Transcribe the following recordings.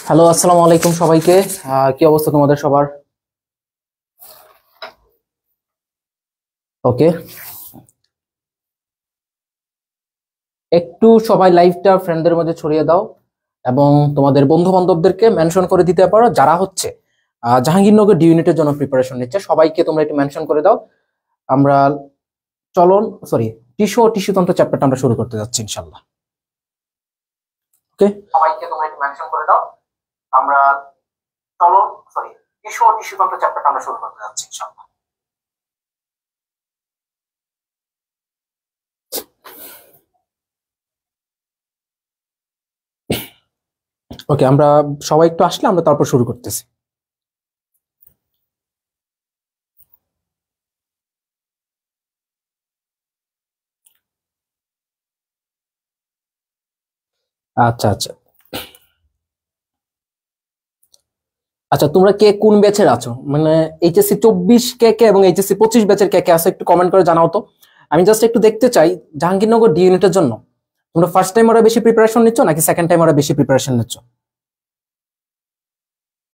Hello, আসসালামু আলাইকুম সবাইকে। কি অবস্থা তোমাদের সবার? ওকে, একটু সবাই লাইভটা ফ্রেন্ডদের মধ্যে ছড়িয়ে দাও এবং তোমাদের বন্ধু বান্ধবদেরকে মেনশন করে দিতে পারো যারা হচ্ছে জাহাঙ্গীরনগর ডি ইউনিটের জন্য প্রিপারেশন নিচ্ছে। সবাইকে তোমরা একটু মেনশন করে দাও। আমরা চলন সরি টিস্যু ও টিস্যুতন্ত্র চ্যাপ্টারটা আমরা শুরু করতে যাচ্ছি ইনশাল্লাহ। ওকে, সবাইকে তোমরা একটু মেনশন করে দাও। আমরা চলন সরি টিস্যু ও টিস্যুতন্ত্র চ্যাপ্টারটা আমরা শুরু করতে যাচ্ছি ইনশাল্লাহ। ওকে, আমরা সবাই একটু আসলে আমরা তারপর শুরু করতেছি। আচ্ছা আচ্ছা আচ্ছা, তোমরা কে কোন ব্যাচের আছো? মানে এইচএসসি 24 কে কে এবং এইচএসসি 25 ব্যাচের কে কে আছে একটু কমেন্ট করে জানাও তো। আমি জাস্ট একটু দেখতে চাই জাহাঙ্গীরনগর ডি ইউনিটের জন্য তোমরা ফার্স্ট টাইম ওরা বেশি প্রিপারেশন নিচ্ছ নাকি সেকেন্ড টাইম ওরা বেশি প্রিপারেশন নিচ্ছ।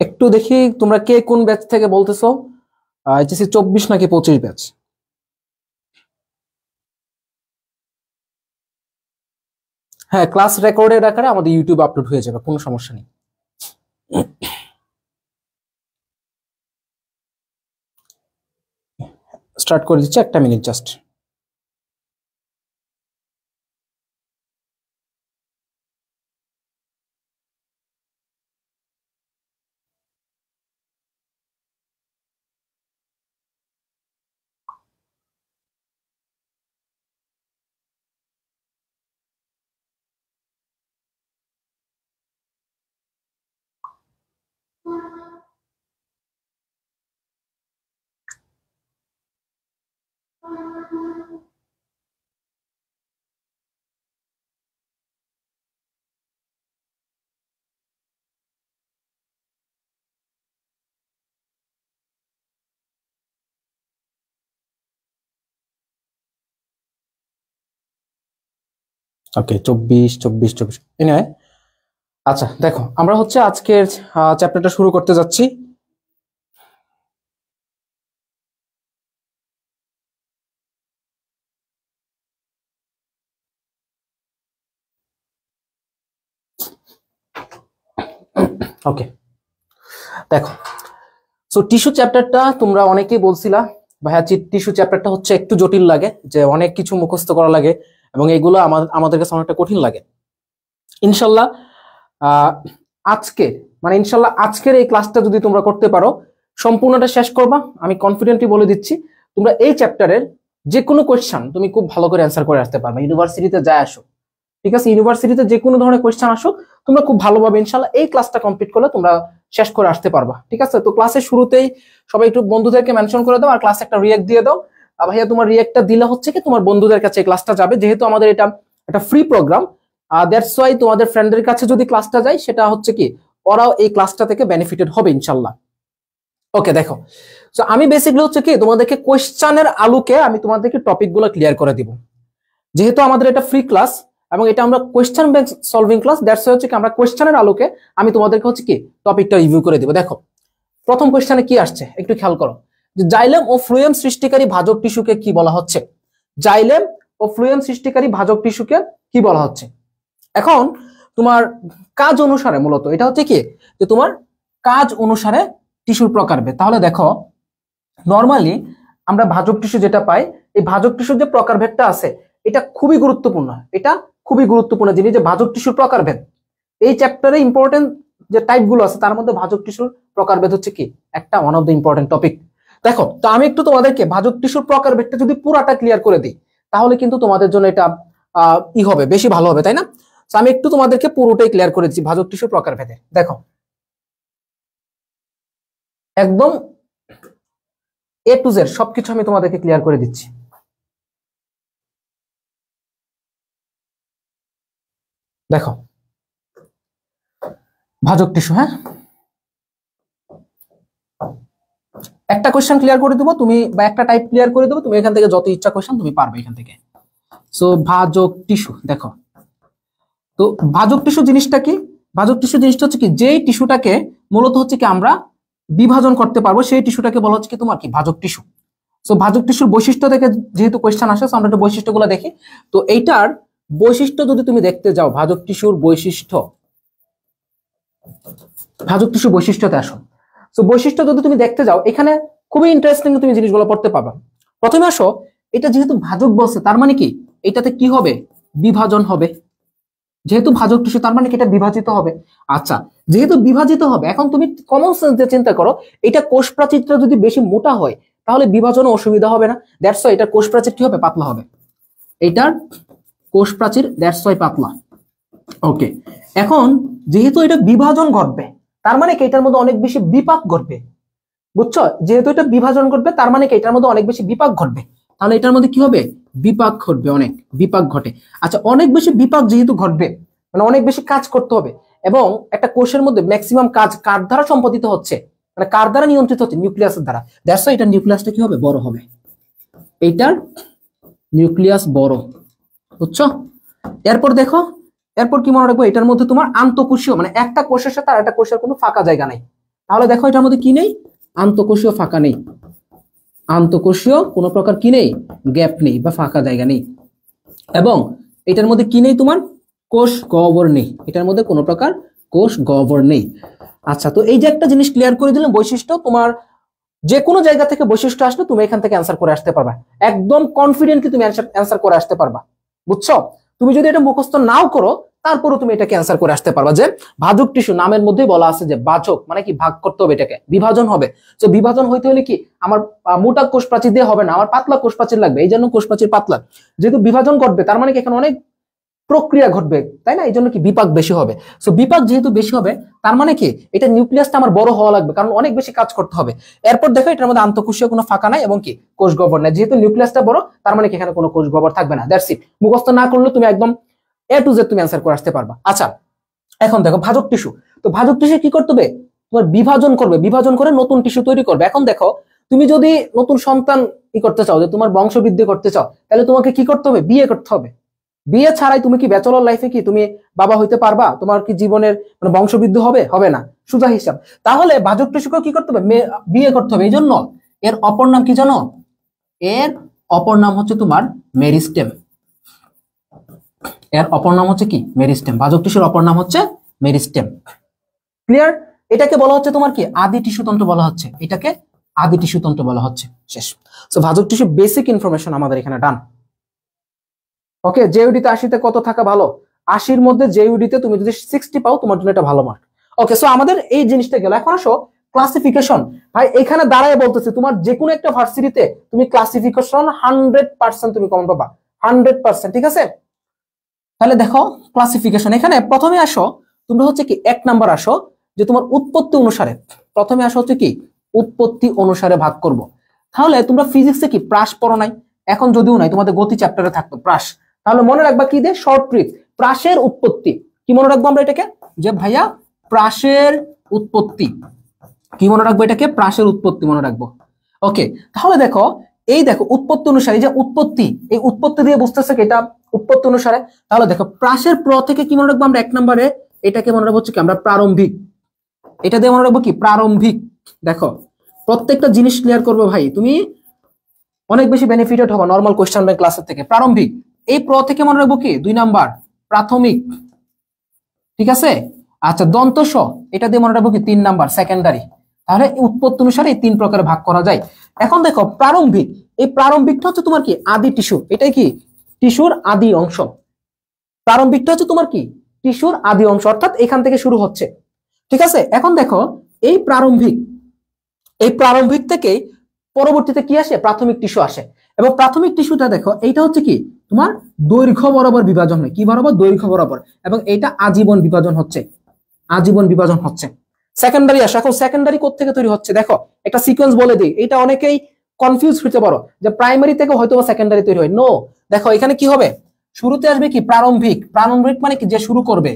একটু দেখি তোমরা কে কোন ব্যাচ থেকে বলতেছো। এইচএসসি 24 নাকি 25 ব্যাচ? হ্যাঁ, ক্লাস রেকর্ডের আকারে আমাদের ইউটিউবে আপলোড হয়ে যাবে, কোনো সমস্যা নেই। স্টার্ট করে দিচ্ছি, একটা মিনিট জাস্ট। ওকে, 24 এনে আচ্ছা দেখো, আমরা হচ্ছে আজকের চ্যাপ্টারটা শুরু করতে যাচ্ছি। ওকে দেখো, সো টিস্যু চ্যাপ্টারটা তোমরা অনেকেই বলছিলা ভাইয়া টিস্যু চ্যাপ্টারটা হচ্ছে একটু জটিল লাগে, যে অনেক কিছু মুখস্থ করা লাগে এবং এগুলো আমাদের কাছে অনেকটা কঠিন লাগে। ইনশাল্লাহ আহ আজকে মানে ইনশাল্লাহ আজকের এই ক্লাসটা যদি তোমরা করতে পারো, সম্পূর্ণটা শেষ করবা, আমি কনফিডেন্টলি বলে দিচ্ছি তোমরা এই চ্যাপ্টারের যে কোনো কোয়েশ্চেন তুমি খুব ভালো করে অ্যান্সার করে আসতে পারবে। ইউনিভার্সিটিতে যায় আসো, ঠিক আছে, ইউনিভার্সিটিতে যে কোনো ধরনের কোয়েশ্চেন আসুক তোমরা খুব ভালোভাবে ইনশাল্লাহ এই ক্লাসটা কমপ্লিট করলে তোমরা শেষ করে আসতে পারবা। ঠিক আছে, তো ক্লাসের শুরুতেই সবাই একটু বন্ধুদেরকে মেনশন করে দাও আর ক্লাসে একটা রিয়েক্ট দিয়ে দাও। আর ভাইয়া তোমার রিয়েক্টটা দিলে হচ্ছে কি তোমার বন্ধুদের কাছে ক্লাসটা যাবে, যেহেতু আমাদের এটা একটা ফ্রি প্রোগ্রাম। দ্যাটস ওয়াই তোমাদের ফ্রেন্ডদের কাছে যদি ক্লাসটা যায় সেটা হচ্ছে কি ওরাও এই ক্লাসটা থেকে বেনিফিটেড হবে ইনশাল্লাহ। ওকে দেখো, তো আমি বেসিক্যালি হচ্ছে কি তোমাদেরকে কোয়েশ্চেনের আলোকে আমি তোমাদেরকে টপিকগুলো ক্লিয়ার করে দিব, যেহেতু আমাদের এটা ফ্রি ক্লাস এবং এটা আমরা question bank solving class. That's হচ্ছে কি আমরা কোয়েশ্চেনের আলোকে আমি তোমাদেরকে হচ্ছে কি টপিকটা রিভিউ করে দিব। দেখো প্রথম কোয়েশ্চেনে কি আসছে একটু খেয়াল করো, যে জাইলেম ও ফ্লুয়েম সৃষ্টিকারী ভাজক টিস্যুকে কি বলা হচ্ছে। জাইলেম ও ফ্লুয়েম সৃষ্টিকারী ভাজক টিস্যুকে কি বলা হচ্ছে। এখন তোমার কাজ অনুসারে মূলত এটা হচ্ছে কি, যে তোমার কাজ অনুসারে টিস্যুর প্রকারভেদ। তাহলে দেখো নরমালি আমরা ভাজক টিস্যু যেটা পাই, এই ভাজক টিস্যুর যে প্রকারভেদটা আছে এটা খুবই গুরুত্বপূর্ণ। এটা খুবই গুরুত্বপূর্ণ জিনিস, যে ভাজক টিস্যুর প্রকারভেদ। এই চ্যাপ্টারে ইম্পর্টেন্ট যে টাইপ গুলো আছে তার মধ্যে ভাজক টিস্যুর প্রকারভেদ হচ্ছে কি একটা one of the important topic. দেখো তো আমি একটু তোমাদেরকে ভাজক টিস্যুর প্রকারভেদটা যদি পুরাটা ক্লিয়ার করে দিই তাহলে কিন্তু তোমাদের জন্য এটা হবে বেশি ভালো হবে, তাই না? তো আমি একটু তোমাদেরকে পুরোটাই ক্লিয়ার করে দিচ্ছি ভাজক টিস্যুর প্রকারভেদে। দেখো একদম এ টু জেড সবকিছু আমি তোমাদেরকে ক্লিয়ার করে দিচ্ছি। দেখো ভাজক টিস্যু, হ্যাঁ, একটা কোয়েশ্চেন ক্লিয়ার করে দেবো তুমি বা একটা টাইপ ক্লিয়ার করে দেবো তুমি, এখান থেকে যত ইচ্ছা কোয়েশ্চেন তুমি পারবে এখান থেকে। সো ভাজক টিস্যু দেখো, তো ভাজক টিস্যু জিনিসটা কি, ভাজক টিস্যু জিনিসটা হচ্ছে কি, যেই টিস্যুটাকে মূলত হচ্ছে কি আমরা বিভাজন করতে পারবো সেই টিস্যুটাকে বলা হচ্ছে কি তোমার কি ভাজক টিস্যু। সো ভাজক টিস্যুর বৈশিষ্ট্য থেকে যেহেতু কোয়েশ্চেন আসে, আমরা একটু বৈশিষ্ট্যগুলো দেখি। তো এইটার বৈশিষ্ট্য যদি তুমি দেখতে যাও, ভাজক টিস্যুর বৈশিষ্ট্য, ভাজক টিস্যু বৈশিষ্ট্যতে আসো। সো বৈশিষ্ট্য যদি তুমি দেখতে যাও, এখানে খুবই ইন্টারেস্টিং তুমি জিনিসগুলো পড়তে পারবা। প্রথমে আসো, এটা যেহেতু ভাজক বলছে তার মানে কি এটাতে কি হবে, বিভাজন হবে। যেহেতু ভাজক টিস্যু তার মানে কি এটা বিভাজিত হবে। আচ্ছা, যেহেতু বিভাজিত হবে, এখন তুমি কমন সেন্স দিয়ে চিন্তা করো, এটা কোষ প্রাচীরটা যদি বেশি মোটা হয় তাহলে বিভাজনে অসুবিধা হবে না, দ্যাটস ওয়াই এটা কোষ প্রাচীর কি হবে, পাতলা হবে। এটার কোষ প্রাচীর দ্যাটস ওয়াই পাতলা। ওকে, এখন যেহেতু এটা বিভাজন ঘটবে তার মানে কি এটার মধ্যে অনেক বেশি বিপাক ঘটবে, বুঝছো? যেহেতু এটা বিভাজন ঘটবে তার মানে কি এটার মধ্যে অনেক বেশি বিপাক ঘটবে, তাহলে এটার মধ্যে কি হবে, বিপাক ঘটবে, অনেক বিপাক ঘটে। আচ্ছা, অনেক বেশি বিপাক যেহেতু ঘটবে মানে অনেক বেশি কাজ করতে হবে, এবং একটা কোষের মধ্যে ম্যাক্সিমাম কাজ কার দ্বারা সম্পাদিত হচ্ছে, মানে কার দ্বারা নিয়ন্ত্রিত হচ্ছে, নিউক্লিয়াসের দ্বারা। দ্যাটস ওয়াই এটা নিউক্লিয়াসটা কি হবে, বড় হবে। এইটার নিউক্লিয়াস বড়, বুঝছো? এরপর দেখো, এরপর কি মনে রাখবো, এটার মধ্যে তোমার আন্তঃকোষীয়, মানে একটা কোষের সাথে আর একটা কোষের কোনো ফাঁকা জায়গা নেই। তাহলে দেখো এটার মধ্যে কি নেই, আন্তঃকোষীয় ফাঁকা নেই, আন্তঃকোষীয় কোনো প্রকার কি নেই, গ্যাপ নেই বা ফাঁকা জায়গা নেই। এবং এটার মধ্যে কি নেই, তোমার কোষ গহ্বর নেই, এটার মধ্যে কোনো প্রকার কোষ গহ্বর নেই। আচ্ছা, তো এই যে একটা জিনিস ক্লিয়ার করে দিলাম বৈশিষ্ট্য, তোমার যে কোনো জায়গা থেকে বৈশিষ্ট্য আসলে তুমি এখান থেকে অ্যান্সার করে আসতে পারবা, একদম কনফিডেন্টলি তুমি অ্যান্সার করে আসতে পারবা, বুঝছো? তুমি যদি এটা মুখস্থ নাও করো তারপরও তুমি এটাকে অ্যান্সার করে আসতে পারবা। যে ভাজক টিস্যু নামের মধ্যেই বলা আছে যে বাচক মানে কি ভাগ করতে হবে, এটাকে বিভাজন হবে। তো বিভাজন হইতে হলে কি আমার মোটা কোষ প্রাচীর দিয়ে হবে না, আমার পাতলা কোষ প্রাচীর লাগবে, এই জন্য কোষ প্রাচীর পাতলা। যেহেতু বিভাজন ঘটবে তার মানে কি এখানে অনেক প্রক্রিয়া ঘটবে, তাই না? এই জন্য কি বিপাক বেশি হবে। সো বিপাক যেহেতু বেশি হবে তার মানে কি এটা নিউক্লিয়াসটা আমার বড় হওয়া লাগবে, কারণ অনেক বেশি কাজ করতে হবে। এরপর দেখো এটার মধ্যে আন্তঃকোষীয় কোনো ফাঁকা নাই এবং কি কোষ গহ্বর নাই। যেহেতু নিউক্লিয়াসটা বড় তার মানে কি এখানে কোনো কোষ গহ্বর থাকবে না। That's it. মুখস্থ না করলে তুমি একদম এ টু জেড তুমি অ্যান্সার করে আসতে পারবা। আচ্ছা, এখন দেখো ভাজক টিস্যু। তো ভাজক টিস্যু কি করতে হবে, তোমার বিভাজন করবে, বিভাজন করে নতুন টিস্যু তৈরি করবে। এখন দেখো তুমি যদি নতুন সন্তান কি করতে চাও, যে তোমার বংশবৃদ্ধি করতে চাও, তাহলে তোমাকে কি করতে হবে, বিয়ে করতে হবে। বিয়ে ছাড়াই তুমি কি ব্যাচেলর লাইফে কি তুমি বাবা হইতে পারবা? তোমার কি জীবনের মানে বংশবৃদ্ধি হবে? হবে না, সোজা হিসাব। তাহলে ভাজক টিস্যুকে কি করতে হবে, বিয়ে করতে হবে। এই জন্য এর অপর নাম কি জানো, এর অপর নাম হচ্ছে তোমার মেরিস্টেম। এর অপর নাম হচ্ছে কি, মেরিস্টেম। ভাজক টিস্যুর অপর নাম হচ্ছে মেরিস্টেম। ক্লিয়ার? এটাকে বলা হচ্ছে তোমার কি আদি টিস্যু তন্ত্র বলা হচ্ছে, এটাকে আদি টিস্যু তন্ত্র বলা হচ্ছে। শেষ। সো ভাজক টিস্যু বেসিক ইনফরমেশন আমাদের এখানে ডান। ওকে, জেইউডিতে 80তে কত থাকা ভালো? 80-র মধ্যে জেইউডিতে তুমি যদি 60 পাও তোমার জন্য এটা ভালো মার্ক। ওকে, সো আমাদের এই জিনিসটা গেল। এখন আসো ক্লাসিফিকেশন। ভাই এখানে দাঁড়ায় বলতেছে তোমার যে কোনো একটা ভার্সিটিতে তুমি ক্লাসিফিকেশন 100% তুমি কমন পাবা, 100%। ঠিক আছে, তাহলে দেখো ক্লাসিফিকেশন। এখানে প্রথমে আসো তোমরা হচ্ছে কি 1 নাম্বার আসো যে তোমার উৎপত্তি অনুসারে, প্রথমে আসো হচ্ছে কি উৎপত্তি অনুসারে ভাগ করব। তাহলে তোমরা ফিজিক্সে কি প্রাস পড়ো নাই? এখন যদিও নাই, তোমাদের গতি চ্যাপ্টারে থাকতো প্রাস। তাহলে মনে রাখবা কি দে, শর্ট ট্রিক, প্রাসের উৎপত্তি। কি মনে রাখবো আমরা এটাকে, যে ভাইয়া প্রাসের উৎপত্তি। কি মনে রাখবো এটাকে, প্রাসের উৎপত্তি মনে রাখবো। ওকে, তাহলে দেখো এই দেখো উৎপত্তি অনুসারে, যে উৎপত্তি, এই উৎপত্তি দিয়ে বুঝতেছে কি এটা উৎপত্তি অনুসারে। তাহলে দেখো প্রাসের প্র থেকে কি মনে রাখবো আমরা 1 নম্বরে, এটাকে মনে রাখবো হচ্ছে কি আমরা প্রারম্ভিক। এটা দিয়ে মনে রাখবো কি প্রারম্ভিক। দেখো প্রত্যেকটা জিনিস ক্লিয়ার করবো ভাই, তুমি অনেক বেশি বেনিফিটেড হবে নরমাল কোশ্চেন ব্যাংক ক্লাসের থেকে। প্রারম্ভিক, এই প্র থেকে মনে রাখবো কি 2 নাম্বার প্রাথমিক। ঠিক আছে, আচ্ছা দন্ত স, এটা দিয়ে মনে রাখবো কি 3 নাম্বার সেকেন্ডারি। তাহলে উৎপত্তি অনুসারে এই 3 প্রকারে ভাগ করা যায়। এখন দেখো প্রারম্ভিক, এই প্রারম্ভিকটা হচ্ছে তোমার কি আদি টিস্যু, এটাই কি টিস্যুর আদি অংশ। প্রারম্ভিকটা হচ্ছে তোমার কি টিস্যুর আদি অংশ, অর্থাৎ এখান থেকে শুরু হচ্ছে। ঠিক আছে, এখন দেখো এই প্রারম্ভিক, এই প্রারম্ভিক থেকে পরবর্তীতে কি আসে, প্রাথমিক টিস্যু আসে। এবং প্রাথমিক টিস্যুটা দেখো এইটা হচ্ছে কি তোমার দৈর্ঘ্য বরাবর বিভাজন হয়, কি বরাবর, দৈর্ঘ্য বরাবর। এবং এটা আজীবন বিভাজন হচ্ছে, আজীবন বিভাজন হচ্ছে। সেকেন্ডারি আসে। এখন সেকেন্ডারি কোত্থেকে তৈরি হচ্ছে, দেখো একটা সিকোয়েন্স বলে দিই, এটা অনেকেই কনফিউজ হতে পারো যে প্রাইমারি থেকে হয়তো সেকেন্ডারি তৈরি হয়। নো, দেখো এখানে কি হবে, শুরুতে আসবে কি প্রারম্ভিক। প্রারম্ভিক মানে কি যে শুরু করবে।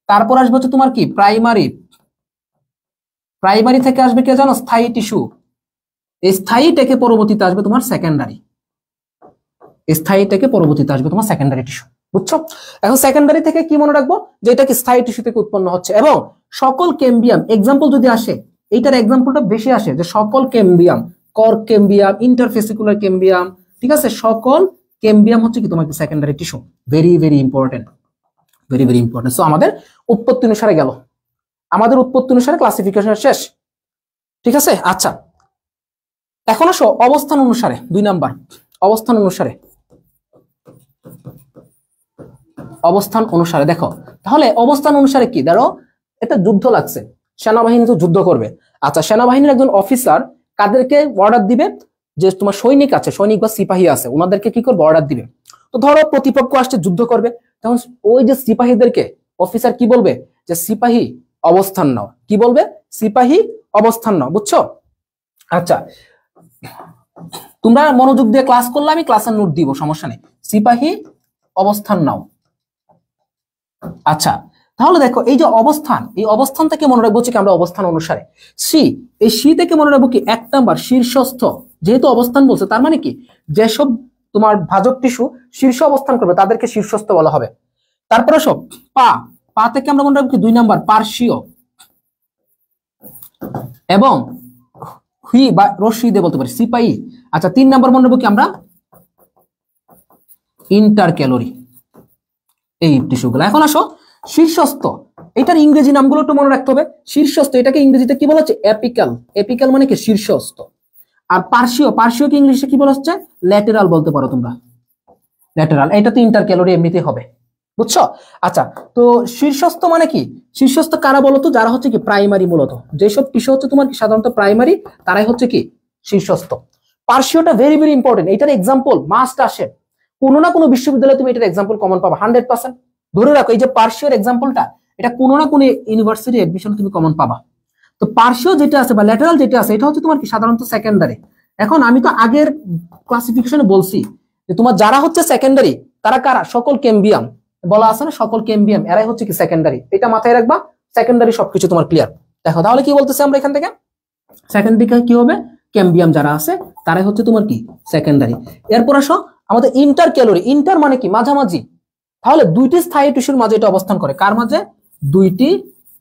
তারপর আসবে হচ্ছে তোমার কি প্রাইমারি। প্রাইমারি থেকে আসবে কি জানো, স্থায়ী টিস্যু। এই স্থায়ী থেকে পরবর্তীতে আসবে তোমার সেকেন্ডারি। স্থায়ী থেকে পরবর্তীতে আসবে তোমার সেকেন্ডারি টিস্যু। বুঝছো? এখন সেকেন্ডারি থেকে কি মনে রাখবো, যে এটা কি স্থায়ী টিস্যু থেকে উৎপন্ন হচ্ছে, এবং সকল ক্যাম্বিয়াম এক্সাম্পল যদি আসে, এইটার এক্সাম্পলটা বেশি আসে যে সকল ক্যাম্বিয়াম, কর্ক ক্যাম্বিয়াম, ইন্টারফেসিকুলার ক্যাম্বিয়াম, ঠিক আছে, সকল ক্যাম্বিয়াম হচ্ছে কি তোমার secondary tissue. Very very important, very very important. So আমাদের উৎপত্তি অনুসারে গেল, আমাদের উৎপত্তি অনুসারে ক্লাসিফিকেশন শেষ, ঠিক আছে। আচ্ছা, এখন আসো অবস্থান অনুসারে, 2 নাম্বার অবস্থান অনুসারে। অবস্থান অনুসারে দেখো, তাহলে অবস্থান অনুসারে কি, ধরো একটা যুদ্ধ লাগছে, সেনাবাহিনী তো যুদ্ধ করবে। আচ্ছা, সেনাবাহিনীর একজন অফিসার কাদেরকে অর্ডার দিবে, যে তোমার সৈনিক আছে, সৈনিক বা সিপাহী আছে, ওনাদেরকে কি করবে, অর্ডার দিবে। তো ধরো প্রতিপক্ষ আসছে, যুদ্ধ করবে, তখন ওই যে সিপাহীদেরকে অফিসার কি বলবে, যে সিপাহী অবস্থান নাও। কি বলবে, সিপাহী অবস্থান নাও, বুঝছো? আচ্ছা, তোমরা মনোযোগ দিয়ে ক্লাস করলে আমি ক্লাসের নোট দিব, সমস্যা নেই। সিপাহী অবস্থান নাও। আচ্ছা, তাহলে দেখো এই যে অবস্থান, এই অবস্থান থেকে মনে রাখবো কি আমরা অবস্থান অনুসারে সি, এই সি থেকে মনে রাখবো কি 1 নাম্বার শীর্ষস্থ, যেহেতু অবস্থান বলছে তার মানে কি যেসব তোমার ভাজক টিস্যু শীর্ষ অবস্থান করবে তাদেরকে শীর্ষস্থ বলা হবে। তারপরে সব পা, পা থেকে আমরা মনে রাখবো কি 2 নাম্বার পার্শ্বীয়, এবং হুই বা রশ্মি দিয়ে বলতে পারি সিপাহী। আচ্ছা, 3 নাম্বার মনে রাখবো কি আমরা ইন্টার ক্যালোরি, এই টিস্যুগুলো। এখন আসো শীর্ষস্থ, এটার ইংরেজি নামগুলো একটু মনে রাখতে হবে। শীর্ষস্থ এটাকে ইংরেজিতে কি বলা হচ্ছে, এপিক্যাল, এপিক্যাল মানে কি শীর্ষস্থ। আর পার্শ্বীয়, পার্শ্বীয়কে ইংলিশে কি বলা হচ্ছে, ল্যাটেরাল বলতে পারো তোমরা, ল্যাটেরাল। এটা তো ইন্টার ক্যালোরি এমনিতে হবে, বুঝছো? আচ্ছা, তো শীর্ষস্থ মানে কি, শীর্ষস্থ কারা বলতো, যারা হচ্ছে কি প্রাইমারি, মূলত যেসব টিস্যু হচ্ছে তোমার কি সাধারণত প্রাইমারি, তারাই হচ্ছে কি শীর্ষস্থ। পার্শ্বীয়টা ভেরি ভেরি ইম্পর্টেন্ট, এটার এক্সাম্পল মাস্ট আসে কোনো না কোনো বিশ্ববিদ্যালয়ে, তুমি এটার এক্সাম্পল কমন পাবা 100%। ধরে রাখো এই যে পার্শ্বীয় এক্সাম্পলটা, এটা কোনো না কোনো ইউনিভার্সিটি এডমিশন তুমি কমন পাবা। তো পার্শ্বীয় যেটা আছে বা ল্যাটারাল যেটা আছে, এটা হচ্ছে তোমার কি সাধারণত সেকেন্ডারি। এখন আমি তো আগের ক্লাসিফিকেশনে বলছি যে তোমার যারা হচ্ছে সেকেন্ডারি তারা কারা, সকল ক্যাম্বিয়াম বলা আছে না, সকল ক্যাম্বিয়াম এরাই হচ্ছে কি সেকেন্ডারি। এটা মাথায় রাখবা, সেকেন্ডারি সবকিছু তোমার ক্লিয়ার। দেখো তাহলে কি বলতেছে আমরা এখান থেকে, সেকেন্ডারি কি হবে, ক্যাম্বিয়াম যারা আছে তারাই হচ্ছে তোমার কি সেকেন্ডারি। এরপর আসো আমাদের ইন্টার ক্যালোরি, ইন্টার মানে কি মাঝামাঝি, তাহলে 2টি স্থায়ী টিস্যুর মাঝে এটা অবস্থান করে, কার মাঝে, 2টি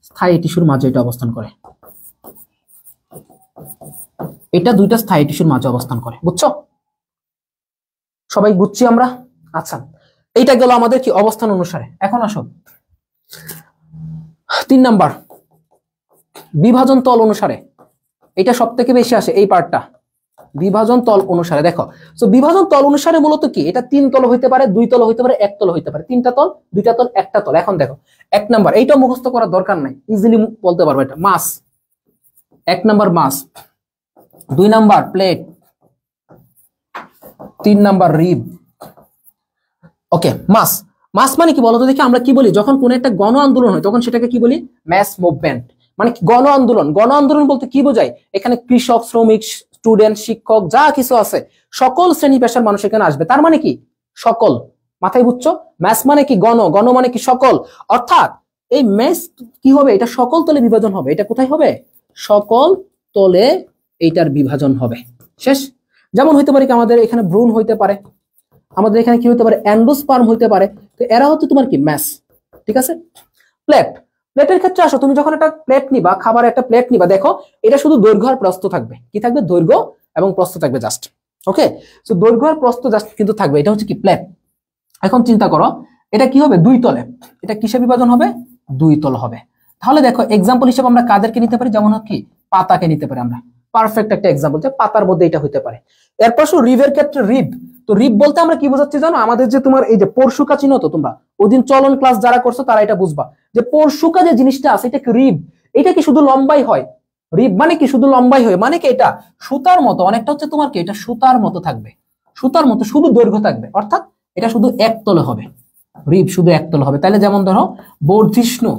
স্থায়ী টিস্যুর মাঝে এটা অবস্থান করে, এটা 2টা স্থায়ী টিস্যুর মাঝে অবস্থান করে, বুঝছো? সবাই বুঝছি আমরা? আচ্ছা, এইটা গেল আমাদের কি অবস্থান অনুসারে। এখন আসো 3 নাম্বার বিভাজন তল অনুসারে, এটা সব থেকে বেশি আসে এই পার্টটা, বিভাজন তল অনুসারে। দেখো, তো বিভাজন তল অনুসারে মূলত কি, এটা 3 তল হইতে পারে, 2 তল হইতে পারে, 1 তল হইতে পারে, 3টা তল, 2টা তল, 1টা তল। এখন দেখো 1 নাম্বার, এইটা মুখস্থ করার দরকার নাই, ইজিলি বলতে পারবো, এটা মাস, 1 নাম্বার মাস, 2 নাম্বার প্লেট, 3 নাম্বার রিব। ওকে, মাস, মাস মানে কি বলতো দেখি, আমরা কি বলি যখন কোন একটা গণ আন্দোলন হয় তখন সেটাকে কি বলি, ম্যাস মুভমেন্ট। মানে গণ আন্দোলন, গণ আন্দোলন বলতে কি বোঝায়, এখানে কৃষক, শ্রমিক, স্টুডেন্ট, শিক্ষক যা কিছু আছে সকল শ্রেণী পেশার মানুষ এখানে আসবে, তার মানে কি সকল, মাথায় বুঝছো? ম্যাস মানে কি গণ, গণ মানে কি সকল, অর্থাৎ এই ম্যাস কি হবে, এটা সকল তলে বিভাজন হবে। এটা কোথায় হবে, সকল তলে এইটার বিভাজন হবে, শেষ। যেমন হইতে পারে কি, আমাদের এখানে ভ্রূণ হইতে পারে, আমাদের এখানে কি হতে পারে, অ্যান্ডোস্পার্ম হইতে পারে, তো এরা হচ্ছে তোমার কি ম্যাস, ঠিক আছে। প্লেট, প্লেটের ক্ষেত্রে আসো, তুমি যখন একটা প্লেট নিবা, খাবার একটা প্লেট নিবা, দেখো এটা শুধু দৈর্ঘ্য আর প্রস্থ থাকবে, কি থাকবে, দৈর্ঘ্য এবং প্রস্থ থাকবে জাস্ট, ওকে। সো দৈর্ঘ্য আর প্রস্থ জাস্ট কিন্তু থাকবে, এটা হচ্ছে কি প্লেট। এখন চিন্তা করো, এটা কি হবে, 2 তলে, এটা কিসে বিভাজন হবে, 2 তল হবে। তাহলে দেখো এক্সাম্পল হিসেবে আমরা কাদেরকে নিতে পারি, যেমন কি পাতাকে নিতে পারি আমরা, পারফেক্ট একটা এক্সাম্পল, যে পাতার মধ্যে এটা হতে পারে। এরপর রিবের ক্ষেত্রে রিব, তো রিব বলতে আমরা কি বোঝাচ্ছি জানো, আমাদের যে তোমার এই যে পরশুকা চিনো তো তোমরা, ওদিন চলন ক্লাস যারা করছো তারা এটা বুঝবা, যে পরশুকা যে জিনিসটা আছে এটা কি রিব, এটা কি শুধু লম্বাই হয়, রিব মানে কি শুধু লম্বাই হয়, মানে কি এটা সুতার মতো, অনেকটা হচ্ছে তোমার কি এটা সুতার মতো থাকবে, সুতার মতো শুধু দৈর্ঘ্য থাকবে, অর্থাৎ এটা শুধু 1 তলে হবে, রিব শুধু 1 তলে হবে। তাহলে যেমন ধরো বর্ধিষ্ণু,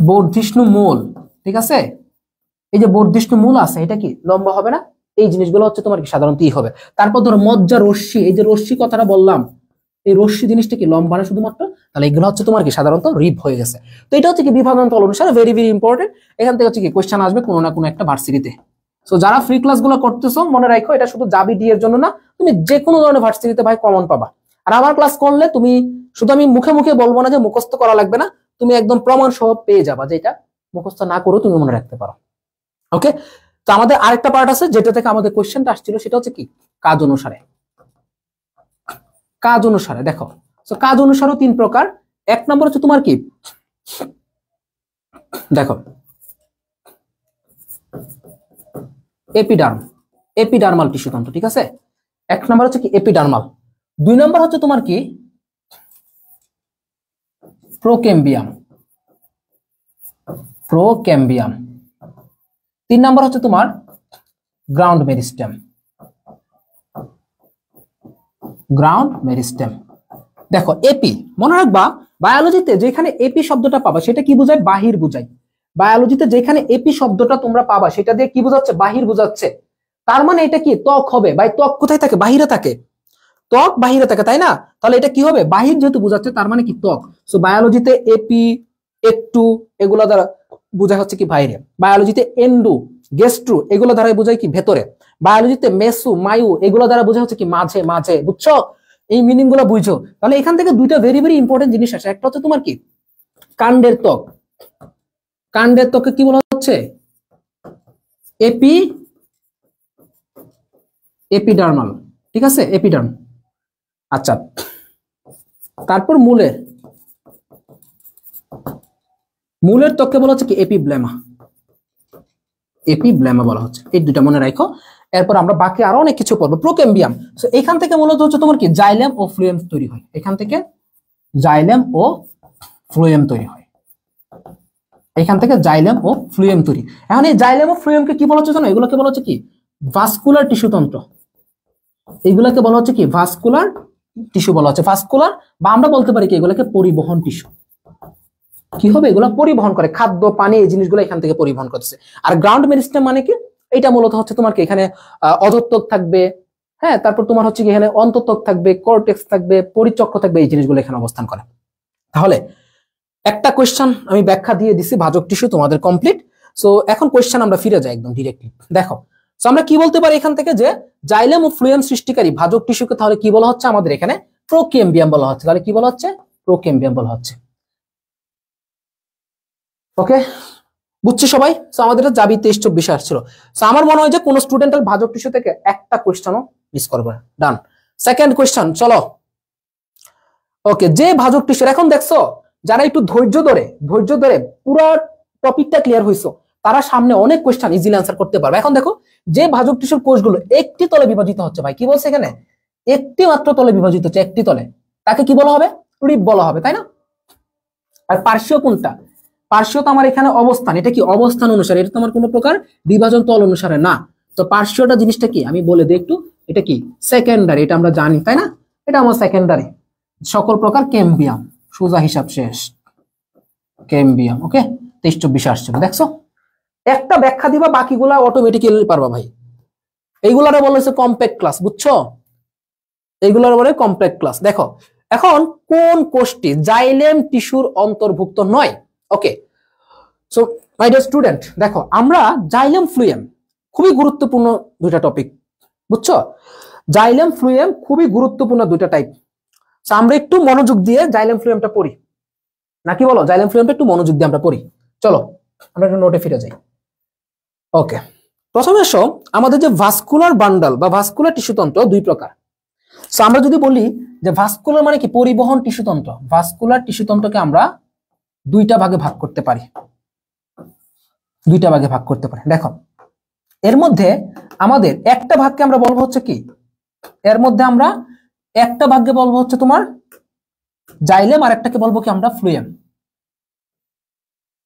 বর্ধিষ্ণু মূল, ঠিক আছে, এই যে বর্ধিষ্ণু মূল আছে এটা কি লম্বা হবে না, এই জিনিসগুলো হচ্ছে তোমার কি সাধারণত হবে। তারপর ধরো মজ্জা রশ্মি, এই যে রশ্মি কথাটা বললাম, এই রশ্মি জিনিসটা কি লম্বা না শুধুমাত্র, তাহলে এগুলো হচ্ছে তোমার কি সাধারণত রিব হয়ে গেছে। তো এটা হচ্ছে কি বিভাজন তল অনুসারে, ভেরি ভেরি ইম্পর্টেন্ট। এখান থেকে হচ্ছে কি কোশ্চেন আসবে কোনো না কোনো একটা ভার্সিটিতে। সো যারা ফ্রি ক্লাসগুলো করতেছো মনে রাখো, এটা শুধু জাবি ডি এর জন্য না, তুমি যে কোনো ধরনের ভার্সিটিতে ভাই কমন পাবা। আর আমার ক্লাস করলে তুমি শুধু আমি মুখে মুখে বলবো না যে মুখস্থ করা লাগবে না, তুমি একদম প্রমাণ সহ পেয়ে যাবা যে এটা মুখস্থ না করেও তুমি মনে রাখতে পারো। ওকে, তো আমাদের আরেকটা পার্ট আছে যেটা থেকে আমাদের কোশ্চেনটা আসছিল, সেটা হচ্ছে কি কাজ অনুসারে। কাজ অনুসারে দেখো, তো কাজ অনুসারেও 3 প্রকার। 1 নম্বর হচ্ছে তোমার কি, দেখো এপিডার্মাল টিস্যু তন্ত্র, ঠিক আছে। 1 নম্বর হচ্ছে কি এপিডার্মাল। 2 নম্বর হচ্ছে তোমার কি প্রোকেম্বিয়াম। 3 নম্বর হচ্ছে তোমার গ্রাউন্ড মেরিস্টেম। দেখো এপি মনে রাখবা, বায়োলজিতে যেখানে এপি শব্দটা পাবা সেটা কি বোঝায়, বাহির বোঝায়। বায়োলজিতে যেখানে এপি শব্দটা তোমরা পাবা সেটা দিয়ে কি বোঝাচ্ছে, বাহির বোঝাচ্ছে। তার মানে এটা কি ত্বক হবে, ভাই ত্বক কোথায় থাকে, বাহিরে থাকে, ত্বক বাহিরে থাকে, তাই না? তাহলে এটা কি হবে, বাহির যেহেতু বোঝাচ্ছে তার মানে কি ত্বক। সো বায়োলজিতে এপি, একটু এগুলো দ্বারা বোঝা হচ্ছে কি বাইরে। বায়োলজিতে এন্ডু, গেস্ট্রু এগুলো দ্বারা বোঝায় কি ভেতরে। বায়োলজিতে মেসু, মায়ু এগুলো দ্বারা বোঝা হচ্ছে কি মাঝে মাঝে, বুঝছো? এই মিনিং গুলো বুঝছো? তাহলে এখান থেকে দুইটা ভেরি ভেরি ইম্পর্টেন্ট জিনিস আসে। একটা হচ্ছে তোমার কি কাণ্ডের ত্বক, কাণ্ডের ত্বকে কি বলা হচ্ছে এপিডার্মাল, ঠিক আছে, এপিডার্ম। আচ্ছা, তারপর মূলের ত্বককে বলা হচ্ছে কি এপিব্লেমা বলা হচ্ছে। এই দুইটা মনে রাখো। এরপর আমরা বাকি আরো অনেক কিছু পড়বো। প্রোকেম্বিয়াম, সো এখান থেকে মূলত হচ্ছে তোমার কি জাইলেম ও ফ্লুয়েম তৈরি হয়। এখান থেকে জাইলেম ও ফ্লুয়েম তৈরি হয়। এখন এই জাইলেম ও ফ্লুয়েমকে কি বলা হচ্ছে জানো, এগুলোকে বলা হচ্ছে কি ভাস্কুলার টিস্যু তন্ত্র। এগুলোকে বলা হচ্ছে কি ভাস্কুলার টিস্যু বলা হচ্ছে। ভাস্কুলার বা আমরা বলতে পারি কি এগুলোকে পরিবহন টিস্যু। কি হবে, এগুলো পরিবহন করে খাদ্য পানি, এই জিনিসগুলো এখান থেকে পরিবহন করতেছে। আর গ্রাউন্ড মেরিস্টেম মানে কি, এটা মূলত হচ্ছে তোমার কি এখানে অধঃত্বক থাকবে, হ্যাঁ, তারপর তোমার হচ্ছে কি এখানে অন্তঃত্বক থাকবে, কর্টেক্স থাকবে, পরিচক্র থাকবে, এই জিনিসগুলো এখানে অবস্থান করে। তাহলে একটা কোয়েশ্চেন আমি ব্যাখ্যা দিয়ে দিছি, ভাজক টিস্যু তোমাদের কমপ্লিট। সো এখন কোয়েশ্চেন আমরা ফিরে যাই একদম ডিরেক্টলি। দেখো, সো আমরা কি বলতে পারি এখান থেকে যে জাইলেম ও ফ্লুয়েম সৃষ্টিকারী ভাজক টিস্যুকে তাহলে কি বলা হচ্ছে, আমাদের এখানে প্রোকেম্বিয়াম বলা হচ্ছে। তাহলে কি বলা হচ্ছে, প্রোকেম্বিয়াম বলা হচ্ছে। ওকে, বুঝছি সবাই? সো আমাদের যাবি 23-24 আসছিল। সো আমার মনে হয় যে কোন স্টুডেন্টের ভাজক টিস্যু থেকে একটা কোয়েশ্চেনও মিস করবে। ডান। সেকেন্ড কোয়েশ্চেন, চলো। ওকে, যে ভাজক টিস্যু, এখন দেখছো যারা একটু ধৈর্য ধরে পুরো টপিকটা ক্লিয়ার হইছো, তারা সামনে অনেক কোয়েশ্চেন ইজিলি আনসার করতে পারবে। এখন দেখো, যে ভাজক টিস্যুর কোষগুলো একটি তলে বিভাজিত হচ্ছে, ভাই কি বলছে এখানে, একটি মাত্র তলে বিভাজিত হচ্ছে, একটি তলে, তাকে কি বলা হবে, রিব বলা হবে, তাই না? আর পার্শ্বীয় কোনটা, পার্শ্বীয় তো আমার এখানে অবস্থান, এটা কি অবস্থান অনুসারে, এটা তো আমার কোনো প্রকার বিভাজন তল অনুসারে না। তো পার্শ্বীয়টা জিনিসটা কি আমি বলে দিই একটু, এটা কি সেকেন্ডারি, এটা আমরা জানি, তাই না? এটা আমার সেকেন্ডারি। সকল প্রকার কেম্বিয়াম, সোজা হিসাব শেষ, কেম্বিয়াম। ওকে, 23-24 আসছে, দেখছো? একটা ব্যাখ্যা দিবা, বাকিগুলা অটোমেটিক্যালি পারবা ভাই। এইগুলারে বলা হচ্ছে কম্প্যাক্ট ক্লাস, বুঝছো? এইগুলার বলে কম্প্যাক্ট ক্লাস। দেখো, এখন কোন কোষটি জাইলেম টিস্যুর অন্তর্ভুক্ত নয়? ওকে, সো মাই ডিয়ার স্টুডেন্ট, দেখো আমরা জাইলেম ফ্লুয়েম খুবই গুরুত্বপূর্ণ দুইটা টপিক, বুঝছো? জাইলেম ফ্লুয়েম খুবই গুরুত্বপূর্ণ দুইটা টাইপ। সো আমরা একটু মনোযোগ দিয়ে জাইলেম ফ্লুয়েমটা পড়ি, নাকি বলো? জাইলেম ফ্লুয়েমটা একটু মনোযোগ দিয়ে আমরা পড়ি। চলো আমরা একটু নোটে ফিরে যাই। ওকে, প্রথমে এসো, আমাদের যে ভাস্কুলার বান্ডাল বা ভাস্কুলার টিস্যুতন্ত্র দুই প্রকার। সো আমরা যদি বলি যে ভাস্কুলার মানে কি পরিবহন টিস্যুতন্ত্র, ভাস্কুলার টিস্যুতন্ত্রকে আমরা দুইটা ভাগে ভাগ করতে পারি, দেখো, এর মধ্যে আমাদের একটা ভাগকে আমরা বলবো হচ্ছে কি, এর মধ্যে আমরা একটা ভাগকে বলবো হচ্ছে তোমার জাইলেম, আর একটাকে বলবো কি আমরা ফ্লুয়েম।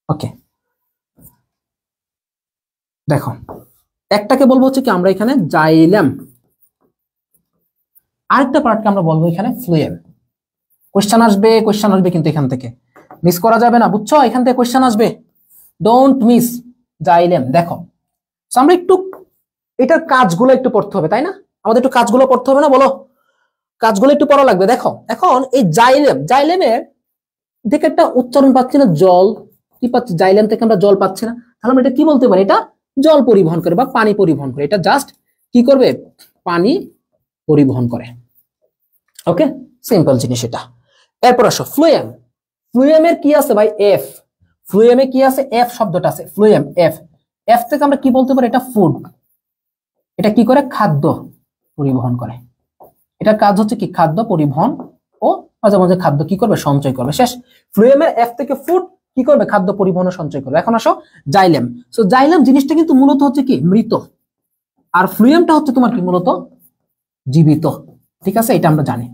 ওকে, দেখো, একটাকে বলবো হচ্ছে কি আমরা এখানে জাইলেম, আরেকটা পার্টকে আমরা বলবো এখানে ফ্লুয়েম। কোশ্চেন আসবে কিন্তু এখান থেকে মিস করা যাবে না, বুঝছো? এখান থেকে কোশ্চেন আসবে, ডোন্ট মিস জাইলেম। দেখো, আমরা একটু এটার কাজগুলো একটু পড়তে হবে, তাই না? আমাদের একটু কাজগুলো পড়তে হবে না, বলো? কাজগুলো একটু পড়া লাগবে। দেখো, এখন এই জাইলেমের থেকে একটা উচ্চারণ পাচ্ছি না, জল কি পাচ্ছি, জাইলেম থেকে আমরা জল পাচ্ছি না, তাহলে আমরা এটা কি বলতে পারি, এটা জল পরিবহন করে বা পানি পরিবহন করে, এটা জাস্ট কি করবে, পানি পরিবহন করে। ওকে, সিম্পল জিনিস এটা। এরপর আসো ফ্লুয়েম। ফ্লুয়েমের কি আছে ভাই? এফ। ফ্লুয়েমে কি আছে? এফ শব্দটা আছে, ফ্লুয়েম এফ। এফ থেকে আমরা কি বলতে পারি? এটা ফুড। এটা কি করে? খাদ্য পরিবহন করে। এটার কাজ হচ্ছে কি? খাদ্য পরিবহন ও মাঝে মাঝে খাদ্য কি করবে? সঞ্চয় করবে। শেষ। ফ্লুয়েমের এফ থেকে ফুড কি করবে? খাদ্য পরিবহন ও সঞ্চয় করবে। এখন আসো জাইলেম। সো জাইলেম জিনিসটা কিন্তু মূলত হচ্ছে কি? মৃত। আর ফ্লুয়েমটা হচ্ছে তোমার কি? মূলত জীবিত। ঠিক আছে, এটা আমরা জানি।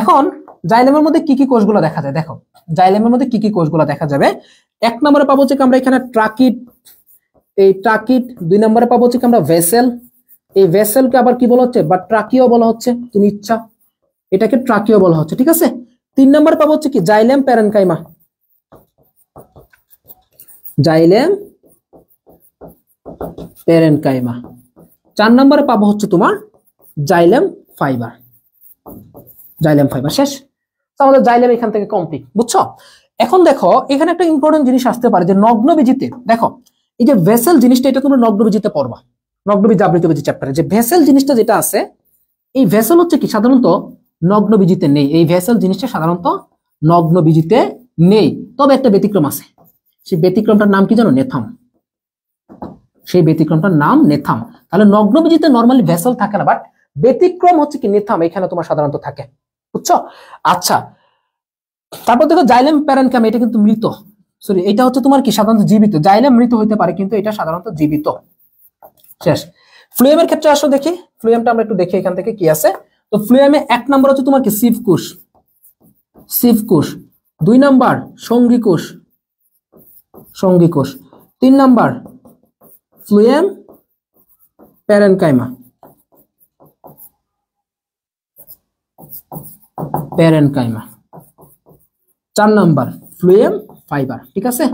এখন জাইলেমের মধ্যে কি কি কোষগুলো দেখা যায়? দেখো জাইলেমের মধ্যে কি কি কোষগুলো দেখা যাবে। এক নম্বরে পাবো হচ্ছে আমরা এখানে ট্রাকিট, এই ট্রাকিট। দুই নম্বরে পাবো হচ্ছে আমরা ভেসেল। এই ভেসেলকে আবার কি বলা হচ্ছে? বা ট্রাকিও বলা হচ্ছে, তুমি ইচ্ছা এটাকে ট্রাকিও বলা হচ্ছে। ঠিক আছে। তিন নম্বরে পাবো হচ্ছে কি? Xylem parenchyma. Xylem parenchyma. চার নম্বরে পাবো হচ্ছে তোমার জাইলেম ফাইবার। Xylem fibre. শেষ। আমাদের জাইলেম এখান থেকে কমপ্লিট, বুঝছো? এখন দেখো এখানে একটা ইম্পর্টেন্ট জিনিস আসতে পারে যে নগ্নবীজিতে। দেখো এই যে ভেসেল জিনিসটা, এটা তোমরা নগ্নবীজিতে পড়বা, নগ্নবীজ আবৃতবীজি চ্যাপ্টারে। যে ভেসেল জিনিসটা যেটা আছে, এই ভেসেল হচ্ছে কি? সাধারণত নগ্নবীজিতে নেই। এই ভেসেল জিনিসটা সাধারণত নগ্নবীজিতে নেই, তবে একটা ব্যতিক্রম আছে। সেই ব্যতিক্রমটার নাম কি জানো? নেথাম। সেই ব্যতিক্রমটার নাম নেথাম। তাহলে নগ্নবীজিতে নরমালি ভেসেল থাকে না, বাট ব্যতিক্রম হচ্ছে কি? নেথাম এখানে তোমার সাধারণত থাকে, বুঝছো? আচ্ছা, তারপর দেখো জাইলেম প্যারেনকাইমা, এটা কিন্তু মৃত। সরি, এটা হচ্ছে তোমার কি? সাধারণত জীবিত। জাইলেম মৃত হইতে পারে, কিন্তু এটা সাধারণত জীবিত। শেষ। ফ্লুয়েমের ক্ষেত্রে আসো দেখি। ফ্লুয়েমটা আমরা একটু দেখি এখান থেকে কি আছে। তো ফ্লুয়েমে এক নম্বর হচ্ছে তোমার কি? সিভকোষ। সিভকোষ। দুই নাম্বার সঙ্গীকোষ। সঙ্গীকোষ। তিন নাম্বার ফ্লুয়েম প্যারেনকাইমা। প্যারেনকাইমা। চার নাম্বার ফ্লুয়েম ফাইবার। ঠিক আছে,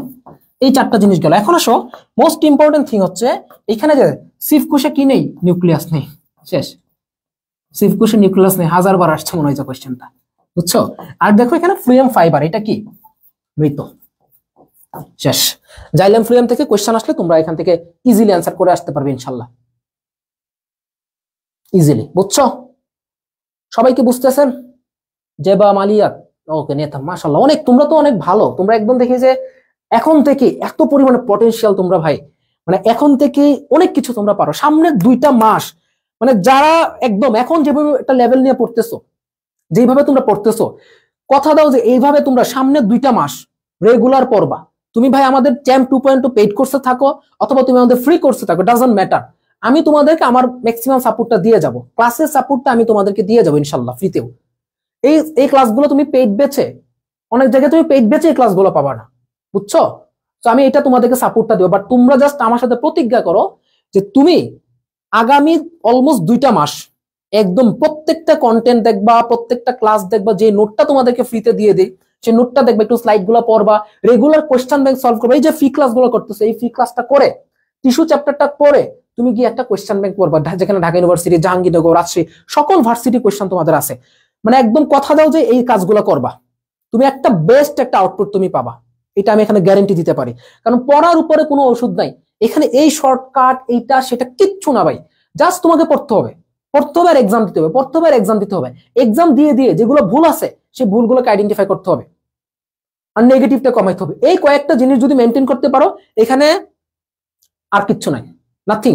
এই চারটা জিনিস গেল। এখন আসো মোস্ট ইম্পর্টেন্ট থিং হচ্ছে এখানে যে সিভকোষে কি নেই? নিউক্লিয়াস নেই। শেষ। সিভকোষে নিউক্লিয়াস নেই, হাজারবার আসছে মনে হয়েছে কোয়েশ্চেনটা, বুঝছো? আর দেখো এখানে ফ্লুয়েম ফাইবার, এটা কি? মৃত। শেষ। জাইলেম ফ্লুয়েম থেকে কোয়েশ্চেন আসলে তোমরা এখান থেকে ইজিলি অ্যান্সার করে আসতে পারবে ইনশাল্লাহ, ইজিলি। বুঝছো? সবাইকে বুঝতেছেন? জেবা মালিয়াত, ওকে নেতা, মাশাআল্লাহ। অনেক, তোমরা তো অনেক ভালো। তোমরা একদম দেখি যে এখন থেকে এত পরিমাণে পটেনশিয়াল তোমরা ভাই, মানে এখন থেকে অনেক কিছু তোমরা পারো। সামনের 2টা মাস মানে যারা একদম এখন যেভাবে একটা লেভেল নিয়ে পড়তেছো, যেভাবে তোমরা পড়তেছো, কথা দাও যে এইভাবে তোমরা সামনের 2টা মাস রেগুলার পড়বা। তুমি ভাই আমাদের চ্যাম্প 2.2 পেইড কোর্সে থাকো অথবা তুমি আমাদের ফ্রি কোর্সে থাকো, ডাজন্ট ম্যাটার। আমি তোমাদেরকে আমার ম্যাক্সিমাম সাপোর্টটা দিয়ে যাব, ক্লাসের সাপোর্টটা আমি তোমাদেরকে দিয়ে যাবো ইনশাল্লাহ ফ্রিতেও। এই এই ক্লাসগুলো তুমি পেইড বেচে, অনেক জায়গায় তুমি পেইড বেচে এই ক্লাসগুলো পাবা না, বুঝছো? তো আমি এটা তোমাদেরকে সাপোর্টটা দেবো, বাট তোমরা জাস্ট আমার সাথে প্রতিজ্ঞা করো যে তুমি আগামী অলমোস্ট 2টা মাস একদম প্রত্যেকটা কন্টেন্ট দেখবা, প্রত্যেকটা ক্লাস দেখবা, যে নোটটা তোমাদেরকে ফ্রিতে দিয়ে দেই সেই নোটটা দেখবা, একটু স্লাইড গুলো পড়বা, রেগুলার কোয়েশ্চেন ব্যাংক সলভ করবা। এই যে ফ্রি ক্লাস গুলো করতেছো, এই ফ্রি ক্লাসটা করে টিস্যু চ্যাপ্টারটা পড়ে তুমি গিয়ে একটা কোয়েশ্চেন ব্যাংক পড়বা, যেখানে ঢাকা ইউনিভার্সিটি, জাহাঙ্গীরনগর, রাজশাহী সকল ভার্সিটি কোয়েশ্চেন তোমাদের আছে। মানে একদম কথা দাও যে এই কাজগুলো করবা, তুমি একটা বেস্ট একটা আউটপুট তুমি পাবা, এটা আমি এখানে গ্যারান্টি দিতে পারি। কারণ পড়ার উপরে কোনো ওষুধ নাই এখানে, এই শর্টকাট এইটা সেটা কিচ্ছু না ভাই। জাস্ট তোমাকে পড়তে হবে, পড়তে হবে আর এক্সাম দিতে হবে, পড়তে হবে আর এক্সাম দিতে হবে। এক্সাম দিয়ে দিয়ে যেগুলো ভুল আছে সেই ভুলগুলোকে আইডেন্টিফাই করতে হবে আর নেগেটিভটা কমাইতে হবে। এই কয়েকটা জিনিস যদি মেনটেন করতে পারো, এখানে আর কিচ্ছু নাই, নাথিং।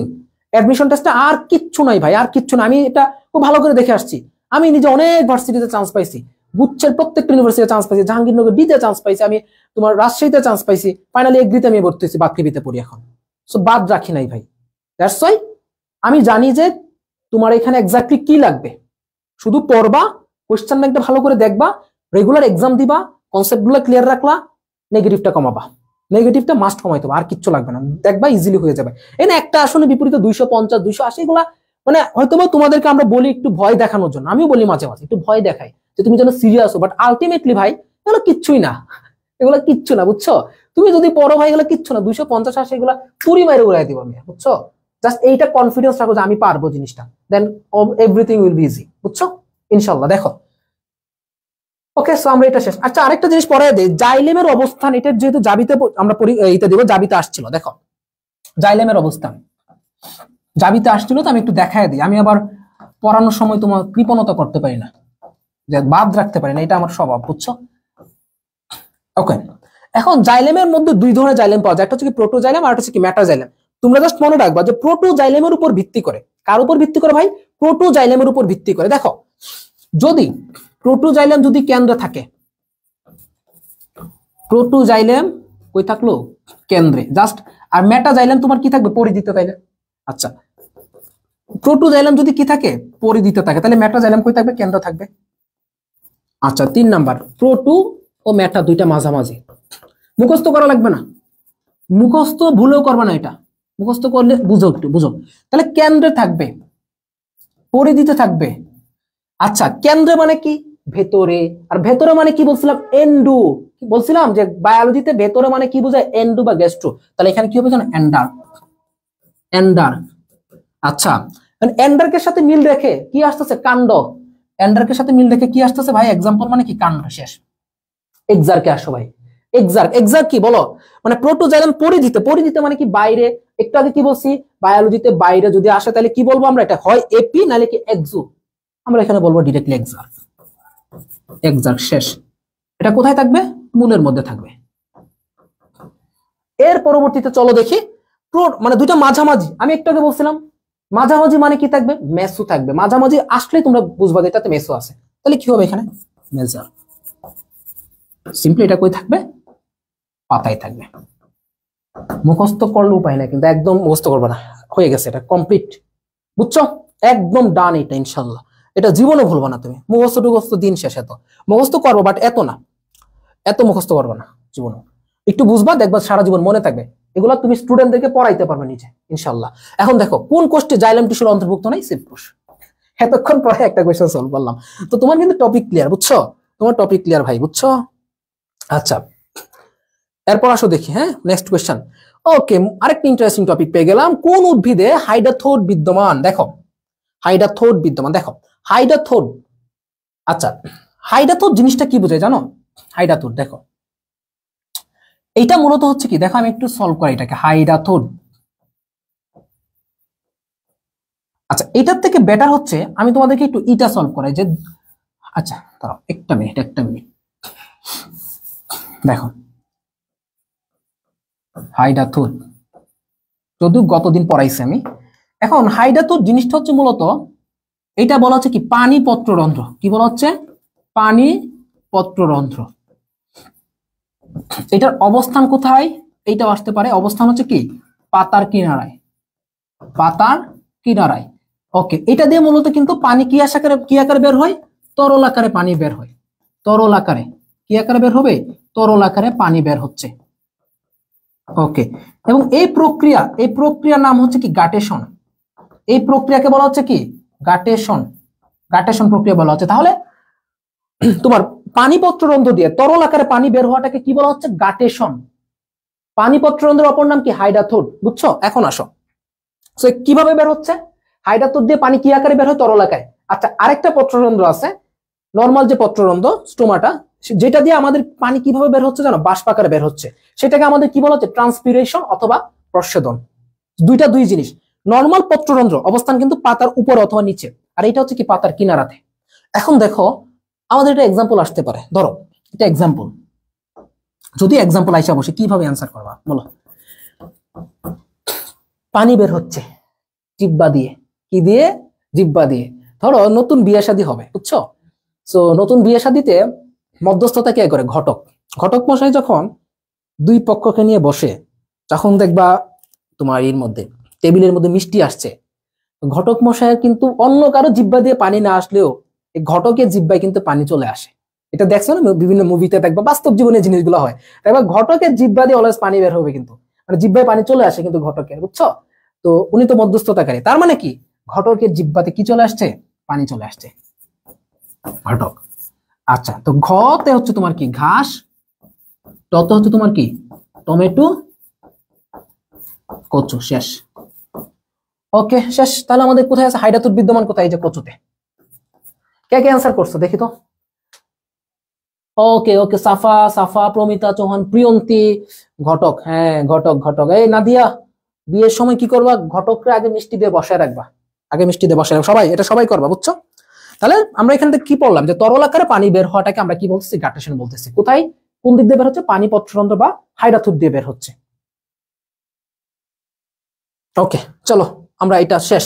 অ্যাডমিশন টেস্টে আর কিচ্ছু নাই ভাই, আর কিচ্ছু না। আমি এটা খুব ভালো করে দেখে আসছি। আমি নিজে অনেক ভার্সিটিতে চান্স পাইছি, গুচ্ছের প্রত্যেকটা ইউনিভার্সিটিতে চান্স পাইছি, জাহাঙ্গীরনগর বিতে চান্স পাইছি, আমি তোমার রাজশাহীতে চান্স পাইছি, ফাইনালি এগ্রিতে আমি ভর্তি হয়েছি, বাকৃবিতে পড়ি এখন। সো বাদ রাখি নাই ভাই। দ্যাটস ওয়াই আমি জানি যে তোমার এখানে এক্স্যাক্টলি কি লাগবে। শুধু পড়বা, কোশ্চেন ব্যাংকটা ভালো করে দেখবা, রেগুলার এক্সাম দিবা, কনসেপ্টগুলো ক্লিয়ার রাখলা, নেগেটিভটা কমাবা। নেগেটিভটা মাস্ট কমাইতে হবে, আর কিচ্ছু লাগবে না, দেখবা ইজিলি হয়ে যাবে। এই না একটা আসনে বিপরীতে 250 280 এগুলা মানে হয়তোবা তোমাদেরকে আমরা বলি একটু ভয় দেখানোর জন্য, আমিও বলি মাঝে মাঝে একটু ভয় দেখাই যে তুমি যেন সিরিয়াস হো, বাট আলটিমেটলি ভাই এগুলো কিচ্ছুই না, এগুলো কিচ্ছু না, বুঝছো? তুমি যদি পড়ো ভাই এগুলো কিচ্ছু না, 250 80 এগুলা পুরি মাইরে উড়াই দিব আমি, বুঝছো? জাস্ট এইটা কনফিডেন্স রাখো যে আমি পারবো জিনিসটা, then everything will be easy, বুঝছো? ইনশাল্লাহ। দেখো ওকে, সো আমরা এটা শেষ। আচ্ছা, আরেকটা জিনিস পড়ায় দেই, জাইলেমের অবস্থান, এটা যেহেতু জাবিতে আমরা এইটা দেবো, জাবিতে আসছিল। দেখো জাইলেমের অবস্থান জাবিতে আসছিল, তো আমি একটু দেখায় দিই। আমি আবার পড়ানোর সময় তোমার কৃপণতা করতে পারি না। যে বাদ রাখতে পারি না, এটা আমার স্বভাব, বুঝছো? ওকে, এখন জাইলেমের মধ্যে দুই ধরনের জাইলেম পাওয়া যায়, একটা হচ্ছে কি প্রোটোজাইলেম আর একটা হচ্ছে কি মেটাজাইলেম। তোমরা জাস্ট মনে রাখবা যে প্রোটোজাইলেমের উপর ভিত্তি করে, কার উপর ভিত্তি করে ভাই? প্রোটোজাইলেমের উপর ভিত্তি করে। দেখো, যদি প্রোটোজাইলেম যদি কেন্দ্রে থাকে, প্রোটোজাইলেম কই থাকলো? কেন্দ্রে জাস্ট। আর মেটাজাইলেম তোমার কি থাকবে? পরিধিতে, তাই না? আচ্ছা, প্রোটোজাইলেম যদি কি থাকে? পরিধিতে থাকে, তাহলে মেটাজাইলেম কই থাকবে? কেন্দ্র থাকবে। আচ্ছা, 3 নাম্বার, প্রোটো ও মেটা দুইটা মাঝামাঝি। মুখস্থ করা লাগবে না, মুখস্থ ভুলেও করবে না, এটা মুখস্থ করলে বুঝো, একটু বুঝো। তাহলে কেন্দ্রে থাকবে, পরিধিতে থাকবে। আচ্ছা, কেন্দ্রে মানে কি? ভেতরে। আর ভেতরে মানে কি বলছিলাম? এন্ডু। কি বলছিলাম যে বায়োলজিতে ভেতরে মানে কি বোঝায়? এন্ডু বা গ্যাস্ট্রো। তাহলে এখানে কি হবে জানো? এন্ডার। এন্ডার। আচ্ছা, এন্ডারকে সাথে মিল রেখে কি আসতেছে? কাণ্ড। এন্ডারকে সাথে মিল রেখে কি আসতেছে ভাই? এক্সাম্পল মানে কি? কাণ্ড। শেষ। এক্সারকে আসো ভাই। এক্সার, এক্সার কি বলো? মানে প্রোটোজাইলেম পরিধিতে, পরিধিতে মানে কি? বাইরে। একটু আগে কি বলছি? বায়োলজিতে বাইরে যদি আসে তাহলে কি বলবো আমরা? এটা হয় এপি নাহলে কি এক্সো। আমরা এখানে বলবো ডিরেক্টলি এক্সার। এক্সার। শেষ। এটা কোথায় থাকবে? মূলের মধ্যে থাকবে। এর পরবর্তীতে চলো দেখি মানে দুইটা মাঝামাঝি। আমি একটু আগে বলছিলাম মাঝামাঝি মানে কি থাকবে? মেসো থাকবে। মাঝামাঝি আসলে তোমরা বুঝবা যে এটাতে মেসো আছে, তাহলে কি হবে এখানে? মেজার। সিম্পলি এটা কই থাকবে? পাতায় থাকবে। মুখস্থ করলে উপায় না, কিন্তু একদম মুখস্থ করবে না। হয়ে গেছে, এটা কমপ্লিট, বুঝছো? একদম ডান এটা, ইনশাল্লাহ। এটা জীবনে ভুলবো না তুমি। মুখস্থ টুখস্থ দিন শেষ, এত মুখস্থ করবো, বাট এত না, এত মুখস্থ করবো না জীবনে। একটু বুঝবা, দেখবা সারা জীবন মনে থাকবে। এগুলো তুমি স্টুডেন্টদেরকে পড়াইতে পারবে নিজে, ইনশাল্লাহ। এখন দেখো, কোন কোষ্ঠী জাইলেম টিস্যুর অন্তর্ভুক্ত নাই? সিম্পল। এতক্ষণ পরে একটা কোয়েশ্চেন সলভ করলাম। তো তোমার কিন্তু টপিক ক্লিয়ার, বুঝছো? তোমার টপিক ক্লিয়ার ভাই, বুঝছো? আচ্ছা, এরপর আসো দেখি। হ্যাঁ, নেক্সট কোয়েশ্চেন। ওকে, আরেকটা ইন্টারেস্টিং টপিক পেয়ে গেলাম। কোন উদ্ভিদে হাইডাথোড বিদ্যমান? দেখো, হাইডাথোড বিদ্যমান। দেখো, হাইডাথোড। আচ্ছা, হাইডাথোড জিনিসটা কি বোঝায় জানো? হাইডাথোড দেখো, এইটা মূলত হচ্ছে কি? দেখো, আমি একটু সলভ করি এটাকে। হাইডাথোড। আচ্ছা, এটার থেকে বেটার হচ্ছে আমি তোমাদেরকে একটু ইটা সলভ করাই যে, আচ্ছা দাঁড়াও একটা মিনিট, একটা মিনিট। দেখো, হাইডাথোড যদিও গতদিন পড়াইছি আমি। এখন হাইডাথোড জিনিসটা হচ্ছে মূলত, এটা বলা হচ্ছে কি? পানি পত্ররন্ধ্র। কি বলা হচ্ছে? পানি পত্ররন্ধ্র। এটার অবস্থান কোথায়? এইটাও আসতে পারে। অবস্থান হচ্ছে কি? পাতার কিনারায়। পাতার কিনারায়। ওকে, এটা দিয়ে মূলত কিন্তু পানি কি আকারে বের হয়? তরল আকারে পানি বের হয়। তরল আকারে কি আকারে বের হবে? তরল আকারে পানি বের হচ্ছে। ওকে, এবং এই প্রক্রিয়ার নাম হচ্ছে কি? গাটেশন। এই প্রক্রিয়াকে বলা হচ্ছে কি? গাটেশন। গাটেশন প্রক্রিয়া বলা হচ্ছে। তাহলে তোমার পানিপত্ররন্ধ্র দিয়ে তরল আকারে পানি বের হওয়াটাকে কি বলা হচ্ছে? গাটেশন। পানিপত্ররন্ধ্রের অপর নাম কি? হাইডাথোড। বুঝছো? এখন আসো, সো কিভাবে বের হচ্ছে? হাইডাথোড দিয়ে পানি কি আকারে বের হয়? তরল আকারে। আচ্ছা, আরেকটা পত্ররন্ধ্র আছে, নর্মাল যে পত্ররন্ধ্র, স্টোমাটা, যেটা দিয়ে আমাদের পানি কিভাবে বের হচ্ছে জানো? বাষ্প আকারে বের হচ্ছে। সেটাকে আমাদের কি বলা হচ্ছে? ট্রান্সপিরেশন অথবা প্রস্বেদন। দুইটা দুই জিনিস। নর্মাল পত্ররন্ধ্র অবস্থান কিন্তু পাতার উপরে অথবা নিচে, আর এটা হচ্ছে কি? পাতার কিনারাতে। এখন দেখো, আমাদের এটা এক্সাম্পল আসতে পারে। ধরো, এটা এক্সাম্পল, যদি এক্সাম্পল আইসা বসে, কিভাবে অ্যান্সার করবা বলো? পানি বের হচ্ছে জিহ্বা দিয়ে। কি দিয়ে? জিহ্বা দিয়ে। ধরো নতুন বিয়ে শাদী হবে, বুঝছো? সো নতুন বিয়ে শাদীতে মধ্যস্থতা কে করে? ঘটক। ঘটক মশাই যখন দুই পক্ষকে নিয়ে বসে, তখন দেখবা তোমার এর মধ্যে টেবিলের মধ্যে মিষ্টি আসছে। ঘটক মশাইয়ের কিন্তু অন্য কারো জিহ্বা দিয়ে পানি না আসলেও এই ঘটকের জিহ্বায় কিন্তু পানি চলে আসে। এটা দেখছো না? বিভিন্ন মুভিতে দেখবা, বাস্তব জীবনে জিনিসগুলো হয়। দেখবা ঘটকের জিহ্বা দিয়ে অলওয়েজ পানি বের হবে, কিন্তু মানে জিহ্বায় পানি চলে আসে কিন্তু ঘটকের, বুঝছো? তো উনি তো মধ্যস্থতাকারী, তার মানে কি? ঘটকের জিহ্বাতে কি চলে আসছে? পানি চলে আসছে। ঘটক। আচ্ছা, তো ঘতে হচ্ছে তোমার কি? ঘাস। টতে হচ্ছে তোমার কি? টমেটো, কচু। শেষ। ওকে, শেষ। তাহলে আমাদের কোথায় আছে? হাইডাথোড বিদ্যমান কোথায়? এই যে কচুতে। কে কে অ্যান্সার করছো দেখি তো? ওকে ওকে, সাফা, সাফা, প্রমিতা, চৌহান, প্রিয়ন্তী, ঘটক। হ্যাঁ, ঘটক, ঘটক। এই নাদিয়া, বিয়ের সময় কি করবা? ঘটককে আগে মিষ্টি দিয়ে বসায় রাখবা। আগে মিষ্টি দিয়ে বসায় রাখবা। সবাই এটা সবাই করবা, বুঝছো? তাহলে আমরা এখান থেকে কি পড়লাম যে তরল আকারে পানি বের হওয়াটাকে আমরা কি বলতেছি, গার্টেশন বলতেছি। কোথায়, কোন দিক দিয়ে বের হচ্ছে, পানি পত্ররন্ধ্র বা হাইডাথুর দিয়ে বের হচ্ছে। ওকে, চলো আমরা এটা শেষ।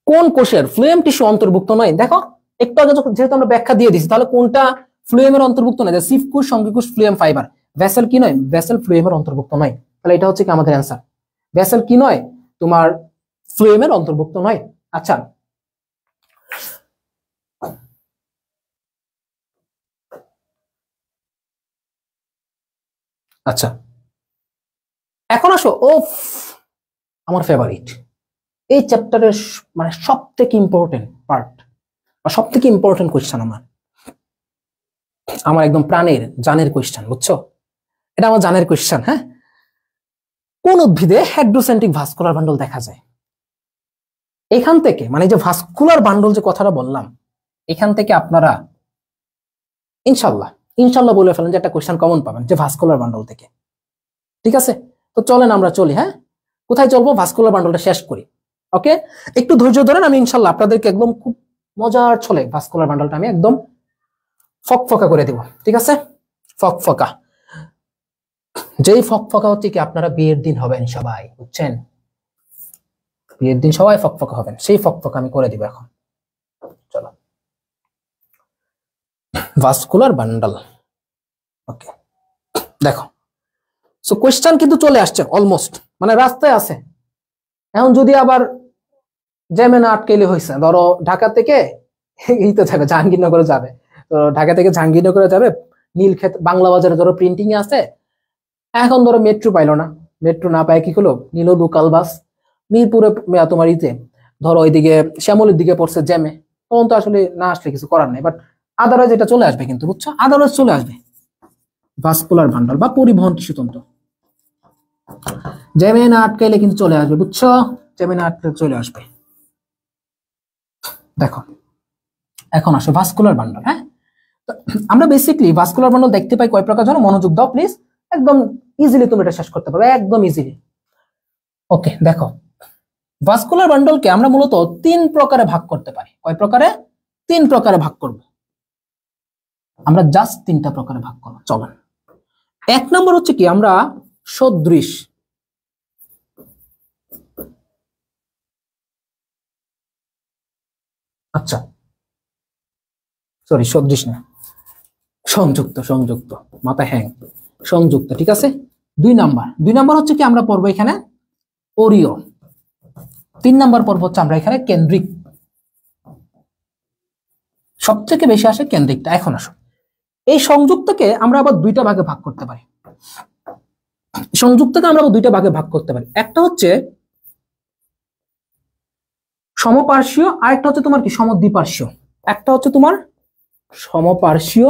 কোন কোষের ফ্লুয়েম টিস্যু অন্তর্ভুক্ত নয়? দেখো একটু আগে যেহেতু আমরা ব্যাখ্যা দিয়ে দিচ্ছি, তাহলে কোনটা ফ্লুয়েমের অন্তর্ভুক্ত নয়? সিফ কোষ, সঙ্গীকোষ, ফ্লুয়েম ফাইবার। ভেসেল কি নয়? ভেসেল ফ্লুয়েমের অন্তর্ভুক্ত নয়। তাহলে এটা হচ্ছে কি আমাদের অ্যান্সার। ভেসেল কি নয়? তোমার ফ্লুয়েমের অন্তর্ভুক্ত নয়। আচ্ছা, আচ্ছা এখন আসো, ও আমার ফেভারিট এই চ্যাপ্টারের মানে সব থেকে ইম্পর্টেন্ট পার্ট বা সব থেকে ইম্পর্টেন্ট কোয়েশ্চেন, আমার একদম প্রাণের জানের কোয়েশ্চেন, বুঝছো? এটা আমার জানের কোয়েশ্চেন। হ্যাঁ, কোন উদ্ভিদে হাইড্রোসেন্ট্রিক ভাস্কুলার বান্ডল দেখা যায়? এখান থেকে মানে যে ভাস্কুলার বান্ডল যে কথাটা বললাম, এখান থেকে আপনারা ইনশাল্লাহ ইনশাল্লাহ বলে ফেলেন যে একটা কোয়েশ্চেন কমন পাবেন যে ভাস্কুলার বান্ডল থেকে। ঠিক আছে, তো চলেন আমরা চলি। হ্যাঁ, কোথায় চলবো? ভাস্কুলার বান্ডলটা শেষ করি। ওকে, একটু ধৈর্য ধরেন, আমি ইনশাল্লাহ আপনাদেরকে একদম খুব মজার ছলে ভাস্কুলার বান্ডলটা আমি একদম ফকফকা করে দিব। ঠিক আছে, ফকফকা। যেই ফকফকা হচ্ছে কি, আপনারা বিয়ের দিন হবেন সবাই, বুঝছেন? বিয়ের দিন সবাই ফকফকা হবেন, সেই ফকফকা আমি করে দিব এখন। চলো, ভাস্কুলার বান্ডল। ওকে, দেখো, সো কোয়েশ্চেন কিন্তু চলে আসছে অলমোস্ট, মানে রাস্তায় আছে। এখন যদি আবার জ্যামে না আটকেলে হয়েছে, ধরো ঢাকা থেকে এই তো যাবে জাহাঙ্গীরনগরে যাবে, তো ঢাকা থেকে জাহাঙ্গীরনগরে যাবে, নীলক্ষেত বাংলা বাজারে ধরো প্রিন্টিং এ আছে। এখন ধরো মেট্রো পাইলো না, মেট্রো না পায় কি হলো, নিল লোকাল বাস। মিরপুরে তোমার ইতে ধরো ওইদিকে শ্যামলের দিকে পড়ছে জ্যামে, তখন তো আসলে না আসলে কিছু করার নেই, বাট আদারওয়াইজ এটা চলে আসবে কিন্তু, বুঝছো? আদারওয়াইজ চলে আসবে ভাস্কুলার বান্ডল বা পরিবহন টিস্যুতন্ত্র। জ্যামে না আটকাইলে কিন্তু চলে আসবে, বুঝছো? জ্যামে না আটকালে চলে আসবে। দেখো এখন আসো ভাস্কুলার বান্ডল। হ্যাঁ, আমরা বেসিকলি ভাস্কুলার বান্ডল দেখতে পাই কয় প্রকার, জানো? মনোযোগ দাও প্লিজ, একদম ইজিলি তুমি এটা শেষ করতে পারবে, একদম ইজিলি। ওকে, দেখো ভাস্কুলার বান্ডলকে আমরা মূলত 3 প্রকারে ভাগ করতে পারি। কয় প্রকারে? 3 প্রকারে ভাগ করব আমরা, জাস্ট 3টা প্রকারে ভাগ করব। চলো, 1 নম্বর হচ্ছে কি, আমরা সদৃশ। আচ্ছা সরি, সদৃশ না, সংযুক্ত, সংযুক্ত, মাথা হ্যাং, সংযুক্ত। ঠিক আছে, 2 নাম্বার হচ্ছে কি, আমরা পড়বো এখানে অরীয়। 3 নাম্বার পর্ব হচ্ছে আমরা এখানে কেন্দ্রিক। সব থেকে বেশি আসে কেন্দ্রিকটা। এখন আসো, এই সংযুক্তকে আমরা আবার 2টা ভাগে ভাগ করতে পারি। সংযুক্তকে আমরা আবার 2টা ভাগে ভাগ করতে পারি। একটা হচ্ছে সমপার্শ্বীয়, আরেকটা হচ্ছে তোমার কি সমদ্বিপার্শ্বীয়। একটা হচ্ছে তোমার সমপার্শ্বীয়,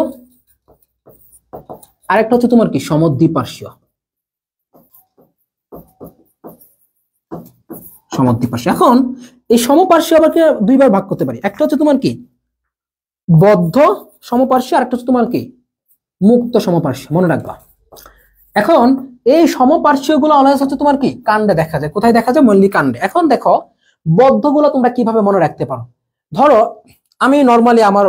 আরেকটা হচ্ছে তোমার কি সমদ্বিপার্শ্বীয়। সমদ্বিপার্শ্বীয়। এখন এই সমপার্শ্বীয় আবার 2বার ভাগ করতে পারি। একটা হচ্ছে তোমার কি বদ্ধ সমপার্শ্বীয়, আরেকটা হচ্ছে তোমার কি মুক্ত সমপার্শ্বীয়, মনে রাখবা। এখন এই সমপার্শ্বীয় গুলো অলওয়েজ হচ্ছে তোমার কি কাণ্ডে দেখা যায়। কোথায় দেখা যায়? মৌলিক কাণ্ডে। এখন দেখো বদ্ধ গুলো তোমরা কিভাবে মনে রাখতে পারো। ধরো আমি নর্মালি আমার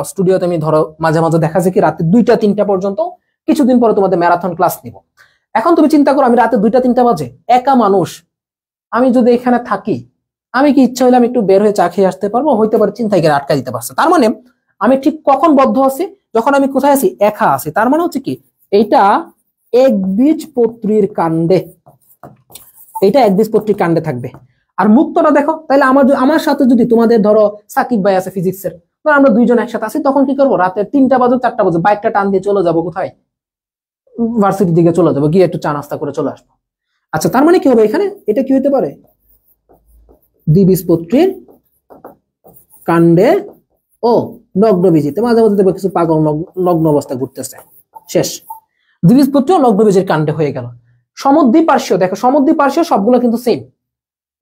স্টুডিওতে আমি ধরো মাঝে মাঝে দেখা যায় কি রাতে 2টা 3টা পর্যন্ত, কিছুদিন পরে তোমাদের ম্যারাথন ক্লাস নিব। এখন তুমি চিন্তা করো, আমি রাতে 2টা 3টা বাজে একা মানুষ, আমি যদি এখানে থাকি, আমি কি ইচ্ছা হইলে আমি একটু বের হয়ে চা খেয়ে আসতে পারবো? হইতে পারে চিন্তায় গিয়ে আটকা দিতে পারছে। তার মানে আমি ঠিক কখন বদ্ধ আছি? যখন আমি কোথায় আছি? একা আছি। তার মানে হচ্ছে কি এইটা একবীজপত্রীর কাণ্ডে, এইটা একবীজপত্রীর কাণ্ডে থাকবে। আর মুক্তটা দেখো, তাহলে আমার সাথে যদি তোমাদের ধরো সাকিব ভাই আছে ফিজিক্সের, ধরো আমরা 2জন একসাথে আছি, তখন কি করবো? রাতে 3টা বাজে 4টা বাজে বাইকটা টান দিয়ে চলে যাবো কোথায়? ভার্সিটির দিকে চলে যাবো, গিয়ে একটু চা নাস্তা করে চলে আসবো। আচ্ছা, তার মানে কি হবে এখানে? এটা কি হইতে পারে? দ্বিবীজপত্রীর কাণ্ডে ও নগ্নবীজিতে। মাঝে মাঝে দেখবে কিছু পাগল নগ্ন অবস্থা ঘুরতেছে, শেষ। দ্বিবীজপত্রী ও নগ্নবীজের কাণ্ডে হয়ে গেল। সমদ্বিপার্শ্বীয়, দেখো সমদ্বিপার্শ্বীয় সবগুলো কিন্তু সেম।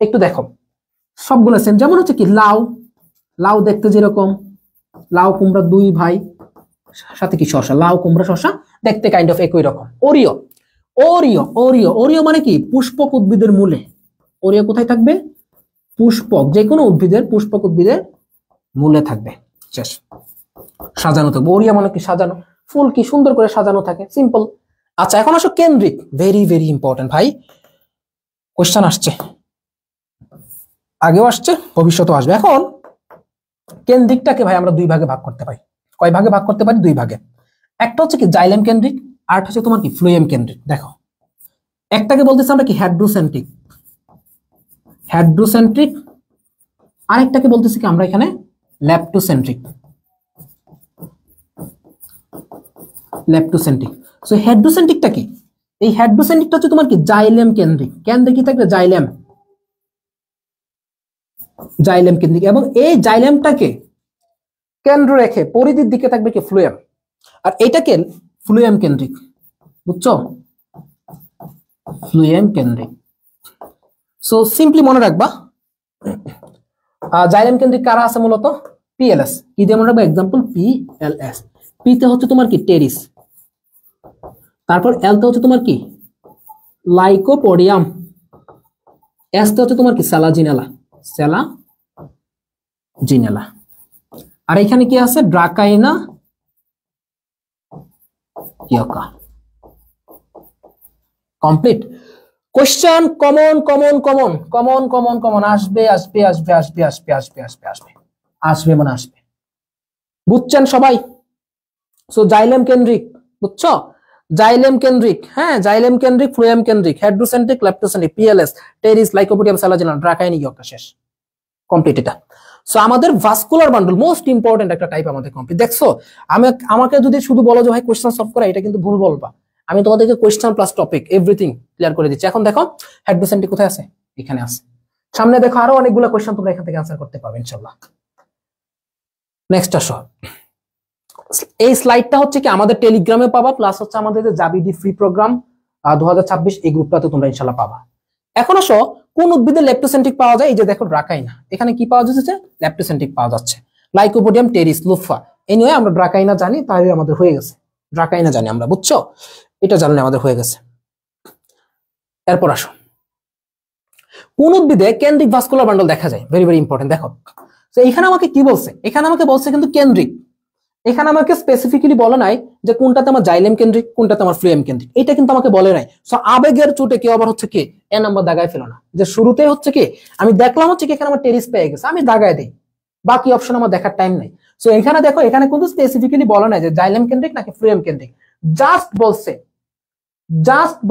একটু দেখো সবগুলো সেম। যেমন হচ্ছে কি লাউ, লাউ দেখতে যেরকম, লাউ কুমড়া 2 ভাই, সাথে কি শশা, লাউ কুমড়া শশা দেখতে কাইন্ড অফ একই রকম। অরীয়, ওরিও ওরিও ওরিও মানে কি পুষ্পক উদ্ভিদের মূলে। ওরিও কোথায় থাকবে? পুষ্পক, যে কোনো উদ্ভিদের পুষ্পক উদ্ভিদের মূলে থাকবে। শেষ। সাজানো থাকবে। ওরিয়া মানে কি সাজানো, ফুল কি সুন্দর করে সাজানো থাকে, সিম্পল। আচ্ছা এখন আসো কেন্দ্রিক, ভেরি ভেরি ইম্পর্টেন্ট ভাই, কোশ্চেন আসছে, আগেও আসছে, ভবিষ্যতেও আসবে। এখন কেন্দ্রিকটাকে ভাই আমরা দুই ভাগে ভাগ করতে পারি। কয় ভাগে ভাগ করতে পারি? দুই ভাগে। একটা হচ্ছে কি জাইলেম কেন্দ্রিক, আর হচ্ছে তোমার কি ফ্লুয়েম কেন্দ্রিক। দেখো একটাকে বলতেছি আমরা কি হেড্রোসেন্ট্রিক, হেড্রোসেন্ট্রিক, আরেকটাকে বলতেছি কি আমরা এখানে ল্যাপ্টোসেন্ট্রিক, ল্যাপ্টোসেন্ট্রিক। সো হেড্রোসেন্ট্রিকটা কি? এই হেড্রোসেন্ট্রিকটা হচ্ছে তোমার কি জাইলেম কেন্দ্রিক। কেন্দ্রে কি থাকবে? জাইলেম, জাইলেম কেন্দ্রিক। এবং এই জাইলেমটাকে কেন্দ্র রেখে পরিধির দিকে থাকবে কি ফ্লুয়েম, আর এটাকে ফ্লুয়েম কেন্দ্রিক, বুঝছো? ফ্লুয়েম কেন্দ্রিক। সো সিম্পলি মনে রাখবা জাইলেম কেন্দ্রিক কারা আছে মূলত? পিএলএস। কি দিয়ে মনে রাখবা? Example PLS. পি তে হচ্ছে তোমার কি টেরিস, তারপর এল তে হচ্ছে তোমার কি লাইকোপোডিয়াম, এস তে হচ্ছে তোমার কি স্যালাজিনেলা, স্যালাজিনেলা। আর এখানে কি আছে? Dracaena yucca. Complete. Question common common common common common common আসবে আসবে আসবে আসবে আসবে আসবে আসবে আসবে আসবে মানে আসবে, বুঝছেন সবাই? সো জাইলেম কেন্দ্রিক, বুঝছো? জাইলেম কেন্দ্রিক, হ্যাঁ জাইলেম কেন্দ্রিক, ফ্লুয়েম কেন্দ্রিক, হেড্রোসেন্ট্রিক, ল্যাপ্টোসেন্ট্রিক, পিএলএস, টেরিস, লাইকোপোডিয়াম, স্যালাজিনেলা, ড্রাকাইনা ইয়োকা। শেষ, কমপ্লিট এটা। সো আমাদের ভাস্কুলার বান্ডল মোস্ট ইম্পর্টেন্ট একটা টাইপ আমাদের কমপ্লিট। দেখছো আমাকে যদি শুধু বলো যে ভাই কোশ্চেন সলভ করা, এটা কিন্তু ভুল বলবা। আমি তোমাদেরকে question plus topic everything clear করে দিচ্ছি। এখন দেখো হেড্রোসেন্ট্রিক কোথায় আছে? এখানে আছে। সামনে দেখো আরো অনেকগুলো কোশ্চেন তোমরা এখান থেকে আনসার করতে পারবে ইনশাআল্লাহ। নেক্সট আসো, এই স্লাইডটা হচ্ছে কি আমাদের টেলিগ্রামে পাবা, প্লাস হচ্ছে আমাদের যে জাবিডি ফ্রি প্রোগ্রাম 2026 এই গ্রুপটাতে তোমরা ইনশাআল্লাহ পাবা। এখন আসো কোন উদ্ভিদে ল্যাপ্টোসেন্ট্রিক পাওয়া যায়? এই যে দেখো ড্রাকাইনা, এখানে কি পাওয়া যাচ্ছে? ল্যাপ্টোসেন্ট্রিক পাওয়া যাচ্ছে। Lycopodium, teres, লুফা। এনিওয়ে আমরা ড্রাকাইনা জানি, তাহলে আমাদের হয়ে গেছে। ড্রাকাইনা জানি আমরা, বুঝছো? এটা জানলে আমাদের হয়ে গেছে। এরপর আসো কোন উদ্ভিদে কেন্দ্রিক ভাস্কুলার বান্ডল দেখা যায়? Very very important. দেখো তো এখানে আমাকে কি বলছে? এখানে আমাকে বলছে কিন্তু কেন্দ্রিক। এখানে আমাকে স্পেসিফিক্যালি বলে নাই যে কোনটাতে আমার জাইলেম কেন্দ্রিক, কোনটাতে আমার ফ্লুয়েম কেন্দ্রিক, এটা কিন্তু আমাকে বলে নাই। সো আবেগের চোটে কেউ আবার হচ্ছে কি এ নাম্বার দাগায় ফেলো না, যে শুরুতে হচ্ছে কি আমি দেখলাম হচ্ছে কি এখানে আমার টেরিস পেয়ে গেছে, আমি দাগায় দিই, বাকি অপশন আমার দেখার টাইম নাই। সো এখানে দেখো এখানে কিন্তু স্পেসিফিক্যালি বলা নাই যে জাইলেম কেন্দ্রিক নাকি ফ্লুয়েম কেন্দ্রিক, জাস্ট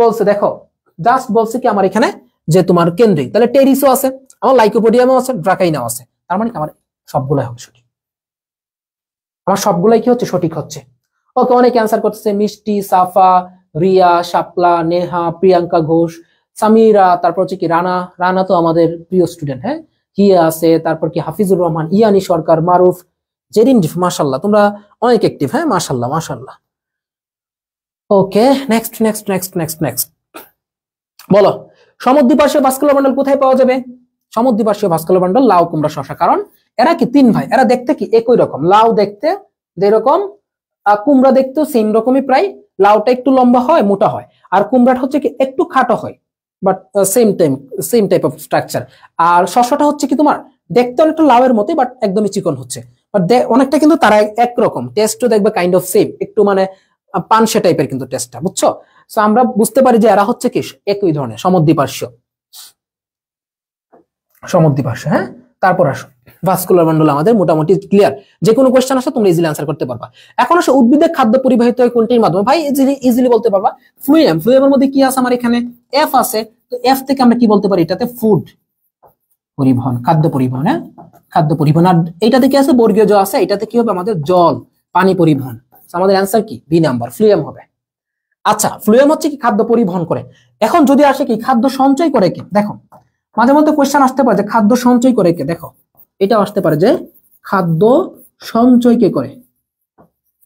বলছে দেখো, জাস্ট বলছে কি আমার এখানে যে তোমার কেন্দ্রিক, তাহলে টেরিসও আছে, আমার লাইকোপোডিয়ামও আছে, ড্রাকাইনাও আছে, তার মানে কি আমার সবগুলাই হবে সঠিক, আমার সবগুলাই কি হচ্ছে? সঠিক হচ্ছে। ওকে, অনেক অ্যান্সার করতেছে, মিষ্টি, সাফা, রিয়া, শাপলা, নেহা, প্রিয়াঙ্কা ঘোষ, সামিরা, তারপর হচ্ছে কি রানা, রানা তো আমাদের প্রিয় স্টুডেন্ট, হ্যাঁ, হিয়া আছে, তারপর কি হাফিজুর রহমান, ইয়ানি সরকার, মারুফ, জেরিন, মাশাল্লাহ তোমরা অনেক অ্যাক্টিভ, হ্যাঁ মাশাল্লাহ মাশাল্লাহ। Okay, next next next next next বলো, সমুদ্রপার্শ্বীয় ভাস্কুলার বান্ডল কোথায় পাওয়া যাবে? সমুদ্রপার্শ্বীয় ভাস্কুলার বান্ডল লাউ, কুমড়া, শসা। কারণ এরা কি তিন ভাই, এরা দেখতে কি একই রকম, লাউ দেখতে যেরকম, কুমড়া দেখতেও সেম রকমই প্রায়, লাউটা একটু লম্বা হয়, মোটা হয়, আর কুমড়াটা হচ্ছে কি একটু খাটো হয়, but same type of structure. আর শসাটা হচ্ছে কি তোমার দেখতে অনেকটা লাউয়ের মতোই, বাট একদমই চিকন হচ্ছে, বাট অনেকটা কিন্তু তারা একরকম, টেস্টও দেখবে কাইন্ড অফ সেম, একটু মানে পানসে টাইপের কিন্তু টেস্টটা, বুঝছো? সো আমরা বুঝতে পারি যে এরা হচ্ছে কি একই ধরনের, সমুদ্রপার্শ্ব, হ্যাঁ। তারপর আসো ভাস্কুলার বান্ডল আমাদের মোটামুটি ক্লিয়ার, যে কোনো কোশ্চেন আসে তোমরা ইজিলি আনসার করতে পারবা। এখন আসো উদ্ভিদের খাদ্য পরিবাহিত হয় কোনটির মাধ্যমে? ভাই ইজিলি বলতে পারবা ফ্লুয়েম। ফ্লুয়েমের মধ্যে কি আছে আমার? এখানে এফ আছে, তো এফ থেকে আমরা কি বলতে পারি? এটাতে ফুড পরিবহন, খাদ্য পরিবহন, হ্যাঁ খাদ্য পরিবহন। আর এটাতে কি আছে? বর্গীয় জ আছে, এটাতে কি হবে? আমাদের জল, পানি পরিবহন। আমাদের অ্যান্সার কি? বি নাম্বার, ফ্লুয়েম হবে। আচ্ছা, ফ্লুয়েম হচ্ছে কি খাদ্য পরিবহন করে। এখন যদি আসে কি খাদ্য সঞ্চয় করে কি? দেখো মাঝে মধ্যে কোশ্চেন আসতে পারে যে খাদ্য সঞ্চয় করে কে? দেখো এটাও আসতে পারে যে খাদ্য সঞ্চয় কে করে?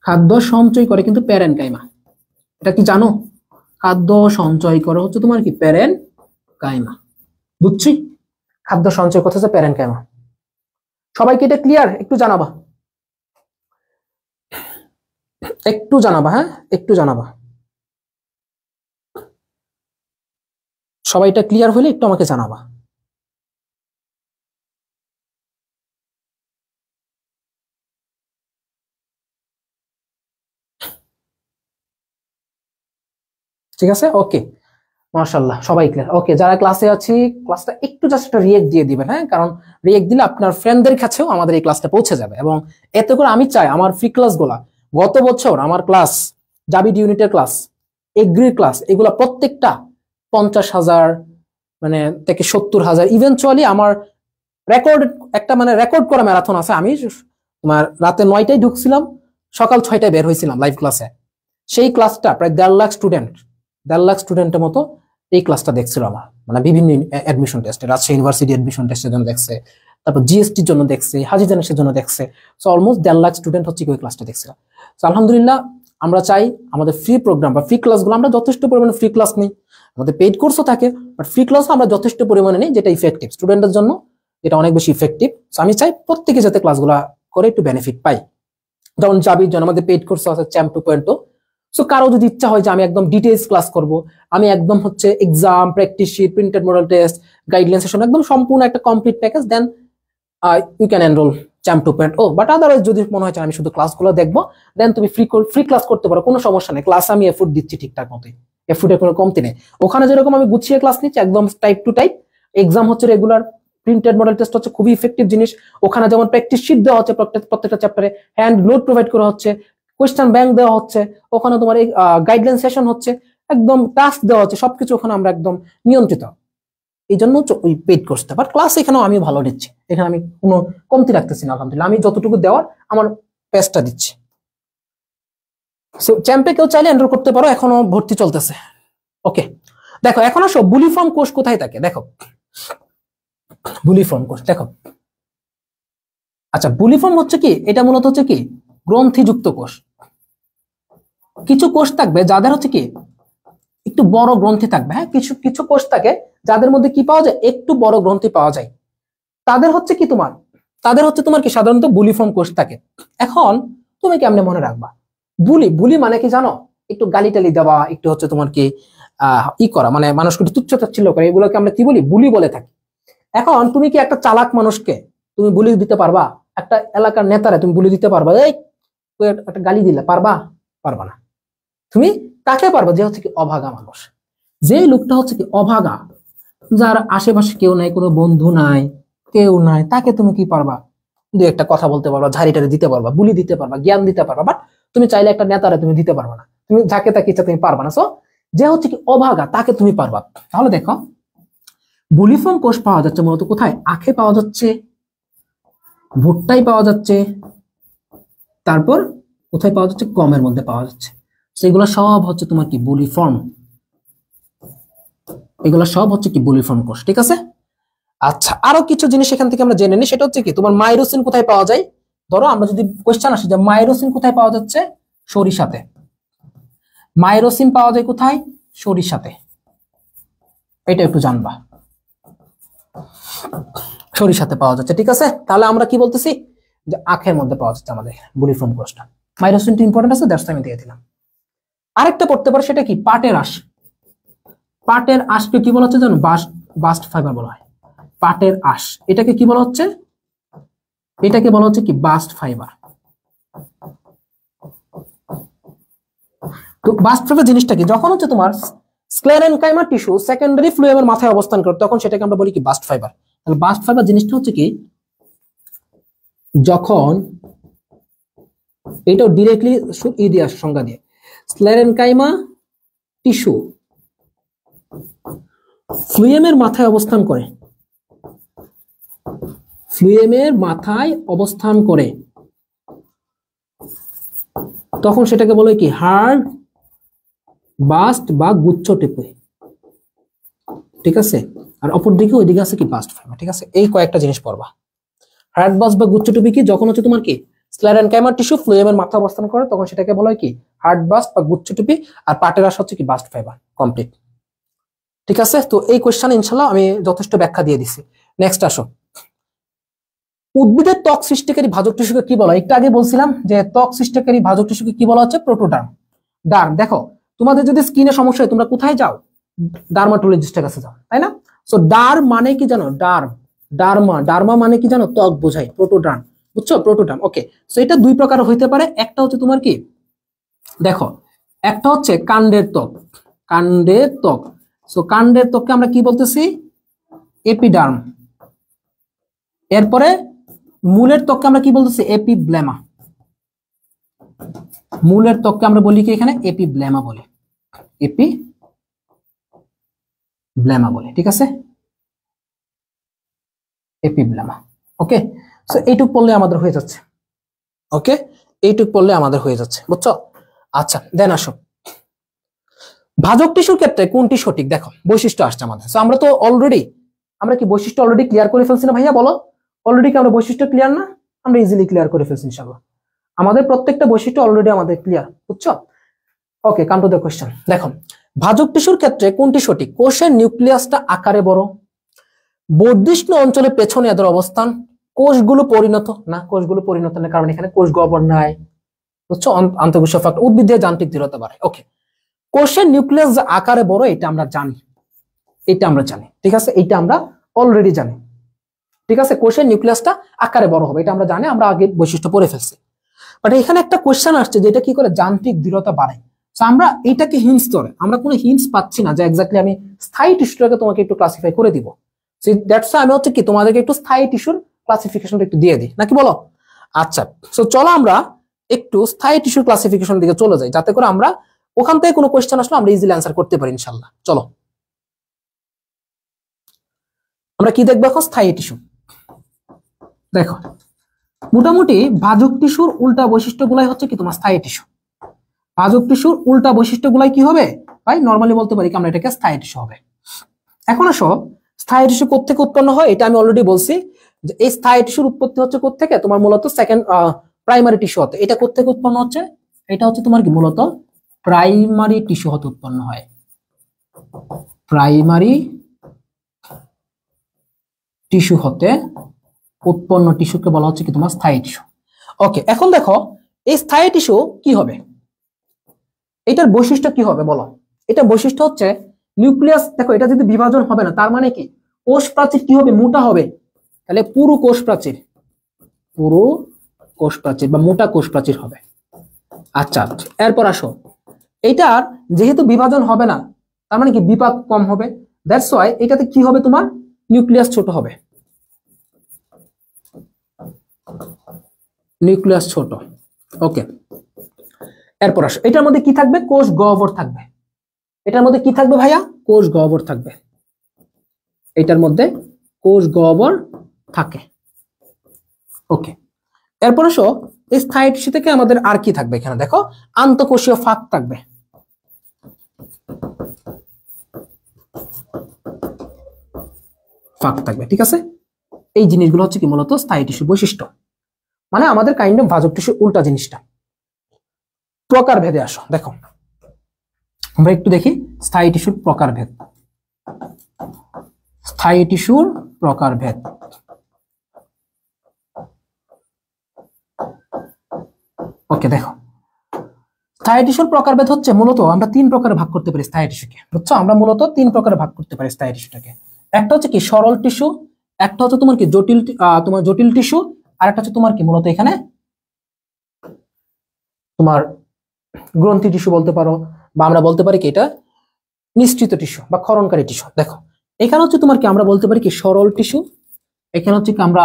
খাদ্য সঞ্চয় করে কিন্তু প্যারেনকাইমা। এটা কি জানো? খাদ্য সঞ্চয় করে হচ্ছে তোমার কি প্যারেনকাইমা, বুঝছি? খাদ্য সঞ্চয় করতে হচ্ছে প্যারেনকাইমা। সবাইকে এটা ক্লিয়ার? একটু জানাবা, একটু জানাবা, হ্যাঁ একটু জানাবা। সবাইটা ক্লিয়ার হলে একটু আমাকে জানাবা। ঠিক আছে, ওকে, মাশাআল্লাহ সবাই ক্লিয়ার। ওকে, যারা ক্লাসে আছি ক্লাসটা একটু জাস্ট একটা রিয়েক্ট দিয়ে দিবেন, হ্যাঁ, কারণ রিয়েক্ট দিলে আপনার ফ্রেন্ডদের কাছেও আমাদের এই ক্লাসটা পৌঁছে যাবে। এবং এতে করে আমি চাই আমার ফ্রি ক্লাসগুলা, গত বছর আমার ক্লাস জাবিড ইউনিটের ক্লাস, এগ্রির ক্লাস, এগুলা প্রত্যেকটা 50,000 মানে থেকে 70,000, ইভেনচুয়ালি আমার রেকর্ড একটা মানে রেকর্ড করা ম্যারাথন আছে। আমি তোমার রাতে 9টায় ঢুকছিলাম, সকাল 6টায় বের হয়েছিলাম লাইভ ক্লাসে। সেই ক্লাসটা প্রায় 1.5 লাখ স্টুডেন্টের মতো এই ক্লাসটা দেখছিল আমার, মানে বিভিন্ন অ্যাডমিশন টেস্টে, রাজশাহী ইউনিভার্সিটি অ্যাডমিশন টেস্টের জন্য দেখছে, তারপর জিএসটির জন্য দেখছে, হাজি জানেসের জন্য দেখছে। সো অলমোস্ট 1.5 লাখ স্টুডেন্ট হচ্ছে ওই ক্লাসটা দেখছিল। তো আলহামদুলিল্লাহ, আমরা চাই আমাদের ফ্রি প্রোগ্রাম বা ফ্রি ক্লাসগুলো, আমরা যথেষ্ট পরিমাণে ফ্রি ক্লাস নেই, আমাদের পেইড কোর্সও থাকে, বাট ফ্রি ক্লাসও আমরা যথেষ্ট পরিমাণে নেই, যেটা ইফেক্টিভ স্টুডেন্টের জন্য, এটা অনেক বেশি ইফেক্টিভ। সো আমি চাই প্রত্যেকে যাতে ক্লাসগুলো করে একটু বেনিফিট পাই। যেমন জাবির জন্য আমাদের পেইড কোর্স আছে চ্যাম্প 2.0। সো কারো যদি ইচ্ছা হয় যে আমি একদম ডিটেইলস ক্লাস করব, আমি একদম হচ্ছে exam, practice sheet, printed model test, guideline session, একদম সম্পূর্ণ একটা complete package, then you can enroll champ 2.0। But otherwise যদি মনে হয় আমি শুধু ক্লাসগুলো দেখবো, দেন তুমি ফ্রি ক্লাস করতে পারো, কোনো সমস্যা নেই। ক্লাস আমি এফোর্ট দিচ্ছি ঠিকঠাক মতোই, এফোর্টের কোনো কমতি নেই। ওখানে যেরকম আমি গুছিয়ে ক্লাস নিচ্ছি একদম টাইপ টু টাইপ, এক্সাম হচ্ছে রেগুলার, প্রিন্টেড মডেল টেস্ট হচ্ছে খুবই ইফেক্টিভ জিনিস। ওখানে যেমন প্র্যাকটিস শিট দেওয়া হচ্ছে প্রত্যেকটা চ্যাপ্টারে, হ্যান্ড নোট প্রোভাইড করা হচ্ছে, কোয়েশ্চেন ব্যাংক দেওয়া হচ্ছে, ওখানে তোমার গাইডলাইন সেশন হচ্ছে, একদম টাস্ক দেওয়া হচ্ছে, সবকিছু ওখানে আমরা একদম নিয়ন্ত্রিত। এই জন্য হচ্ছে ওই পেইড কোর্সটা। বাট ক্লাস এখানেও আমি ভালো দিচ্ছি, এখানে আমি কোনো কমতি রাখতেছি না, আলহামদুলিল্লাহ আমি যতটুকু দেওয়ার আমার বেস্টটা দিচ্ছি। সো চ্যাম্পে কেউ চাইলে এনরোল করতে পারো, এখনো ভর্তি চলতেছে। ওকে, দেখো এখন আসো বুলি ফর্ম কোর্স কোথায় থাকে। দেখো বুলি ফর্ম কোর্স, দেখো আচ্ছা, বুলি ফর্ম হচ্ছে কি, এটা মূলত হচ্ছে কি গ্রন্থিযুক্ত কোষ। কিছু কোষ থাকবে যাদের হচ্ছে কি একটু বড় গ্রন্থি থাকবে, হ্যাঁ, কিছু কিছু কোষ থাকে যাদের মধ্যে কি পাওয়া যায়, একটু বড় গ্রন্থি পাওয়া যায়, তাদের হচ্ছে তোমার কি সাধারণত বুলি ফর্ম কোষ থাকে। এখন তুমি কেমনে মনে রাখবা বুলি মানে কি জানো, একটু গালি টালি দেওয়া, একটু হচ্ছে তোমার কি করা, মানে মানুষকে তুচ্ছ তাচ্ছিল্য করে, এগুলোকে আমরা কি বলি, বুলি বলে থাকি। এখন তুমি কি একটা চালাক মানুষকে তুমি বুলি দিতে পারবা? একটা এলাকার নেতারে তুমি বুলি দিতে পারবা? এই একটা গালি দিলে পারবা? পারবা না। তুমি কাকে পারবা? যে হচ্ছে কি অভাগা মানুষ, যে লোকটা হচ্ছে কি অভাগা, যার আশেপাশে কেউ নাই, কোনো বন্ধু নাই, কেউ নাই, তাকে তুমি কি পারবা? দু একটা কথা বলতে পারবা, ঝাড়িটারে দিতে পারবা, বুলি দিতে পারবা, জ্ঞান দিতে পারবা। বাট তুমি চাইলে একটা নেতারে তুমি দিতে পারবা না, তুমি যাকে তাকে ইচ্ছা তুমি পারবা না। সো যে হচ্ছে কি অভাগা তাকে তুমি পারবা। তাহলে দেখো বুলি ফর্ম কোষ পাওয়া যাচ্ছে মূলত কোথায়? আখে পাওয়া যাচ্ছে, ভুট্টায় পাওয়া যাচ্ছে, তারপর কোথায় পাওয়া যাচ্ছে? গমের মধ্যে পাওয়া যাচ্ছে। সেগুলো সব হচ্ছে তোমার কি বুলি ফর্ম, এগুলো সব হচ্ছে কি বুলি ফর্ম কোষ। ঠিক আছে, আচ্ছা আরো কিছু জিনিস এখান থেকে আমরা জেনে নিই, সেটা হচ্ছে কি তোমার মাইরোসিন কোথায় পাওয়া যায়। ধরো আমরা যদি কোশ্চেন আসে যে মাইরোসিন কোথায় পাওয়া যাচ্ছে, সরিষাতে। মাইরোসিন পাওয়া যায় কোথায়? সরিষাতে। এটা একটু জানবা, সরিষাতে পাওয়া যাচ্ছে। ঠিক আছে, তাহলে আমরা কি বলতেছি যে আখের মধ্যে পাওয়া যাচ্ছে আমাদের বুলি ফর্ম কোষটা। মাইরোসিনটা ইম্পর্টেন্ট আছে, দ্যাটস আমি দিয়ে দিলাম। আরেকটা পড়তে পারো, সেটা কি পাটের আঁশ। পাটের আঁশকে কি বলা হচ্ছে জানো? বাস্ট ফাইবার বলা হয়। পাটের আঁশ এটাকে কি বলা হচ্ছে? এটাকে বলা হচ্ছে কি বাস্ট ফাইবার। তো বাস্ট ফাইবার জিনিসটা কি? যখন হচ্ছে তোমার স্ক্লেরেনকাইমা টিস্যু সেকেন্ডারি ফ্লুয়েমের মাথায় অবস্থান করে, তখন সেটাকে আমরা বলি কি বাস্ট ফাইবার। তাহলে বাস্ট ফাইবার জিনিসটা হচ্ছে কি, যখন এটাও ডিরেক্টলি দিয়ে আসে সংজ্ঞা দিয়ে, স্ক্লেরেনকাইমা টিস্যু ফ্লুয়েমের মাথায় অবস্থান করে, ফ্লুয়েমের মাথায় অবস্থান করে, তখন সেটাকে বলে কি হার্ড বাস্ট বা গুচ্ছ টিপে। ঠিক আছে, আর অপরদিকে ওইদিকে আছে কি বাস্ট ফাইবার। ঠিক আছে, এই কয়েকটা জিনিস পড়বা। হার্ড বাস্ট বা গুচ্ছ টিপি কি? যখন হচ্ছে তোমার কি স্ক্লেরেনকাইমা টিস্যু ফ্লুয়েমের মাথায় অবস্থান করে, তখন সেটাকে বলা হয় কি হার্ড বাস্ট বা গুচ্ছ টিপি। আর পাটের আঁশ হচ্ছে কি বাস্ট ফাইবার। কমপ্লিট। ঠিক আছে, তো এই কোশ্চেন ইনশাল্লাহ আমি যথেষ্ট ব্যাখ্যা দিয়ে দিছি। নেক্সট আসো, উদ্ভিদের ত্বক সৃষ্টিকারী ভাজক টিস্যুকে কি বলা হয়? একটু আগে বলছিলাম যে ত্বক সৃষ্টিকারী ভাজক টিস্যুকে কি বলা হচ্ছে? প্রোটোডার্ম। ডার্ম। দেখো তোমাদের যদি স্কিনে সমস্যা হয় তোমরা কোথায় যাও? ডার্মাটোলজিস্টের কাছে যাও, তাই না? সো ডার মানে কি জানো? ডার্মা মানে কি জানো? ত্বক বোঝায়, প্রোটোডার্ম, বুঝছো? প্রোটোডার্ম। ওকে, সো এটা দুই প্রকার হইতে পারে। একটা হচ্ছে তোমার কি, দেখো, একটা হচ্ছে কাণ্ডের ত্বক, কাণ্ডের ত্বক। সো কাণ্ডের ত্বককে আমরা কি বলতেছি? এপিডার্ম। এরপরে মূলের ত্বককে আমরা কি বলতেছি? এপিব্লেমা। মূলের ত্বককে আমরা বলি কি এখানে? এপিব্লেমা বলি, এপিব্লেমা বলি, ঠিক আছে? এপিব্লেমা। ওকে, সো এইটুক পড়লে আমাদের হয়ে যাচ্ছে। ওকে, এইটুক পড়লে আমাদের হয়ে যাচ্ছে, বুঝছো? আচ্ছা, দেন আসো, ভাজক টিস্যুর ক্ষেত্রে কোনটি সঠিক? দেখো, বৈশিষ্ট্য আসছে আমাদের। সো আমরা তো অলরেডি, আমরা কি বৈশিষ্ট্য অলরেডি ক্লিয়ার করে ফেলছি না ভাইয়া? বলো, অলরেডি কি আমরা বৈশিষ্ট্য ক্লিয়ার না? আমরা ইজিলি ক্লিয়ার করে ফেলছি ইনশাআল্লাহ। আমাদের প্রত্যেকটা বৈশিষ্ট্য অলরেডি আমাদের ক্লিয়ার, বুঝছো? ওকে, কাম টু দ্য কোশ্চেন। দেখো, ভাজক টিস্যুর ক্ষেত্রে কোনটি সঠিক? কোষের নিউক্লিয়াসটা আকারে বড়, বর্ধিষ্ণু অঞ্চলের পেছনে এদের অবস্থান, কোষগুলো পরিণত না, কোষগুলো পরিণত না, কারণ এখানে কোষ গহ্বর নাই, বুঝছো? আন্তঃকোষীয় ফ্যাক্টর, উদ্ভিদের যান্ত্রিক দৃঢ়তা বাড়ে। ওকে, কোষের নিউক্লিয়াস যে আকারে বড় এটা আমরা জানি, এটা আমরা জানি, ঠিক আছে? এটা আমরা অলরেডি জানি, ঠিক আছে? কোষের নিউক্লিয়াসটা আকারে বড় হবে, এটা আমরা জানি, আমরা আগে বৈশিষ্ট্য পড়ে ফেলছি। বাট এখানে একটা কোশ্চেন আসছে যে এটা কি করে যান্ত্রিক দৃঢ়তা বাড়ায়। সো আমরা এটাকে হিন্টস ধরে, আমরা কোনো হিন্টস পাচ্ছি না যে এক্স্যাক্টলি আমি স্থায়ী টিস্যুটাকে তোমাকে একটু ক্লাসিফাই করে দিব। সো দ্যাটস আমি হচ্ছে কি তোমাদেরকে একটু স্থায়ী টিস্যুর ক্লাসিফিকেশনটা একটু দিয়ে দিই, নাকি বলো? আচ্ছা, সো চলো আমরা একটু স্থায়ী টিস্যুর ক্লাসিফিকেশন দিকে চলে যাই, যাতে করে আমরা ওখান থেকে কোনো কোশ্চেন আসলে আমরা ইজিলি অ্যান্সার করতে পারি ইনশাআল্লাহ। চলো আমরা কি দেখবো এখন? স্থায়ী টিস্যু। দেখো, মোটামুটি ভাজক টিস্যুর উল্টা বৈশিষ্ট্যগুলাই হচ্ছে কি তোমার স্থায়ী টিস্যু। ভাজক টিস্যুর উল্টা বৈশিষ্ট্যগুলাই কি হবে ভাই? নরমালি বলতে পারি কি আমরা এটাকে স্থায়ী টিস্যু হবে। এখন আসো, স্থায়ী টিস্যু কোত্থেকে উৎপন্ন হয়? এটা আমি অলরেডি বলছি যে এই স্থায়ী টিস্যুর উৎপত্তি হচ্ছে কোত্থেকে? তোমার মূলত সেকেন্ড প্রাইমারি টিস্যু হতে। এটা কোত্থেকে উৎপন্ন হচ্ছে? এটা হচ্ছে তোমার কি মূলত প্রাইমারি টিস্যু হতে উৎপন্ন হয়। প্রাইমারি টিস্যু হতে উৎপন্ন টিস্যুকে বলা হচ্ছে কি তোমার স্থায়ী টিস্যু। ওকে, এখন দেখো এই স্থায়ী টিস্যু কি হবে, এটার বৈশিষ্ট্য কি হবে বলো? এটা বৈশিষ্ট্য হচ্ছে নিউক্লিয়াস। দেখো, এটা যদি বিভাজন হবে না, তার মানে কি কোষ প্রাচীর কি হবে? মোটা হবে। তাহলে পুরো কোষ প্রাচীর, পুরো কোষ প্রাচীর বা মোটা কোষ প্রাচীর হবে। আচ্ছা, এরপর আসো, এটার যেহেতু বিভাজন হবে না, তার মানে কি বিপাক কম হবে। দ্যাটস ওয়াই এটাতে কি হবে? তোমার নিউক্লিয়াস ছোট হবে, নিউক্লিয়াস ছোট। ওকে, এরপর আসো, এটার মধ্যে কি থাকবে? কোষ গহ্বর থাকবে। এটার মধ্যে কি থাকবে ভাইয়া? কোষ গহ্বর থাকবে। এটার মধ্যে কোষ গহ্বর থাকে। ওকে, এরপর আসো, এই স্থায়ী টিস্যু থেকে আমাদের আর কি থাকবে? এখানে দেখো, আন্তঃকোষীয় ফাঁক থাকবে। ফাঁক থাকবে, ঠিক আছে? এই জিনিসগুলো হচ্ছে কি মূলত স্থায়ী টিস্যুর বৈশিষ্ট্য, মানে আমাদের কাইন্ড অফ ভাজক টিস্যুর উল্টা জিনিসটা। প্রকার ভেদে আসো, দেখো আমরা একটু দেখি স্থায়ী টিস্যুর প্রকারভেদ। স্থায়ী টিস্যুর প্রকারভেদ। ওকে, দেখো, স্থায়ী টিস্যুর প্রকারভেদ হচ্ছে মূলত আমরা তিন প্রকারে ভাগ করতে পারি স্থায়ী টিস্যুকে, বুঝছো? আমরা মূলত তিন প্রকারে ভাগ করতে পারি স্থায়ী টিস্যুটাকে। একটা হচ্ছে কি সরল টিস্যু, একটা হচ্ছে তোমার কি জটিল, তোমার জটিল টিস্যু, আর একটা হচ্ছে তোমার কি মূলত এখানে তোমার গ্রন্থি টিস্যু বলতে পারো, বা আমরা বলতে পারি কি এটা নিঃসৃত টিস্যু বা ক্ষরণকারী টিস্যু। দেখো, এখানে হচ্ছে তোমার কি আমরা বলতে পারি কি সরল টিস্যু, এখানে হচ্ছে কি আমরা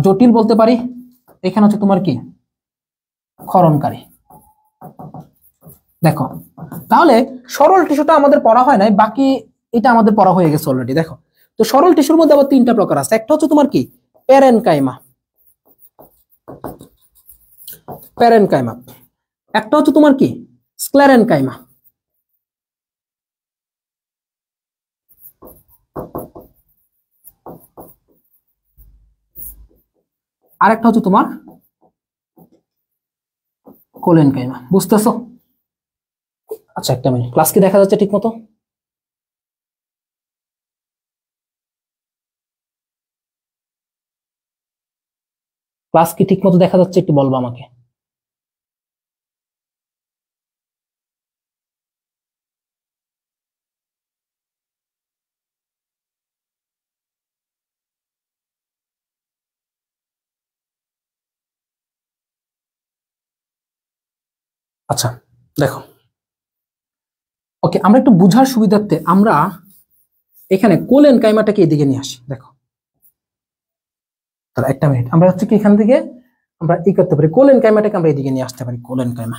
জটিল বলতে পারি, এখানে হচ্ছে তোমার কি ক্ষরণকারী। দেখো, তাহলে সরল টিস্যুটা আমাদের পড়া হয় নাই, বাকি এটা আমাদের পড়া হয়ে গেছে অলরেডি। দেখো, তো সরল টিস্যুর মধ্যে আবার তিনটা প্রকার আছে। একটা হচ্ছে তোমার কি প্যারেনকাইমা, প্যারেনকাইমা। একটা হচ্ছে তোমার কি স্ক্লেরেনকাইমা। আরেকটা হচ্ছে তোমার কোলেনকাইমা। বুঝতেছো? আচ্ছা, একটা মিনিট, ক্লাস কি দেখা যাচ্ছে ঠিক মতো? ক্লাস কি ঠিক মতো দেখা যাচ্ছে? একটু বলবো আমাকে। আচ্ছা দেখো, ওকে, আমরা একটু বুঝার সুবিধার্থে আমরা এখানে কোলেন কাইমাটাকে এদিকে নিয়ে আসি। দেখো তাহলে একটা মিনিট, আমরা হচ্ছে কি এখান থেকে আমরা ই করতে পারি, কোলেন কাইমাটাকে আমরা এদিকে নিয়ে আসতে পারি, কোলেন কাইমা।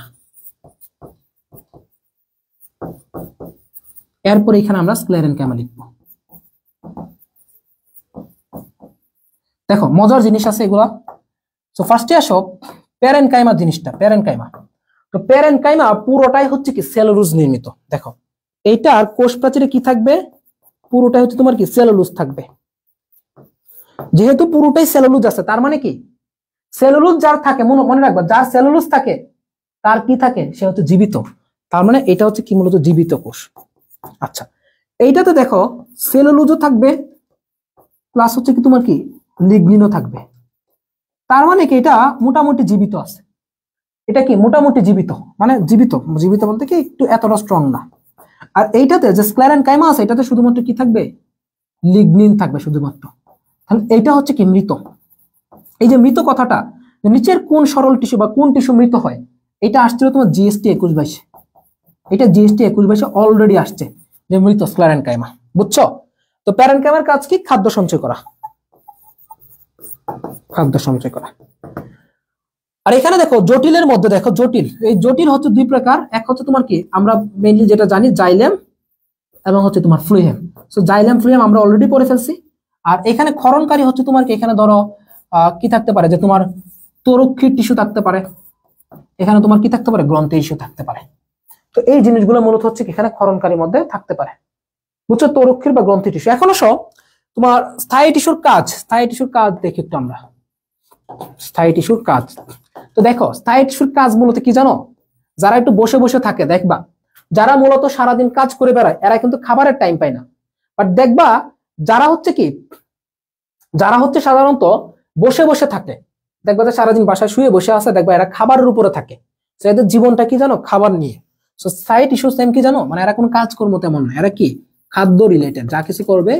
এরপর এখানে আমরা স্ক্লেরেন কাইমা লিখবো। দেখো মজার জিনিস আছে এগুলা। তো ফার্স্টে আসো প্যারেনকাইমা জিনিসটা, প্যারেনকাইমা। তো প্যারেনকাইমা পুরোটাই হচ্ছে কি সেলুলোজ নির্মিত। দেখো এইটার কোষ প্রাচীরে কি থাকবে, পুরোটাই হচ্ছে তোমার কি সেলুলোজ থাকবে। যেহেতু পুরোটাই সেলুলোজ আছে, তার মানে কি সেলুলোজ যার থাকে, মনে রাখবা, যার সেলুলোজ থাকে তার কি থাকে, সে হচ্ছে জীবিত। তার মানে এটা হচ্ছে কি মূলত জীবিত কোষ। আচ্ছা, এইটাতে দেখো সেলুলোজও থাকবে, প্লাস হচ্ছে কি তোমার কি লিগনিনও থাকবে। তার মানে কি এটা মোটামুটি জীবিত আছে। এটা কি মোটামুটি জীবিত, মানে জীবিত জীবিত বলতে কি একটু এতটা স্ট্রং না। আর এইটাতে যে স্ক্লেরেন কাইমা আছে, এটাতে শুধুমাত্র কি থাকবে, লিগনিন থাকবে শুধুমাত্র। তাহলে এইটা হচ্ছে কি মৃত। এই যে মৃত কথাটা, নিচের কোন সরল টিস্যু বা কোন টিস্যু মৃত হয়, এটা আসছিল তোমার জিএসটি 21/22। এটা জিএসটি 21/22 অলরেডি আসছে যে মৃত স্ক্লেরেন কাইমা, বুঝছো? তো প্যারেনকাইমার কাজ কি, খাদ্য সঞ্চয় করা, খাদ্য সঞ্চয় করা। আর এখানে দেখো জটিলের মধ্যে দেখো জটিল, এই জটিল হচ্ছে দুই প্রকার। এক হচ্ছে তোমার কি আমরা মেইনলি যেটা জানি জাইলেম, এবং হচ্ছে তোমার ফ্লুহেম। সো জাইলেম ফ্লুহেম আমরা অলরেডি পড়ে ফেলছি। আর এখানে ক্ষরণকারী হচ্ছে তোমার কি, এখানে ধরো কি থাকতে পারে, যে তোমার তরক্ষীর টিস্যু থাকতে পারে, এখানে তোমার কি থাকতে পারে, গ্রন্থি টিস্যু থাকতে পারে। তো এই জিনিসগুলো মূলত হচ্ছে কি এখানে ক্ষরণকারীর মধ্যে থাকতে পারে, বুঝছো, তরক্ষীর বা গ্রন্থি টিস্যু। এখন আসো তোমার স্থায়ী টিস্যুর কাজ, স্থায়ী টিস্যুর কাজ দেখি একটু আমরা, স্থায়ী টিস্যুর কাজ। তো দেখো স্থায়ী টিস্যুর কাজ মূলত কি জানো, যারা একটু বসে বসে থাকে দেখবা, যারা মূলত সারাদিন কাজ করে বেড়ায়, এরা কিন্তু খাবারের টাইম পায় না। বাট দেখবা যারা হচ্ছে কি, যারা হচ্ছে সাধারণত বসে বসে থাকে, দেখবা যে সারাদিন বাসায় শুয়ে বসে আছে, দেখবা এরা খাবারের উপরে থাকে। তো এদের জীবনটা কি জানো, খাবার নিয়ে। তো স্থায়ী টিস্যু সেম কি জানো, মানে এরা কোনো কাজকর্ম তেমন না, এরা কি খাদ্য রিলেটেড, যা কিছু করবে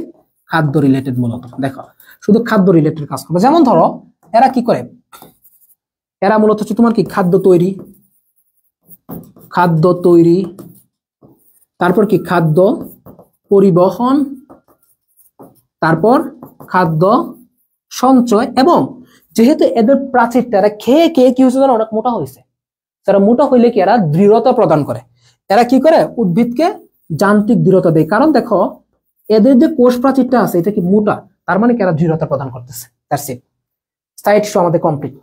খাদ্য রিলেটেড। মূলত দেখো শুধু খাদ্য রিলেটেড কাজ করবে। যেমন ধরো এরা কি করে, এরা মূলত হচ্ছে তোমার কি খাদ্য তৈরি, খাদ্য তৈরি, তারপর কি খাদ্য পরিবহন, তারপর খাদ্য সঞ্চয়। এবং যেহেতু এদের প্রাচীরটা এরা খেয়ে খেয়ে কি হয়েছে জানো, অনেক মোটা হয়েছে। তারা মোটা হইলে কি এরা দৃঢ়তা প্রদান করে, এরা কি করে উদ্ভিদকে যান্ত্রিক দৃঢ়তা দেয়। কারণ দেখো এদের যে কোষ প্রাচীরটা আছে এটা কি মোটা, তার মানে কি এরা দৃঢ়তা প্রদান করতেছে। দ্যাটস ইট, স্থায়ী টিস্যু আমাদের কমপ্লিট।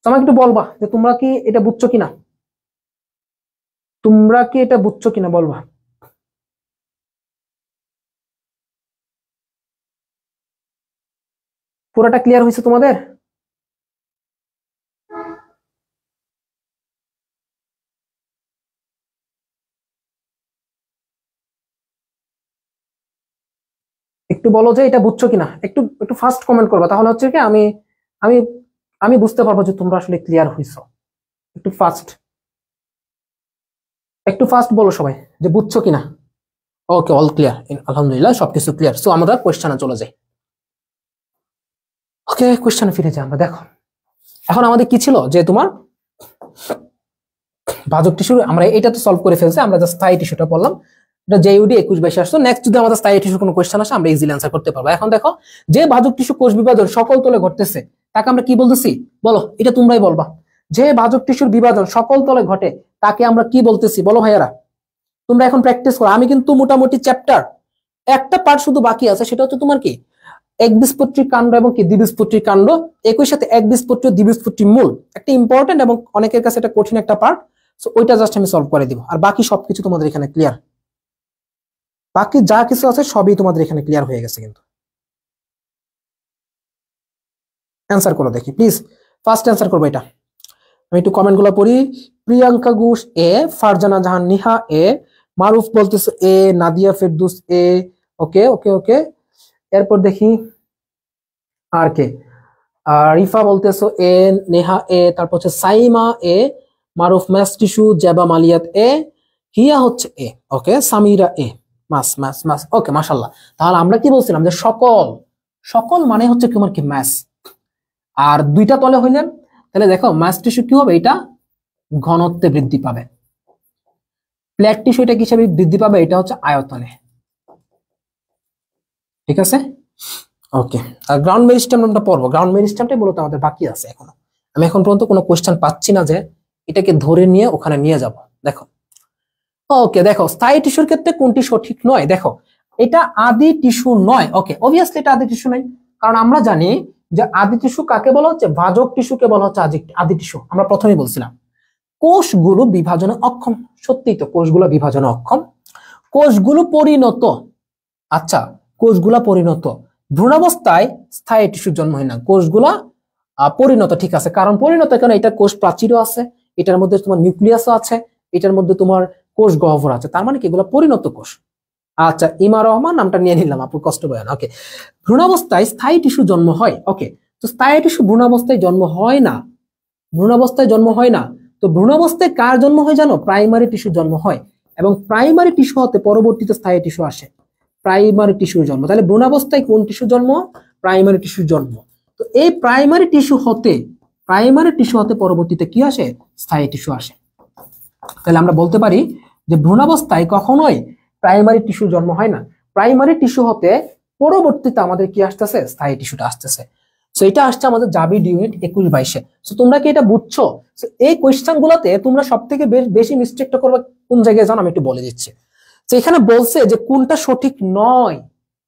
তোমাকে একটু বলবা যে তোমরা কি এটা বুঝছো কিনা, তোমরা কি এটা বুঝছো কিনা বলবা। পুরোটা ক্লিয়ার হয়েছে তোমাদের? একটু বলো যে এটা বুঝছো কিনা, একটু একটু ফাস্ট কমেন্ট করবা, তাহলে হচ্ছে কি আমি আমি আমি বুঝতে পারবো যে তোমরা আসলে ক্লিয়ার হইছো। একটু ফাস্ট, একটু ফাস্ট বলো সবাই যে বুঝছো কিনা। ওকে, অল ক্লিয়ার, আলহামদুলিল্লাহ সবকিছু ক্লিয়ার। সো আমরা কোয়েশ্চেনে চলে যাই। ওকে, কোয়েশ্চেনে ফিরে যাই আমরা। দেখো এখন আমাদের কি ছিল, যে তোমার ভাজক টিস্যু আমরা এটা তো সলভ করে ফেলছি, আমরা জাস্ট স্থায়ী টিস্যুটা বললাম। এটা জেইউডি 21/22 আসতো। নেক্সট যদি আমাদের স্থায়ী টিস্যুর কোনো কোয়েশ্চেন আসে আমরা ইজিলি অ্যান্সার করতে পারবো। এখন দেখো যে ভাজক টিস্যু কোষ বিভাজন সকল তলে ঘটতেছে তাকে আমরা কি বলতেছি, বলো এটা তোমরাই বলবা। যে ভাজক টিস্যুর বিভাজন সকল তলে ঘটে তাকে আমরা কি বলতেছি, বলো ভাইয়ারা। তোমরা এখন প্র্যাকটিস করো। আমি কিন্তু মোটামুটি চ্যাপ্টার একটা পার্ট শুধু বাকি আছে, সেটা হচ্ছে তোমার কি একবীজপত্রী কাণ্ড এবং কি দ্বিবীজপত্রী কাণ্ড, একই সাথে একবীজপত্রী ও দ্বিবীজপত্রী মূল, একটা ইম্পর্টেন্ট এবং অনেকের কাছে এটা কঠিন একটা পার্ট। সো ওইটা জাস্ট আমি সলভ করে দিব, আর বাকি সবকিছু তোমাদের এখানে ক্লিয়ার। বাকি যা কিছু আছে সবই তোমাদের এখানে ক্লিয়ার হয়ে গেছে। কিন্তু অ্যান্সার করো দেখি প্লিজ, ফার্স্ট অ্যান্সার করবো এটা। আমি একটু কমেন্ট গুলো পড়ি। প্রিয়াঙ্কা ঘোষ এ, ফারজানা জাহান নিহা এ, মারুফ বলতেছে এ, নাদিয়া ফেরদুস এ। ওকে ওকে ওকে, এরপর দেখি আর কে। রিফা বলতেছো এ, নেহা এ, তারপর হচ্ছে সাইমা এ, মারুফ ম্যাস টিস্যু, জেবা মালিয়াত এ, হিয়া হচ্ছে এ। ওকে, সামিরা এ, মাস মাস মাস। ওকে মাশাল্লাহ। তাহলে আমরা কি বলছিলাম যে সকল, সকল মানে হচ্ছে তোমার কি ম্যাস, আর দুইটা তলে হইলেন। তাহলে দেখো ম্যাস টিস্যু কি হবে, এটা ঘনত্বে বৃদ্ধি পাবে। প্লেট টিস্যু এটা কিভাবে বৃদ্ধি পাবে? এটা হচ্ছে আয়তনে। ঠিক আছে, ওকে। আর গ্রাউন্ড মেরিস্টেম আমরা পড়বো। গ্রাউন্ড মেরিস্টেমটাই মূলত আমাদের বাকি আছে এখনো। আমি এখন পর্যন্ত কোনো কোশ্চেন পাচ্ছি না যে এটাকে ধরে নিয়ে ওখানে নিয়ে যাব। দেখো, ওকে, দেখো স্থায়ী টিস্যুর ক্ষেত্রে কোনটি সঠিক নয়? দেখো, এটা আদি টিস্যু নয়। ওকে, অবভিয়াসলি এটা আদি টিস্যু নয়, কারণ আমরা জানি যে আদি টিস্যু কাকে বলা হচ্ছে? ভাজক টিস্যুকে বলা হচ্ছে আদি টিস্যু। আমরা প্রথমেই বলছিলাম কোষগুলো বিভাজনে অক্ষম। সত্যিই তো, কোষগুলো বিভাজনে অক্ষম। কোষগুলো পরিণত। আচ্ছা, কোষগুলা পরিণত। ভ্রূণাবস্থায় স্থায়ী টিস্যুর জন্ম হয় না, কোষগুলা পরিণত। ঠিক আছে, কারণ পরিণত কেন? এটা কোষ প্রাচীরও আছে, এটার মধ্যে তোমার নিউক্লিয়াসও আছে, এটার মধ্যে তোমার কোষ গহ্বর আছে, তার মানে কি এগুলো পরিণত কোষ। আচ্ছা, ইমা রহমান নামটা নিয়ে নিলাম, আপু কষ্ট পায় না। ওকে, ভ্রূণাবস্থায় স্থায়ী টিস্যু জন্ম হয়। ওকে, তো স্থায়ী টিস্যু ভ্রূণাবস্থায় জন্ম হয় না, ভ্রূণাবস্থায় জন্ম হয় না। তো ভ্রূণাবস্থায় কার জন্ম হয় জানো? প্রাইমারি টিস্যু জন্ম হয়, এবং প্রাইমারি টিস্যু হতে পরবর্তীতে স্থায়ী টিস্যু আসে। প্রাইমারি টিস্যুর জন্ম, তাহলে ভ্রূণাবস্থায় কোন টিস্যু জন্ম? প্রাইমারি টিস্যুর জন্ম। তো এই প্রাইমারি টিস্যু হতে পরবর্তীতে কি আসে? স্থায়ী টিস্যু আসে। তাহলে আমরা বলতে পারি যে ভ্রূণাবস্থায় কখনোই প্রাইমারি টিস্যু জন্ম হয় না, প্রাইমারি টিস্যু হতে পরবর্তীতে আমাদের কি আসতেছে? স্থায়ী টিস্যুটা আসতেছে। সো এটা আসছে আমাদের জাবিড ইউনিট 21-22-এ। সো তোমরা কি এটা বুঝছো? সো এই কোয়েশ্চেন গুলোতে তোমরা সব থেকে বেশি মিস্টেকটা করবে কোন জায়গায় জানো? আমি একটু বলে দিচ্ছি। তো এখানে বলছে যে কোনটা সঠিক নয়,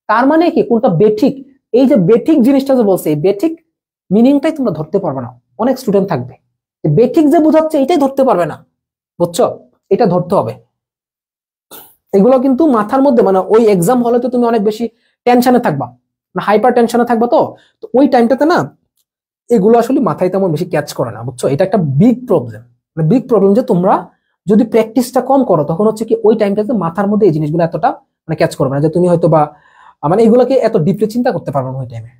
তার মানে কি কোনটা বেঠিক। এই যে বেঠিক জিনিসটা যে বলছে, এই বেঠিক মিনিংটাই তোমরা ধরতে পারবে না। অনেক স্টুডেন্ট থাকবে বেঠিক যে বোঝাচ্ছে এটাই ধরতে পারবে না, বুঝছো? এটা ধরতে হবে। এগুলো কিন্তু মাথার মধ্যে, মানে ওই এক্সাম হলে তো তুমি অনেক বেশি টেনশনে থাকবা, হাইপার টেনশনে থাকবা, তো ওই টাইমটাতে না এগুলো আসলে মাথায় তেমন বেশি ক্যাচ করে না, বুঝছো? এটা একটা বিগ প্রবলেম, মানে বিগ প্রবলেম যে তোমরা যদি প্র্যাকটিসটা কম করো তখন হচ্ছে কি ওই টাইমটাতে মাথার মধ্যে এই জিনিসগুলো এতটা মানে ক্যাচ করবে না, যে তুমি হয়তো বা মানে এগুলোকে এত ডিপলি চিন্তা করতে পারবে না ওই টাইমে,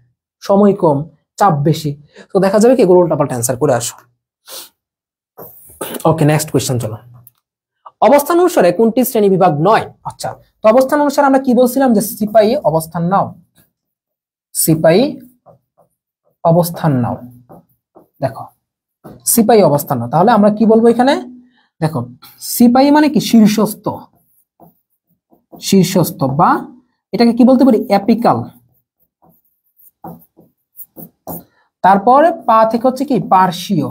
সময় কম, চাপ বেশি। তো দেখা যাবে কি এগুলো উল্টাপাল্টা অ্যান্সার করে আসো। ওকে, নেক্সট কোয়েশ্চেন চলো। অবস্থান অনুসারে কোনটি শ্রেণী বিভাগ নয়? আচ্ছা, তো অবস্থান অনুসারে আমরা কি বলছিলাম? যে সিপাহী অবস্থান নাও, সিপাহী অবস্থান নাও। দেখো, সিপাহী অবস্থান নাও, তাহলে আমরা কি বলবো এখানে? দেখো, সিপাহী মানে কি? শীর্ষস্থ, শীর্ষস্থ, বা এটাকে কি বলতে পারি? অ্যাপিকাল। তারপরে পা থেকে হচ্ছে কি? পার্শ্বীয়,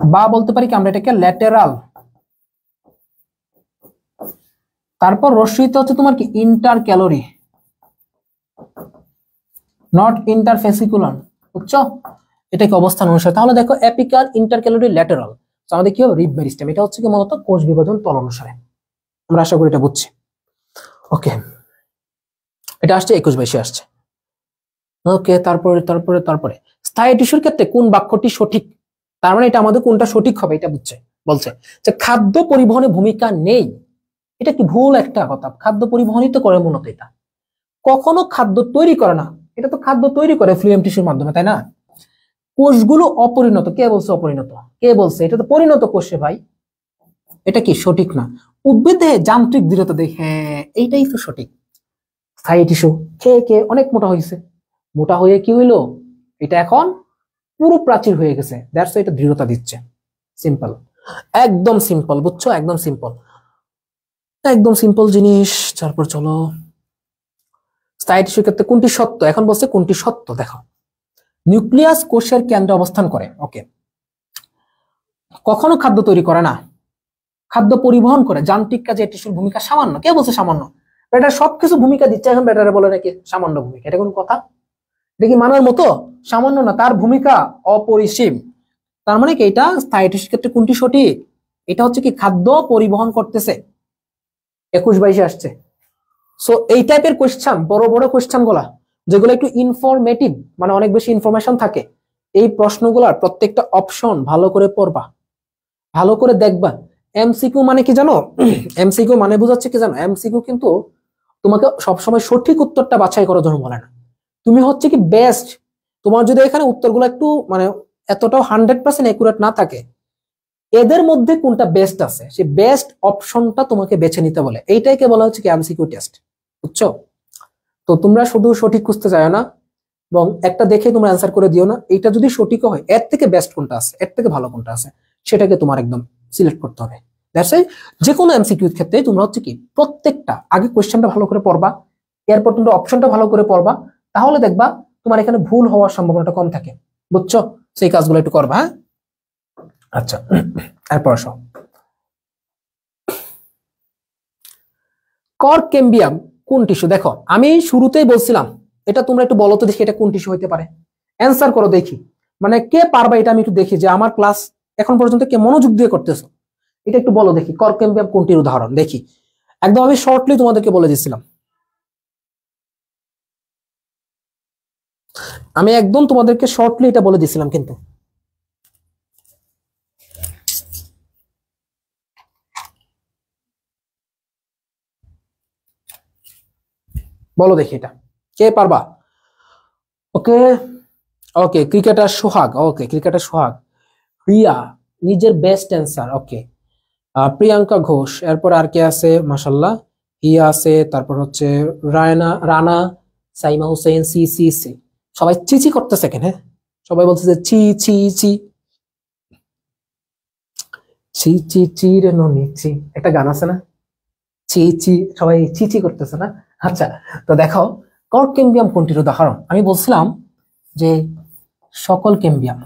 বা বলতে পারি কি আমরা এটাকে ল্যাটেরাল। তারপর রশ্মিতে হচ্ছে তোমার কি? ইন্টার ক্যালোরি, নট ইন্টারফেসিকুলার, বুঝছো? এটা কি অবস্থান অনুসারে। তাহলে দেখো অ্যাপিকাল, ইন্টার ক্যালোরি, ল্যাটেরাল, তো আমাদের কি হবে? Rib meristem. এটা হচ্ছে কি মূলত কোষ বিভাজন তল অনুসারে। আমরা আশা করি এটা বুঝছি। ওকে, এটা আসছে 21-22 আসছে। ওকে, তারপরে তারপরে তারপরে স্থায়ী টিস্যুর ক্ষেত্রে কোন বাক্যটি সঠিক? তার মানে এটা আমাদের কোনটা সঠিক হবে এটা বলছে যে খাদ্য পরিবহনে ভূমিকা নেই। এটা কি ভুল একটা কথা? খাদ্য পরিবহনই তো করে মূলত, এটা কখনো খাদ্য তৈরি করে না। এটা তো খাদ্য তৈরি করে ফ্লুয়েম টিস্যুর মাধ্যমে, তাই না? কোষগুলো অপরিণত, কে বলছে অপরিণত? কে বলছে? এটা তো পরিণত কোষে ভাই, এটা কি সঠিক না? উদ্ভিদে যান্ত্রিক দৃঢ়তা দেখে, এইটাই তো সঠিক। স্থায়ী টিস্যু খেয়ে খেয়ে অনেক মোটা হয়েছে, মোটা হয়ে কি হইলো? এটা এখন পুরো প্রাচীর হয়ে গেছে, দ্যাটস এটা দৃঢ়তা দিচ্ছে। সিম্পল, একদম সিম্পল, বুঝছো? একদম সিম্পল, একদম সিম্পল জিনিস। তারপর চলো, স্থায়ী টিস্যুর ক্ষেত্রে কোনটি সত্য? এখন বলছে কোনটি সত্য। দেখো, নিউক্লিয়াস কোষের কেন্দ্রে অবস্থান করে। ওকে, কখনো খাদ্য তৈরি করে না, খাদ্য পরিবহন করে। যান্ত্রিক কাজে টিস্যুর ভূমিকা সামান্য। কে বলছে সামান্য? ব্যাটার সবকিছু ভূমিকা দিচ্ছে, এখন ব্যাটারে বলে নাকি সামান্য ভূমিকা? এটা কোন কথা? এটা কি মানার মতো? সামান্য না, তার ভূমিকা অপরিসীম। তার মানে কি এটা স্থায়ী টিস্যুর ক্ষেত্রে কোনটি সঠিক? এটা হচ্ছে কি খাদ্য পরিবহন করতেছে। 21-22 আসছে। সো এই টাইপের কোয়েশ্চেন, বড় বড় কোয়েশ্চেন গুলা যেগুলো একটু ইনফরমেটিভ, মানে অনেক বেশি ইনফরমেশন থাকে, এই প্রশ্নগুলার প্রত্যেকটা অপশন ভালো করে পড়বা, ভালো করে দেখবা। এমসিকিউ মানে কি জানো? এমসিকিউ মানে বোঝাচ্ছে কি জানো? এমসিকিউ কিন্তু তোমাকে সবসময় সঠিক উত্তরটা বাছাই করার জন্য বলে না, তুমি হচ্ছে কি বেস্ট। তোমার যদি এখানে উত্তরগুলো একটু মানে এতটাও 100% একুরেট না থাকে, এদের মধ্যে কোনটা বেস্ট আছে সেই বেস্ট অপশনটা তোমাকে বেছে নিতে বলে। এইটাকে বলা হচ্ছে কি এমসিকিউ টেস্ট, বুঝছো? তো তোমরা শুধু সঠিক খুঁজতে চাও না, এবং একটা দেখে তোমরা অ্যান্সার করে দিও না, এটা যদি সঠিক হয় এর থেকে বেস্ট কোনটা আছে, এর থেকে ভালো কোনটা আছে, সেটাকে তোমার একদম সিলেক্ট করতে হবে। দ্যাটস ওয়াই যে কোনো এমসিকিউর ক্ষেত্রে তোমরা হচ্ছে কি প্রত্যেকটা আগে কোয়েশ্চেনটা ভালো করে পড়বা, এরপর তোমরা অপশনটা ভালো করে পড়বা, তাহলে দেখবা তোমার এখানে ভুল হওয়ার সম্ভাবনাটা কম থাকে। বুঝছো? সেই কাজগুলো একটু করবা। হ্যাঁ, আচ্ছা, এরপর আসো, কর্ক ক্যাম্বিয়াম কোন টিস্যু? দেখো আমি শুরুতেই বলছিলাম, এটা তোমরা একটু বলো তো দেখি এটা কোন টিস্যু হইতে পারে, অ্যান্সার করো দেখি, মানে কে পারবা এটা আমি একটু দেখি যে আমার ক্লাস এখন পর্যন্ত কে মনোযোগ দিয়ে করতেছো, এটা একটু বলো দেখি কর্ক ক্যাম্বিয়াম কোনটির উদাহরণ দেখি। একদম আমি শর্টলি তোমাদেরকে বলে দিচ্ছিলাম, আমি একদম তোমাদেরকে শর্টলি এটা বলে দিছিলাম, কিন্তু বলো দেখি এটা কে পারবা। Okay okay, cricketer Sohag, okay cricketer Sohag, Riya নিজের best answer, okay Priyanka Ghosh, এরপর আর কে আছে, মাশাল্লাহ হিয়া আছে, তারপর হচ্ছে Rana, Saima Hossain, see see see, সবাই চিচি করতেছে কেন? হ্যাঁ, সবাই বলতেছে চি চি চি চি চি চি রে ননি চি, একটা গান আছে না, চি চি, সবাই চিচি করতেছে না? আচ্ছা, তো দেখো কর্ক ক্যাম্বিয়াম কোনটির উদাহরণ? আমি বলছিলাম যে সকল ক্যাম্বিয়াম,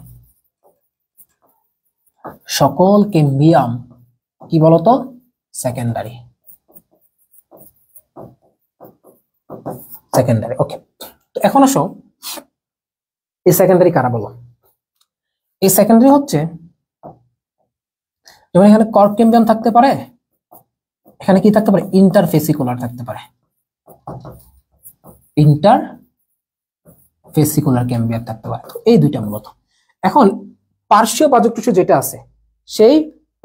সকল ক্যাম্বিয়াম কি বলতো সেকেন্ডারি, সেকেন্ডারি। ওকে, তো এখন আসো এই সেকেন্ডারি কারা বলো? এই সেকেন্ডারি হচ্ছে যেমন এখানে কর্ক ক্যাম্বিয়াম থাকতে পারে, এখানে কি থাকতে পারে, ইন্টারফেসিকুলার থাকতে পারে, ইন্টারফেসিকুলার ক্যাম্বিয়াম থাকতে পারে। তো এই দুইটা মূলত। এখন পার্শ্বীয় ভাজক টিস্যু যেটা আছে, সেই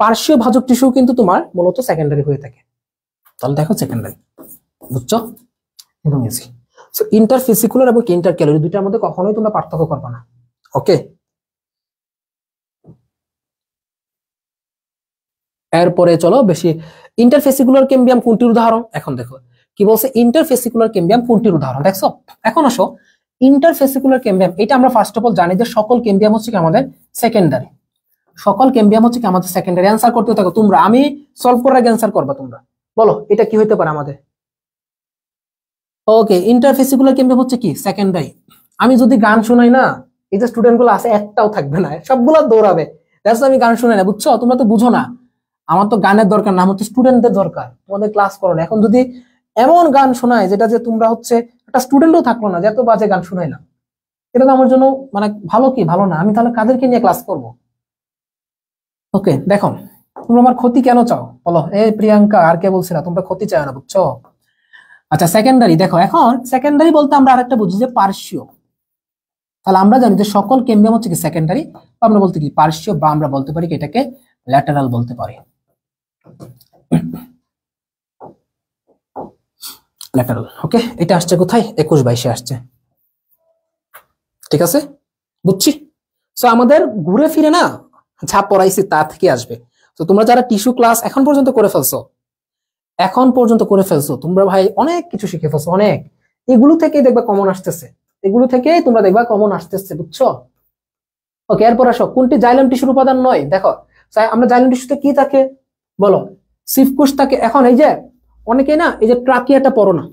পার্শ্বীয় ভাজক টিস্যু কিন্তু তোমার মূলত সেকেন্ডারি হয়ে থাকে। তাহলে দেখো সেকেন্ডারি, বুঝছো? একদম ইজি। সো ইন্টারফেসিকুলার এবং ইন্টারক্যালোরি দুইটার মধ্যে কখনোই তোমরা পার্থক্য করবে না। ওকে, এরপরে চলো বেশি, ইন্টারফেসিকুলার ক্যাম্বিয়াম কোনটির উদাহরণ? এখন দেখো কি বলছে, ইন্টারফেসিকুলার ক্যাম্বিয়াম কোনটির উদাহরণ, দেখছো? এখন আসো ইন্টারফেসিকুলার ক্যাম্বিয়াম, এটা আমরা ফার্স্ট অফ অল জানি যে সকল ক্যাম্বিয়াম হচ্ছে কি আমাদের সেকেন্ডারি, সকল ক্যাম্বিয়াম হচ্ছে কি আমাদের সেকেন্ডারি। অ্যান্সার করতে থাকো তোমরা, আমি সলভ করার আগে অ্যান্সার করবা তোমরা, বলো এটা কি হইতে পারে আমাদের। ওকে, ইন্টারফেসিকুলার ক্যাম্বিয়াম হচ্ছে কি সেকেন্ডারি। আমি যদি গান শোনাই না, এই যে স্টুডেন্ট গুলো আছে একটাও থাকবে না, সবগুলো দৌড়াবে। দ্যাটস আমি গান শুনাই না, বুঝছো? তোমরা তো বুঝো না, আমার তো গানের দরকার না, আমার তো স্টুডেন্টদের দরকার, তোমাদের ক্লাস করো না। এখন যদি এমন গান শোনায় যেটা যে তোমরা হচ্ছে একটা স্টুডেন্টও থাকলো না, যে এত বাজে গান শোনাইলাম, এটা তো আমার জন্য মানে ভালো কি ভালো না, আমি তাহলে কাদেরকে নিয়ে ক্লাস করব? ওকে, দেখো তোমরা আমার ক্ষতি কেন চাও বলো? এই প্রিয়াঙ্কা আর কে বলছি না, তোমরা ক্ষতি চাও না, বুঝছো? আচ্ছা, সেকেন্ডারি দেখো, এখন সেকেন্ডারি বলতে আমরা আরেকটা বুঝি যে পার্শ্বীয়। তাহলে আমরা জানি যে সকল ক্যাম্বিয়াম হচ্ছে কি সেকেন্ডারি, আমরা বলতে কি পার্শ্বীয়, বা আমরা বলতে পারি কি এটাকে ল্যাটারাল বলতে পারি, ল্যাটারাল। ওকে, এটা আসছে কোথায়? 21-22 আসছে, ঠিক আছে, বুঝছি। সো আমাদের ঘুরে ফিরে না যা পড়াইছি তা থেকে আসবে। তো তোমরা যারা টিস্যু ক্লাস এখন পর্যন্ত করে ফেলছো, এখন পর্যন্ত করে ফেলছো তোমরা ভাই অনেক কিছু শিখে ফেলছো, অনেক, এগুলো থেকেই দেখবা কমন আসতেছে, এগুলো থেকেই তোমরা দেখবা কমন আসতেছে, বুঝছো? ওকে, এরপর আসো কোনটি জাইলাম টিস্যুর উপাদান নয়? দেখো আমরা জাইলাম টিস্যুতে কি থাকে বলো? সিফকুশ থাকে। এখন এই যে অনেকেই না এই যে ট্রাকিয়াটা পড়ো না,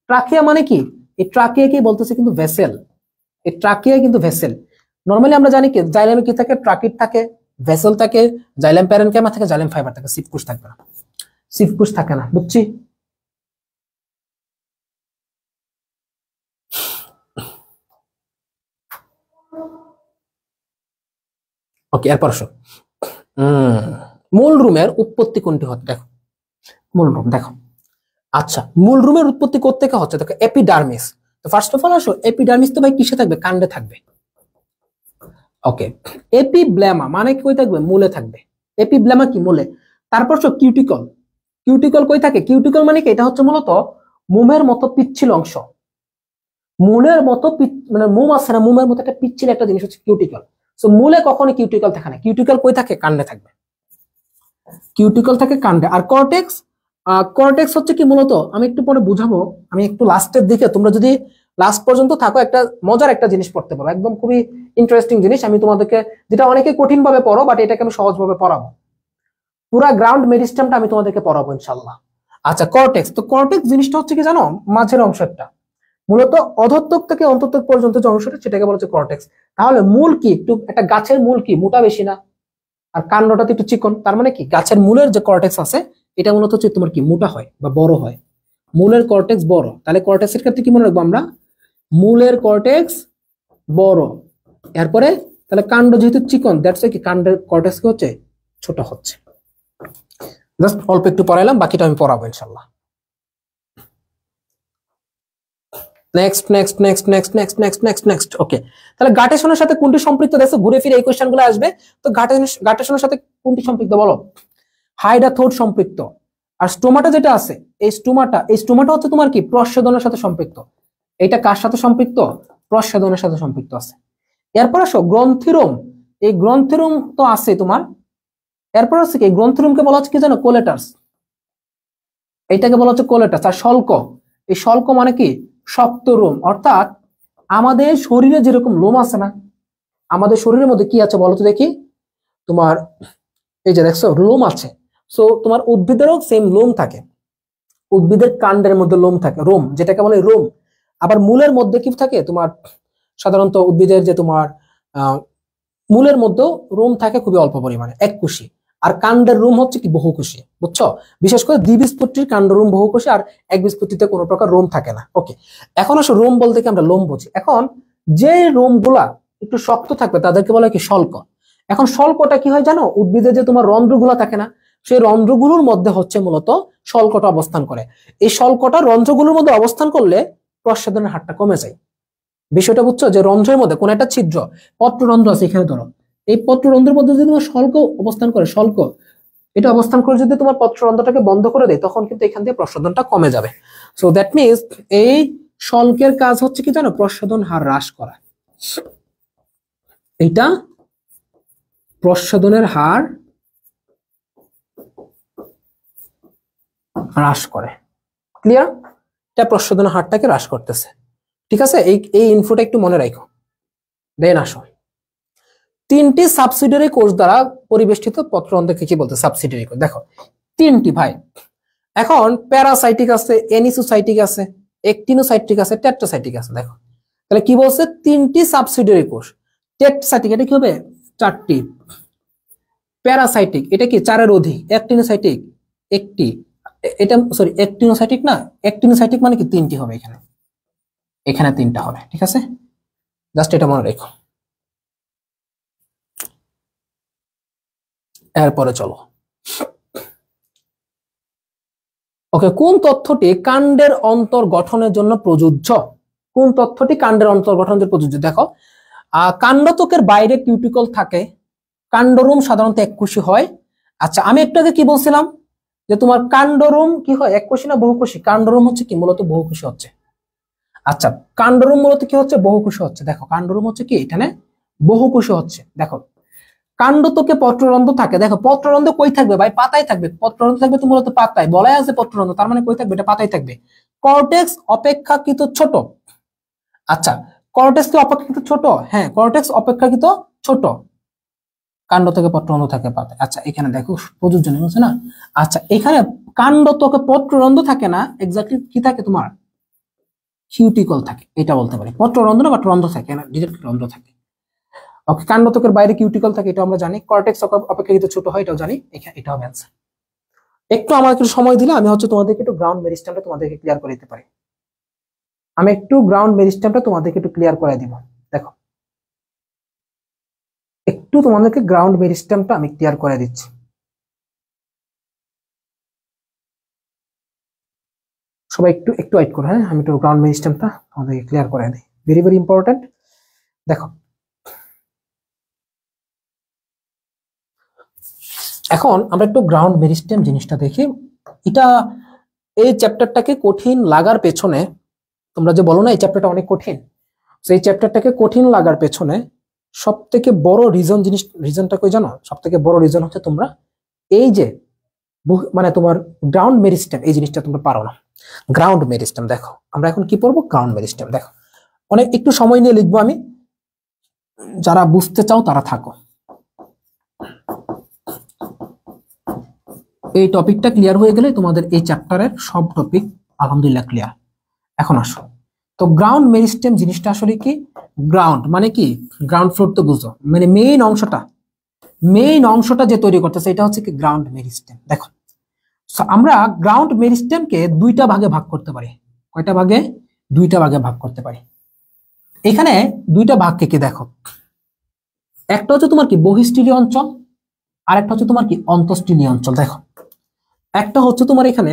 ট্রাকিয়া মানে কি? এই ট্রাকিয়া কি বলতেছে কিন্তু ভেসেল, এই ট্রাকিয়া কিন্তু ভেসেল। নরমালি আমরা জানি কি জাইলামে কি থাকে, ট্রাকিট থাকে, ভেসেল থাকে, জাইলাম প্যারেনকাইমা থাকে, জাইলাম ফাইবার থাকে, সিফকুশ থাকবে না, সিফকুশ থাকে না, বুঝছি? ওকে, এরপর আসো মূল রুমের উৎপত্তি কোনটি হচ্ছে? দেখো মূল রুম দেখো, আচ্ছা মূল রুমের উৎপত্তি কোত্থেকে হচ্ছে? দেখো এপিডার্মিস। তো ফার্স্ট অফ অল আসো, এপিডার্মিস তো ভাই কিসে থাকবে? কাণ্ডে থাকবে। ওকে, এপিব্লেমা মানে কই থাকবে? মূলে থাকবে। এপিব্লেমা কি? মূলে। তারপর কিউটিকল, কিউটিকল কই থাকে? কিউটিকল মানে কি? এটা হচ্ছে মূলত মোমের মতো পিচ্ছিল অংশ, মূলের মতো মানে মোম আছে না, মোমের মতো একটা পিচ্ছিল একটা জিনিস হচ্ছে কিউটিকল। সো মূলে কখনো কিউটিকল থাকে না, কিউটিকল কই থাকে? কাণ্ডে থাকবে, কিউটিকল থাকে কাণ্ডে। আর কর্টেক্স, কর্টেক্স হচ্ছে কি মূলত, আমি একটু পরে বুঝাবো, আমি একটু লাস্টের দিকে তোমরা যদি লাস্ট পর্যন্ত থাকো, একটা মজার একটা জিনিস পড়তে পারো, একদম খুবই ইন্টারেস্টিং জিনিস। আমি তোমাদেরকে, যেটা অনেকে কঠিন ভাবে পড়ো, বাট এটাকে আমি সহজ ভাবে পড়াবো। পুরা গ্রাউন্ড মেরিস্টেমটা আমি তোমাদেরকে পড়াবো ইনশাল্লাহ। আচ্ছা, কর্টেক্স। তো কর্টেক্স জিনিসটা হচ্ছে কি জানো, মাঝের অংশটা, মূলত অধঃত্বক থেকে অন্তঃত্বক পর্যন্ত যে অংশটা, সেটাকে বলা হচ্ছে কর্টেক্স। তাহলে মূল কি, একটু একটা গাছের মূল কি মোটা বেশি না, আর কাণ্ডটা তো একটু চিকন, তার মানে কি গাছের মূলের যে কর্টেক্স আছে এটা মূলত হচ্ছে তোমার কি মোটা হয় বা বড় হয়, মূলের কর্টেক্স বড়। তাহলে কর্টেক্সের ক্ষেত্রে কি মনে রাখবো আমরা, মূলের কর্টেক্স বড়। এরপরে তাহলে কাণ্ড যেহেতু চিকন, দ্যাটস কি কাণ্ডের কর্টেক্স কি হচ্ছে ছোট হচ্ছে। জাস্ট অল্প একটু পড়াইলাম, বাকিটা আমি পড়াবো ইনশাল্লাহ। Next next next next next next next next okay. তাহলে গাটেশনের সাথে কোনটি সম্পৃক্ত, দেখো ঘুরে ফিরে এই কোশ্চেনগুলো আসবে। তো গাটেশনের সাথে কোনটি সম্পৃক্ত বলো, হাইডাথোড সম্পৃক্ত। আর স্টোমাটা যেটা আছে, এই স্টোমাটা হচ্ছে তোমার কি প্রস্বেদনের সাথে সম্পৃক্ত। এটা কার সাথে সম্পৃক্ত, প্রস্বেদনের সাথে সম্পৃক্ত আছে। এরপর আসো গ্রন্থিরোম, এই গ্রন্থিরোম তো আছে তোমার। এরপর আছে কি, গ্রন্থিরোমকে বলা হচ্ছে কি জানো, কোলেটাস। এইটাকে বলা হচ্ছে কোলেটাস। আর শল্ক, এই শল্ক মানে কি শক্ত রোম। অর্থাৎ আমাদের শরীরে যেরকম লোম আছে না, আমাদের শরীরের মধ্যে কি আছে বলো তো দেখি, তোমার এই যে দেখছো লোম আছে। সো তোমার উদ্ভিদেরও সেম লোম থাকে, উদ্ভিদের কাণ্ডের মধ্যে লোম থাকে, রোম যেটাকে বলে রোম। আবার মূলের মধ্যে কি থাকে তোমার, সাধারণত উদ্ভিদের যে তোমার মূলের মধ্যেও রোম থাকে খুবই অল্প পরিমাণে, এককোষী। আর কাণ্ডের রোম হচ্ছে কি বহুকোষী, বুঝছো? বিশেষ করে দ্বিবীজপত্রীর কাণ্ড রোম বহুকোষী, আর একবীজপত্রীতে কোনো প্রকার রোম থাকে না। ওকে, এখন আসো রোম বলতে কি আমরা লোম বুঝি। এখন যে রোম গুলা একটু শক্ত থাকবে তাদেরকে বলা হয় কি শল্ক। এখন শল্কটা কি হয় জানো, উদ্ভিদের যে তোমার রন্ধ্রগুলা থাকে না, সেই রন্ধ্রগুলোর মধ্যে হচ্ছে মূলত শল্কটা অবস্থান করে। এই শল্কটা রন্ধ্রগুলোর মধ্যে অবস্থান করলে প্রস্বেদনের হারটা কমে যায়। বিষয়টা বুঝছো, যে রন্ধ্রের মধ্যে কোন একটা ছিদ্র, পত্ররন্ধ্র আছে এখানে ধরো, এই পত্ররন্ধ্রের মধ্যে যদি তোমার শল্ক অবস্থান করে, শল্ক এটা অবস্থান করে যদি তোমার পত্ররন্ধ্রটাকে বন্ধ করে দেয়, তখন কিন্তু এখান থেকে প্রস্বেদনটা কমে যাবে। সো দ্যাট মিনস এই শল্কের কাজ হচ্ছে কি জানো, প্রস্বেদন হার হ্রাস করা। এটা প্রস্বেদনের হার হ্রাস করে। ক্লিয়ার? এটা প্রস্বেদনের হারটাকে হ্রাস করতেছে। ঠিক আছে, এই ইনফোটা একটু মনে রাখো। দেন আসো, তিনটি সাবসিডিয়ারি কোষ দ্বারা পরিবেষ্টিত পত্ররন্ধ্রকে কি বলতে, সাবসিডিয়ারি কোষ। দেখো তিনটি ভাই, এখন প্যারাসাইটিক আছে, এনিসোসাইটিক আছে, একটিনোসাইটিক আছে, টেট্রাসাইটিক আছে। দেখো তাহলে কি বলছে, তিনটি সাবসিডিয়ারি কোষ। টেট্রাসাইটিক এটা কি হবে, চারটি। প্যারাসাইটিক এটা কি চারের অধিক। একটিনোসাইটিক একটি, এটা সরি একটিনোসাইটিক না, একটিনোসাইটিক মানে কি তিনটি হবে, এখানে এখানে তিনটা হবে। ঠিক আছে, জাস্ট এটা মনে রেখো। এরপরে চলো, ওকে, কোন তথ্যটি কাণ্ডের অন্তর গঠনের জন্য প্রযোজ্য, কোন তথ্যটি কাণ্ডের অন্তর গঠনের জন্য প্রযোজ্য। দেখো কাণ্ডত্বকের বাইরে কিউটিকল থাকে, কাণ্ডরোম সাধারণত এককোষী হয়। আচ্ছা, আমি একটু আগে কি বলছিলাম, যে তোমার কাণ্ডরোম কি হয়, এককোষী না বহুকোষী? কাণ্ডরোম হচ্ছে কি মূলত বহুকোষী হচ্ছে। আচ্ছা, কাণ্ডরোম মূলত কি হচ্ছে, বহুকোষী হচ্ছে। দেখো কাণ্ডরোম হচ্ছে কি এখানে বহুকোষী হচ্ছে। দেখো কাণ্ডত্বকে পত্ররন্ধ্র থাকে, দেখো পত্ররন্ধ্র কই থাকবে ভাই, পাতায় থাকবে। পত্ররন্ধ্র থাকবে তো মূলত পাতায়, বলাই আছে পত্ররন্ধ্র, তার মানে কই থাকবে, এটা পাতায় থাকবে। কর্টেক্স অপেক্ষাকৃত ছোট। আচ্ছা, কর্টেক্স কি অপেক্ষাকৃত ছোট? হ্যাঁ, কর্টেক্স অপেক্ষাকৃত ছোট। কাণ্ড থেকে পত্ররন্ধ্র থাকে পাতায়। আচ্ছা, এখানে দেখো প্রযোজ্য নেই বলছে না। আচ্ছা, এখানে কাণ্ডত্বকে পত্ররন্ধ্র থাকে না, এক্স্যাক্টলি কি থাকে তোমার, কিউটিকল থাকে, এটা বলতে পারি। পত্ররন্ধ্র বা রন্ধ্র থাকে না, ডিরেক্ট রন্ধ্র থাকে। ওকে, কাণ্ডত্বকের বাইরে কিউটিকল থাকে, এটা আমরা জানি। কর্টেক্স অপেক্ষাকৃত ছোট হয়, এটাও জানি। এটা হবে অ্যান্সার। একটু আমার একটু সময় দিলে আমি হচ্ছে তোমাদেরকে একটু গ্রাউন্ড মেরিস্টেমটা তোমাদেরকে ক্লিয়ার করে দিতে পারি। আমি একটু গ্রাউন্ড মেরিস্টেমটা তোমাদেরকে একটু ক্লিয়ার করে দিব। দেখো একটু তোমাদেরকে গ্রাউন্ড মেরিস্টেমটা আমি ক্লিয়ার করে দিচ্ছি। সবাই একটু একটু ওয়েট করো, হ্যাঁ, আমি একটু গ্রাউন্ড মেরিস্টেমটা তোমাদেরকে ক্লিয়ার করে দিই। Very very important. দেখো এখন আমরা একটু গ্রাউন্ড মেরিস্টেম জিনিসটা দেখি। এটা এই চ্যাপ্টারটাকে কঠিন লাগার পেছনে, তোমরা যে বলো না এই চ্যাপ্টারটা অনেক কঠিন, সেই চ্যাপ্টারটাকে কঠিন লাগার পেছনে সব থেকে বড় রিজনটা কই জানো? সব থেকে বড় রিজন হচ্ছে তোমরা এই যে মানে তোমার গ্রাউন্ড মেরিস্টেম, এই জিনিসটা তোমরা পারো না। গ্রাউন্ড মেরিস্টেম দেখো, আমরা এখন কি পড়বো, গ্রাউন্ড মেরিস্টেম। দেখো অনেক একটু সময় নিয়ে লিখবো আমি, যারা বুঝতে চাও তারা থাকো। এই টপিকটা ক্লিয়ার হয়ে গেলে তোমাদের এই চ্যাপ্টারের সব টপিক আলহামদুলিল্লাহ ক্লিয়ার। এখন আসো, তো গ্রাউন্ড মেরিস্টেম জিনিসটা আসলে কি? গ্রাউন্ড মানে কি? গ্রাউন্ড ফ্লোর তো বুঝো, মানে মেইন অংশটা যে তৈরি করতেছে এটা হচ্ছে কি গ্রাউন্ড মেরিস্টেম। দেখো আমরা গ্রাউন্ড মেরিস্টেমকে দুইটা ভাগে ভাগ করতে পারি। কয়টা ভাগে? দুইটা ভাগে ভাগ করতে পারি। এখানে দুইটা ভাগ কি দেখো, একটা হচ্ছে তোমার কি বহিঃস্থলীয় অঞ্চল, আর একটা হচ্ছে তোমার কি অন্তঃস্থলীয় অঞ্চল। দেখো একটা হচ্ছে তোমার এখানে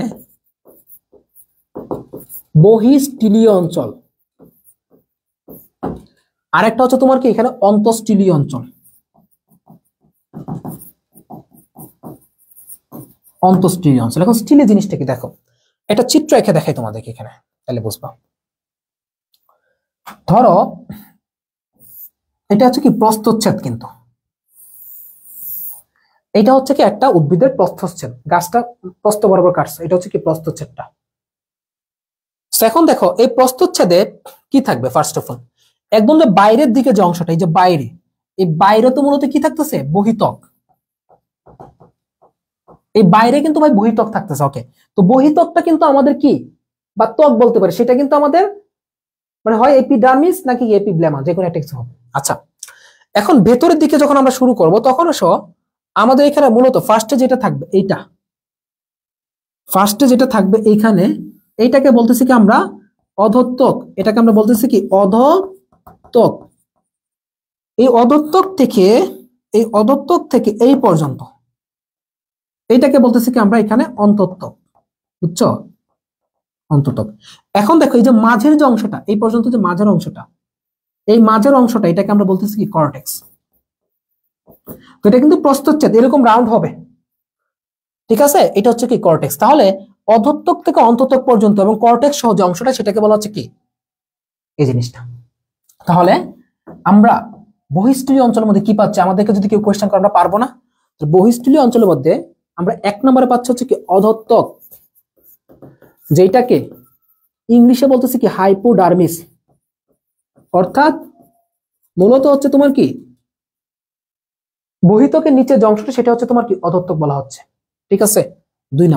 বহিঃস্থলীয় অঞ্চল, আর একটা হচ্ছে তোমার কি এখানে অন্তঃস্থলীয় অঞ্চল। অন্তঃস্থলীয় অঞ্চল, এখন স্টিলের জিনিসটা কি দেখো, একটা চিত্র এঁকে দেখাই তোমাদেরকে এখানে, তাহলে বুঝবা। ধরো এটা হচ্ছে কি প্রস্থচ্ছেদ, কিন্তু এটা হচ্ছে কি একটা উদ্ভিদের প্রস্থচ্ছেদ, গাছটা প্রস্থ বরাবর কাটছে, এটা হচ্ছে কি প্রস্থচ্ছেদটা। এখন দেখো এই প্রস্থচ্ছেদে কি থাকবে? ফার্স্ট অফ অল একদম যে বাইরের দিকে যে অংশটা, এই যে বাইরে, এই বাইরে তো মূলত কি থাকতেছে? বহিত্বক। এই বাইরে কিন্তু ভাই বহিত্বক থাকতেছে। ওকে, তো বহিত্বকটা কিন্তু আমাদের কি বা ত্বক বলতে পারে, সেটা কিন্তু আমাদের মানে হয় এপিডার্মিস নাকি এপিব্লেমা, যে কোনো একটা কিছু হবে। আচ্ছা, এখন ভেতরের দিকে যখন আমরা শুরু করব তখন আমাদের এখানে মূলত ফার্স্টে যেটা থাকবে এইটা, ফার্স্টে যেটা থাকবে এইখানে, এইটাকে বলতেছি কি আমরা অধোত্বক। এটাকে আমরা বলতেছি কি অধোত্বক। এই অধোত্বক থেকে এই পর্যন্ত এইটাকে বলতেছি কি আমরা এখানে অন্তঃত্বক। বুঝছো? অন্তঃত্বক। এখন দেখো এই যে মাঝের যে অংশটা, এই পর্যন্ত যে মাঝের অংশটা, এই মাঝের অংশটা এটাকে আমরা বলতেছি কি কর্টেক্স। তো এটা কিন্তু প্রস্থচ্ছেদ এরকম রাউন্ড হবে, ঠিক আছে? এটা হচ্ছে কি কর্টেক্স। তাহলে অধোত্বক থেকে অন্তঃত্বক পর্যন্ত এবং কর্টেক্স সহ যে অংশটা সেটাকে বলা হচ্ছে কি এই জিনিসটা। তাহলে আমরা বহিঃস্থলীয় অঞ্চলের মধ্যে কি পাচ্ছি? আমাদেরকে যদি কেউ কোয়েশ্চেন করে আমরা পারবো না। বহিঃস্থলীয় অঞ্চলের মধ্যে আমরা এক নম্বরে পাচ্ছি হচ্ছে কি অধোত্বক, যেটাকে ইংলিশে বলতেছি কি হাইপোডার্মিস, অর্থাৎ মূলত হচ্ছে তোমার কি বহিত্বকের নিচে যে অংশটা সেটা হচ্ছে তোমার কি অধোত্বক বলা হচ্ছে, ঠিক আছে? দুই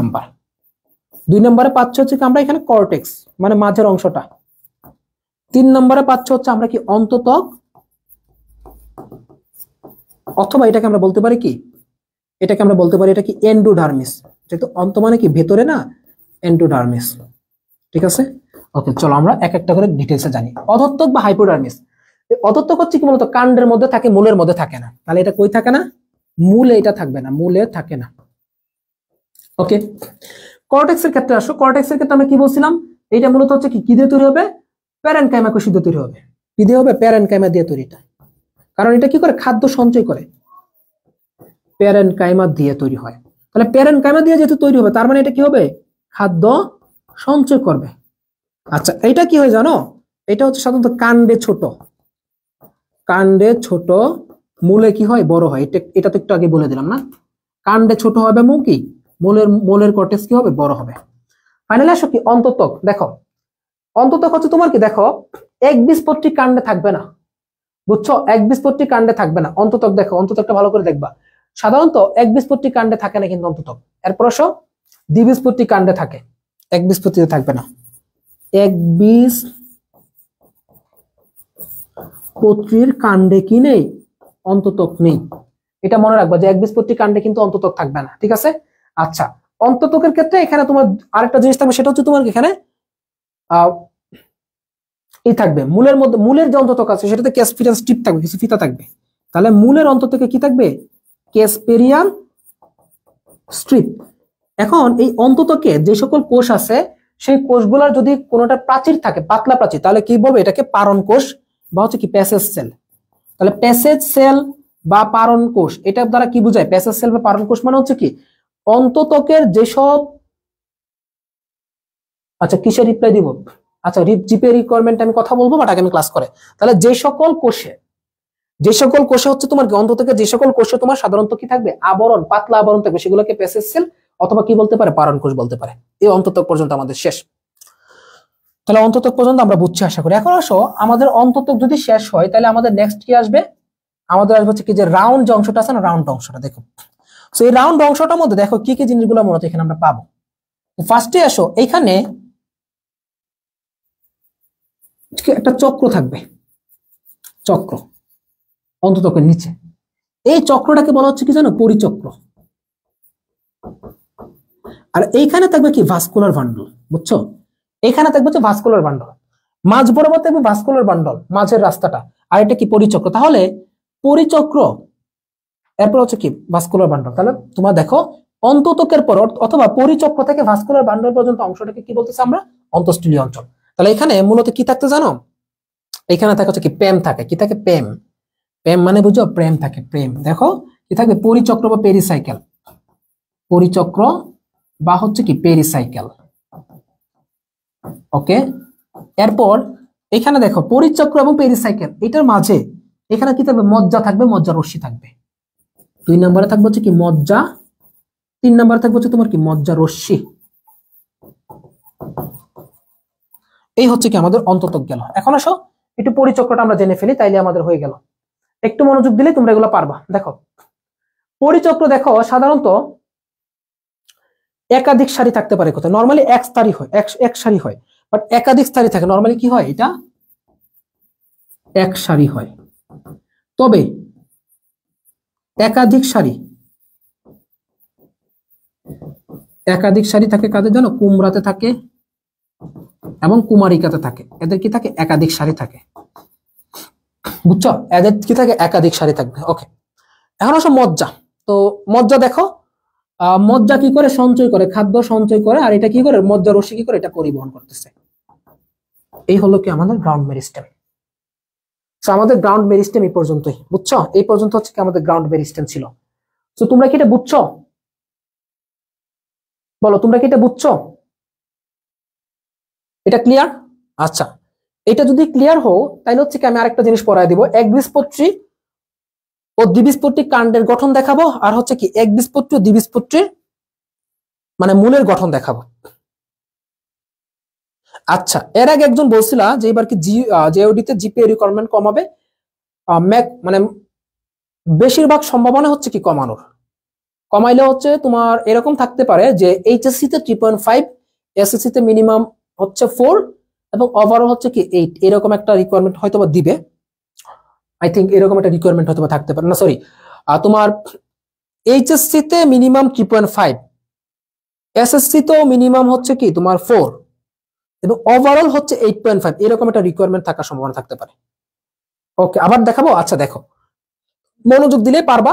নম্বরে পাচ্ছ হচ্ছে কি আমরা এখানে কর্টেক্স মানে মাঝের অংশটা। 3 নম্বরে পাচ্ছ হচ্ছে আমরা কি অন্তঃত্বক, অথবা এটাকে আমরা বলতে পারি কি, এটাকে আমরা বলতে পারি এটা কি এন্ডোডার্মিস, যেহেতু অন্ত মানে কি ভেতরে না, এন্ডোডার্মিস, ঠিক আছে? ওকে, চলো আমরা এক একটা করে ডিটেইলসে জানি। অধোত্বক বা হাইপোডার্মিস, অধোত্বক হচ্ছে কি মূলত কাণ্ডের মধ্যে থাকে, মূলের মধ্যে থাকে না। তাহলে এটা কই থাকে না? মূলে এটা থাকবে না, মূলে থাকে না। ওকে, কর্টেক্সের ক্ষেত্রে আসো। কর্টেক্সের ক্ষেত্রে আমরা কি বলছিলাম? এটা মূলত হচ্ছে কি দিয়ে তৈরি হবে? প্যারেনকাইমা কোষ দিয়ে তৈরি হবে। কি দিয়ে হবে? প্যারেনকাইমা দিয়ে তৈরি। এটা কারণ এটা কি করে? খাদ্য সঞ্চয় করে, প্যারেনকাইমা দিয়ে তৈরি হয়। তাহলে প্যারেনকাইমা দিয়ে যেহেতু তৈরি হবে তার মানে এটা কি হবে? খাদ্য সঞ্চয় করবে। আচ্ছা, এটা কি হয় জানো? এটা হচ্ছে সাধারণত কাণ্ডে ছোট, মূলে কি হয়? বড় হয়। এটা তো একটু আগে বলে দিলাম না? কাণ্ডে ছোট হবে এবং কি মূলের কর্টেক্স কি হবে? বড় হবে। ফাইনালি আসো কি অন্তঃত্বক। দেখো অন্তঃত্বক হচ্ছে তোমার কি, দেখো একবীজপত্রী কাণ্ডে থাকবে না, বুঝছো? একবীজপত্রী কাণ্ডে থাকবে না অন্তঃত্বক। দেখো অন্তঃত্বকটা ভালো করে দেখবা, সাধারণত একবীজপত্রী কাণ্ডে থাকে না কিন্তু অন্তঃত্বক। এরপর আসো দ্বিবীজপত্রী কাণ্ডে থাকে, একবীজপত্রীতে থাকবে না। একবীজপত্রীর কাণ্ডে কি নেই? অন্তঃত্বক নেই। এটা মনে রাখবা যে একবীজপত্রী কাণ্ডে কিন্তু অন্তঃত্বক থাকবে না, ঠিক আছে? আচ্ছা, অন্তঃত্বকের ক্ষেত্রে এখানে তোমার আরেকটা জিনিস থাকবে, সেটা হচ্ছে তোমার এখানে থাকবে মূলের মধ্যে, মূলের যে অন্তঃত্বক আছে সেটাতে ক্যাসপিরিয়ান স্ট্রিপ থাকবে, কিছু ফিতা থাকবে। তাহলে মূলের অন্তঃত্বকে কি থাকবে? ক্যাসপিরিয়ান স্ট্রিপ। এখন এই অন্তঃত্বকে যে সকল কোষ আছে সেই কোষগুলোর যদি কোনোটা প্রাচীর থাকে, পাতলা প্রাচীর, তাহলে কি বলবো? এটাকে পারণ কোষ বা হচ্ছে কি প্যাসেজ সেল। তাহলে প্যাসেজ সেল বা পারণ কোষ, এটার দ্বারা কি বোঝায়? প্যাসেজ সেল বা পারণ কোষ মানে হচ্ছে কি অন্তঃত্বকের যেসব, আচ্ছা কিসের রিপ্লাই দিব? আচ্ছা জিপে রিকোয়ারমেন্ট আমি কথা বলবো, বাট আগামী ক্লাস করে। তাহলে যে সকল কোষে হচ্ছে তোমার অন্তঃত্বকে যে সকল কোষে তোমার সাধারণত কি থাকবে? আবরণ, পাতলা আবরণ থাকবে, সেগুলোকে প্যাসেজ সেল অথবা কি বলতে পারে? পারণ কোষ বলতে পারে। এই অন্তঃত্বক পর্যন্ত আমাদের শেষ। তাহলে অন্ততক পর্যন্ত আমরা বুঝছি আশা করি। এখন আসো আমাদের অন্ততক যদি শেষ হয় তাহলে আমাদের নেক্সট কি আসবে, আমাদের আসবে হচ্ছে কি যে রাউন্ড যে অংশটা আছে না, রাউন্ড অংশটা দেখো। সো এই রাউন্ড অংশটার মধ্যে দেখো কি কি জিনিসগুলো মূলত এখানে আমরা পাবো। ফার্স্টে আসো, এইখানে একটা চক্র থাকবে, চক্র অন্ততকের নিচে। এই চক্রটাকে বলা হচ্ছে কি জানো, পরিচক্র। আর এইখানে থাকবে কি ভাস্কুলার বান্ডল, বুঝছো? এখানে থাকবে হচ্ছে ভাস্কুলার বান্ডল, মাঝ বরাবর থাকবে ভাস্কুলার বান্ডল, মাঝের রাস্তাটা। আর এটা কি পরিচক্র, তাহলে পরিচক্র এরপর হচ্ছে কি ভাস্কুলার বান্ডল। তাহলে তোমরা দেখো অন্ততকের পর অথবা পরিচক্র থেকে ভাস্কুলার বান্ডল পর্যন্ত অংশটাকে কি বলতেছে আমরা, অন্তঃস্থলীয় অঞ্চল। তাহলে এখানে মূলত কি থাকতে জানো, এখানে থাকে হচ্ছে কি প্রেম থাকে, কি থাকে প্রেম, প্রেম মানে বুঝো প্রেম থাকে, প্রেম। দেখো কি থাকবে পরিচক্র বা পেরিসাইকেল, পরিচক্র বা হচ্ছে কি পেরিসাইকেল। ওকে, এরপর এখানে দেখো পরিচক্র এবং পেরিসাইকেল এটার মাঝে এখানে কি থাকবে, মজ্জা থাকবে, মজ্জা রশ্মি থাকবে। 2 নম্বরে থাকবে হচ্ছে কি মজ্জা, 3 নম্বরে থাকবে হচ্ছে তোমার কি মজ্জা রশ্মি। এই হচ্ছে কি আমাদের অন্ততক গেল। এখন আসো একটু পরিচক্রটা আমরা জেনে ফেলি, তাইলে আমাদের হয়ে গেল। একটু মনোযোগ দিলে তোমরা এগুলো পারবা। দেখো পরিচক্র দেখো সাধারণত একাধিক সারি থাকতে পারে, কোথায় নরমালি এক সারি হয়, এক সারি হয়, বাট একাধিক সারি থাকে। নরমালি কি হয়, এটা এক সারি হয়। তবে একাধিক সারি, একাধিক সারি থাকে কাদের জানো, কুমড়াতে থাকে এবং কুমারিকাতে থাকে। এদের কি থাকে, একাধিক সারি থাকে, বুঝছো? এদের কি থাকে, একাধিক সারি থাকবে। ওকে, এখন আসো মজ্জা। তো মজ্জা দেখো মজ্জা কি করে সঞ্চয় করে, খাদ্য সঞ্চয় করে, আর এটা কি করে, মজ্জা রশ্মি কি করে এটা পরিবহন করতেছে। এই হলো কি আমাদের গ্রাউন্ড মেরিস্টেম। তো আমাদের গ্রাউন্ড মেরিস্টেম এই পর্যন্তই, বুঝছো? এই পর্যন্ত হচ্ছে কি আমাদের গ্রাউন্ড মেরিস্টেম ছিল। তো তোমরা কি এটা বুঝছো, বলো তোমরা কি এটা বুঝছো? এটা ক্লিয়ার? আচ্ছা, এটা যদি ক্লিয়ার হও তাহলে হচ্ছে কি আমি আরেকটা জিনিস পড়ায় দিব, একবীজপত্রী ও দ্বিবীজপত্রী কাণ্ডের গঠন দেখাবো, আর হচ্ছে কি একবীজপত্রী ও দ্বিবীজপত্রীর মানে মূলের গঠন দেখাবো। আচ্ছা, এর আগে একজন বলছিল যে এবার কি জেওডি তে জিপিএ রিকোয়ারমেন্ট কমাবে, মানে বেশিরভাগ সম্ভাবনা হচ্ছে কি কমানোর। কমাইলে হচ্ছে তোমার এরকম থাকতে পারে যে এইচএসসি তে 3.5, এসএসসি তে মিনিমাম হচ্ছে 4 এবং ওভারঅল হচ্ছে কি 8, এরকম একটা রিকোয়ারমেন্ট হয়তোবা দিবে। আই থিঙ্ক এরকম একটা রিকোয়ারমেন্ট হয়তোবা থাকতে পারে, না সরি, তোমার এইচএসসি তে মিনিমাম 3.5, এসএসসি তো মিনিমাম হচ্ছে কি তোমার 4 এবং ওভারঅল হচ্ছে 8.5, এরকম একটা রিকোয়ারমেন্ট থাকার সম্ভাবনা থাকতে পারে। ওকে, আবার দেখাবো। আচ্ছা দেখো, মনোযোগ দিলে পারবা।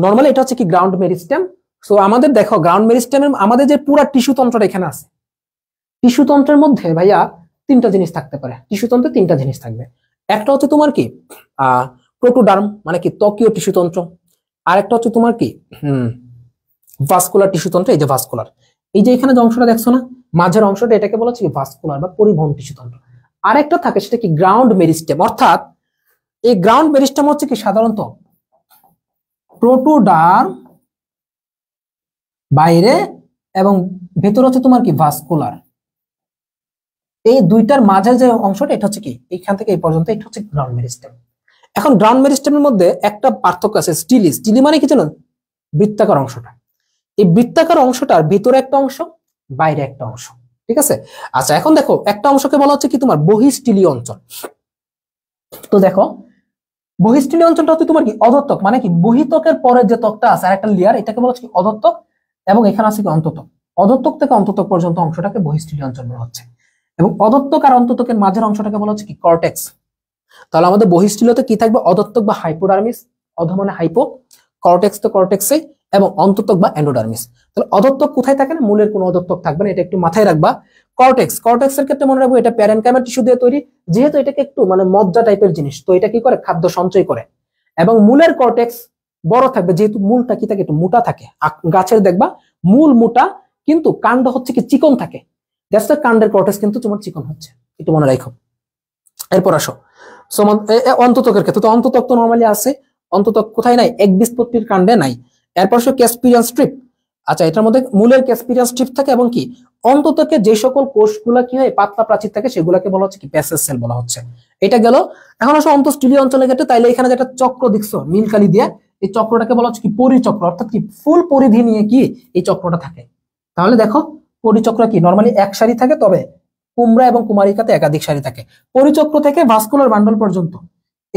নরমালি এটা হচ্ছে কি গ্রাউন্ড মেরিস্টেম। সো আমাদের দেখো গ্রাউন্ড মেরিস্টেমের আমাদের যে পুরো টিস্যু তন্ত্রটা এখানে আছে, টিস্যু তন্ত্রের মধ্যে ভাইয়া 3টা জিনিস থাকতে পারে। টিস্যু তন্ত্রে 3টা জিনিস থাকবে। একটা হচ্ছে তোমার কি প্রোটোডার্ম মানে কি ত্বকীয় টিস্যু তন্ত্র, আর একটা হচ্ছে তোমার কি ভাস্কুলার টিস্যু তন্ত্র। এই যে ভাস্কুলার, এই যে এখানে যে অংশটা দেখছো না মাঝের অংশটা, এটাকে বলা হচ্ছে কি ভাস্কুলার বা পরিবহন টিস্যু তন্ত্র। আরেকটা থাকে সেটা কি গ্রাউন্ড মেরিস্টেম, অর্থাৎ এই গ্রাউন্ড মেরিস্টেম হচ্ছে কি সাধারণত প্রোটোডার্ম বাইরে এবং ভেতর হচ্ছে তোমার কি ভাস্কুলার। এই দুইটার মাঝের যে অংশটা এটা হচ্ছে কি এইখান থেকে এই পর্যন্ত, এটা হচ্ছে গ্রাউন্ড মেরিস্টেম। এখন গ্রাউন্ড মেরিস্টেমের মধ্যে একটা পার্থক্য আছে, স্টিলি। স্টিলি মানে কি জানো, বৃত্তাকার অংশটা। এই বৃত্তাকার অংশটার ভিতরে একটা অংশ, বাইরে একটা অংশ, ঠিক আছে? আচ্ছা, এখন দেখো একটা অংশকে বলা হচ্ছে কি তোমার বহিঃস্থলীয় অঞ্চল। তো দেখো বহিঃস্থলীয় অঞ্চলটা হচ্ছে তোমার কি অধঃত্বক, মানে কি বহিত্বকের পরে যে ত্বকটা আছে আর একটা লেয়ার, এটাকে বলা হচ্ছে কি অধঃত্বক, এবং এখানে আছে কি অন্তত্বক। অধঃত্বক থেকে অন্তত্বক পর্যন্ত অংশটাকে বহিঃস্থলীয় অঞ্চল বলা হচ্ছে, এবং অধঃত্বক আর অন্তত্বকের মাঝের অংশটাকে বলা হচ্ছে কি কর্টেক্স। তাহলে আমাদের বহিঃস্থলীয়তে কি থাকবে, অধঃত্বক বা হাইপোডার্মিস, অধ মানে হাইপো, কর্টেক্স তো কর্টেক্সে, এবং অন্তত্বক বা এন্ডোডার্মিস। তাহলে অধঃত্বক কোথায় থাকে না, মূলের কোনো অধঃত্বক থাকবে না, এটা একটু মাথায় রাখবা। কর্টেক্স, কর্টেক্সের ক্ষেত্রে মনে রাখবো এটা প্যারেনকাইমার টিস্যু দিয়ে তৈরি, যেহেতু এটাকে একটু মানে মজ্জা টাইপের জিনিস, তো এটা কি করে খাদ্য সঞ্চয় করে। এবং মূলের কর্টেক্স বড় থাকবে, যেহেতু মূলটা কি থাকে একটু মোটা থাকে, গাছের দেখবা মূল মোটা কিন্তু কাণ্ড হচ্ছে কি চিকন থাকে, দ্যাটস দ্য কাণ্ডের কর্টেক্স কিন্তু তোমার চিকন হচ্ছে, একটু মনে রাখো। এরপর আসো অন্তত্বকের ক্ষেত্রে, তো অন্তত্বক তো নরমালি আছে, অন্তত্বক কোথায় নাই, একবীজপত্রীর কাণ্ডে নাই। এরপর আসো ক্যাসপিয়ান স্ট্রিপ, আচ্ছা, এটার মধ্যে মূলের ক্যাসপিরিয়াস স্ট্রিপ থাকে এবং কি অন্ততকে যে সকল কোষগুলা কি হয় পাতলা প্রাচীর থাকে সেগুলোকে বলা হচ্ছে কি প্যাসেজ সেল বলা হচ্ছে। এটা গেল। এখন আসলে অন্তঃস্থলীয় অঞ্চলের ক্ষেত্রে তাইলে এখানে যেটা চক্র দেখছো নীলকালি দিয়ে, এই চক্রটাকে বলা হচ্ছে কি পরিচক্র, অর্থাৎ কি ফুল পরিধি নিয়ে কি এই চক্রটা থাকে। তাহলে দেখো পরিচক্র কি নরমালি এক সারি থাকে, তবে কুমড়া এবং কুমারিকাতে একাধিক সারি থাকে। পরিচক্র থেকে ভাস্কুলার বান্ডল পর্যন্ত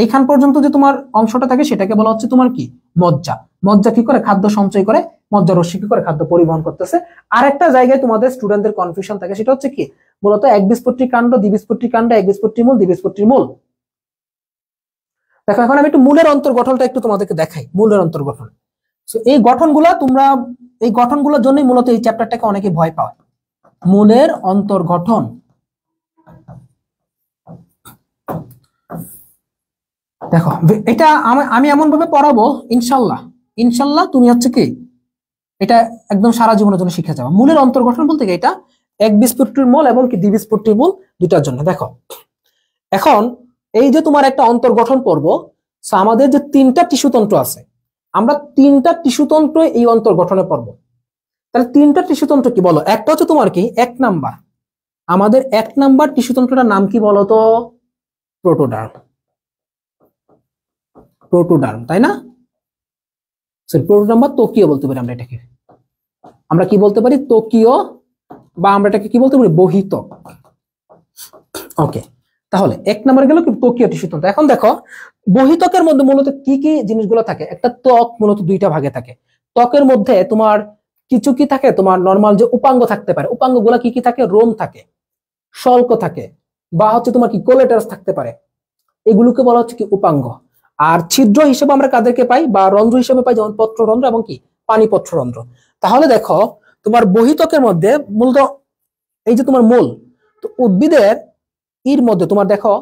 এইখান পর্যন্ত যে তোমার অংশটা থাকে সেটাকে বলা হচ্ছে তোমার কি মজ্জা। মজ্জা কি করে খাদ্য সঞ্চয় করে, মজ্জা রশ্মি কি করে খাদ্য পরিবহন করতেছে। আরেকটা জায়গায় তোমাদের স্টুডেন্টদের কনফিউশন থাকে, সেটা হচ্ছে কি মূলত একবীজপত্রী কাণ্ড, দ্বিবীজপত্রী কাণ্ড, একবীজপত্রী মূল, দ্বিবীজপত্রী মূল। দেখো এখন আমি একটু মূলের অন্তর্গঠনটা একটু তোমাদেরকে দেখাই। মূলের অন্তর্গঠন, এই গঠনগুলা তোমরা এই গঠনগুলোর জন্যই মূলত এই চ্যাপ্টারটাকে অনেকে ভয় পায়। মূলের অন্তর্গঠন, দেখো এটা আমি এমন ভাবে পড়াবো ইনশাল্লাহ, ইনশাল্লাহ তুমি হচ্ছে কি এটা একদম সারা জীবনের জন্য শিখে যাবে। মূলের অন্তর্গঠন বলতে কি এটা একবীজপত্রীর মূল এবং কি দ্বিবীজপত্রীর মূল দুটার জন্য। দেখো এখন এই যে তোমার একটা অন্তর্গঠন পর্ব, আমাদের যে তিনটা টিস্যুতন্ত্র আছে, আমরা তিনটা টিস্যুতন্ত্র এই অন্তর্গঠনে পড়ব। তাহলে তিনটা টিস্যুতন্ত্র কি বলো? একটা হচ্ছে তোমার কি এক নাম্বার, আমাদের এক নাম্বার টিস্যুতন্ত্রটার নাম কি বলো তো? প্রোটোডার্ম। প্রোটোডার্ম, তাই না? প্রোটোডার্ম বা ত্বকীয় বলতে পারি আমরা এটাকে। আমরা কি বলতে পারি? ত্বকীয়, বা আমরা এটাকে কি বলতে পারি? বহিতক। ওকে, তাহলে এক নম্বরে গেল কি ত্বকীয় টিস্যুতন্ত্র। এখন দেখো বহিতকের মধ্যে মূলত কি কি জিনিসগুলো থাকে। একটা ত্বক মূলত দুইটা ভাগে থাকে। ত্বকের মধ্যে তোমার কিছু কি থাকে, তোমার নরমাল যে উপাঙ্গ থাকতে পারে, উপাঙ্গগুলো কি কি থাকে? রোম থাকে, শল্ক থাকে, বা হচ্ছে তোমার কি কোলেটারাস থাকতে পারে, এগুলোকে বলা হচ্ছে কি উপাঙ্গ। আর ছিদ্র হিসেবে আমরা কাদেরকে পাই বা রন্ধ্র হিসেবে পাই? যেমন পত্ররন্ধ্র এবং কি পানিপত্ররন্ধ্র। তাহলে দেখো তোমার বহিতকের মধ্যে মূলত এই যে তোমার মূল, তো উদ্ভিদের এর মধ্যে তোমার দেখো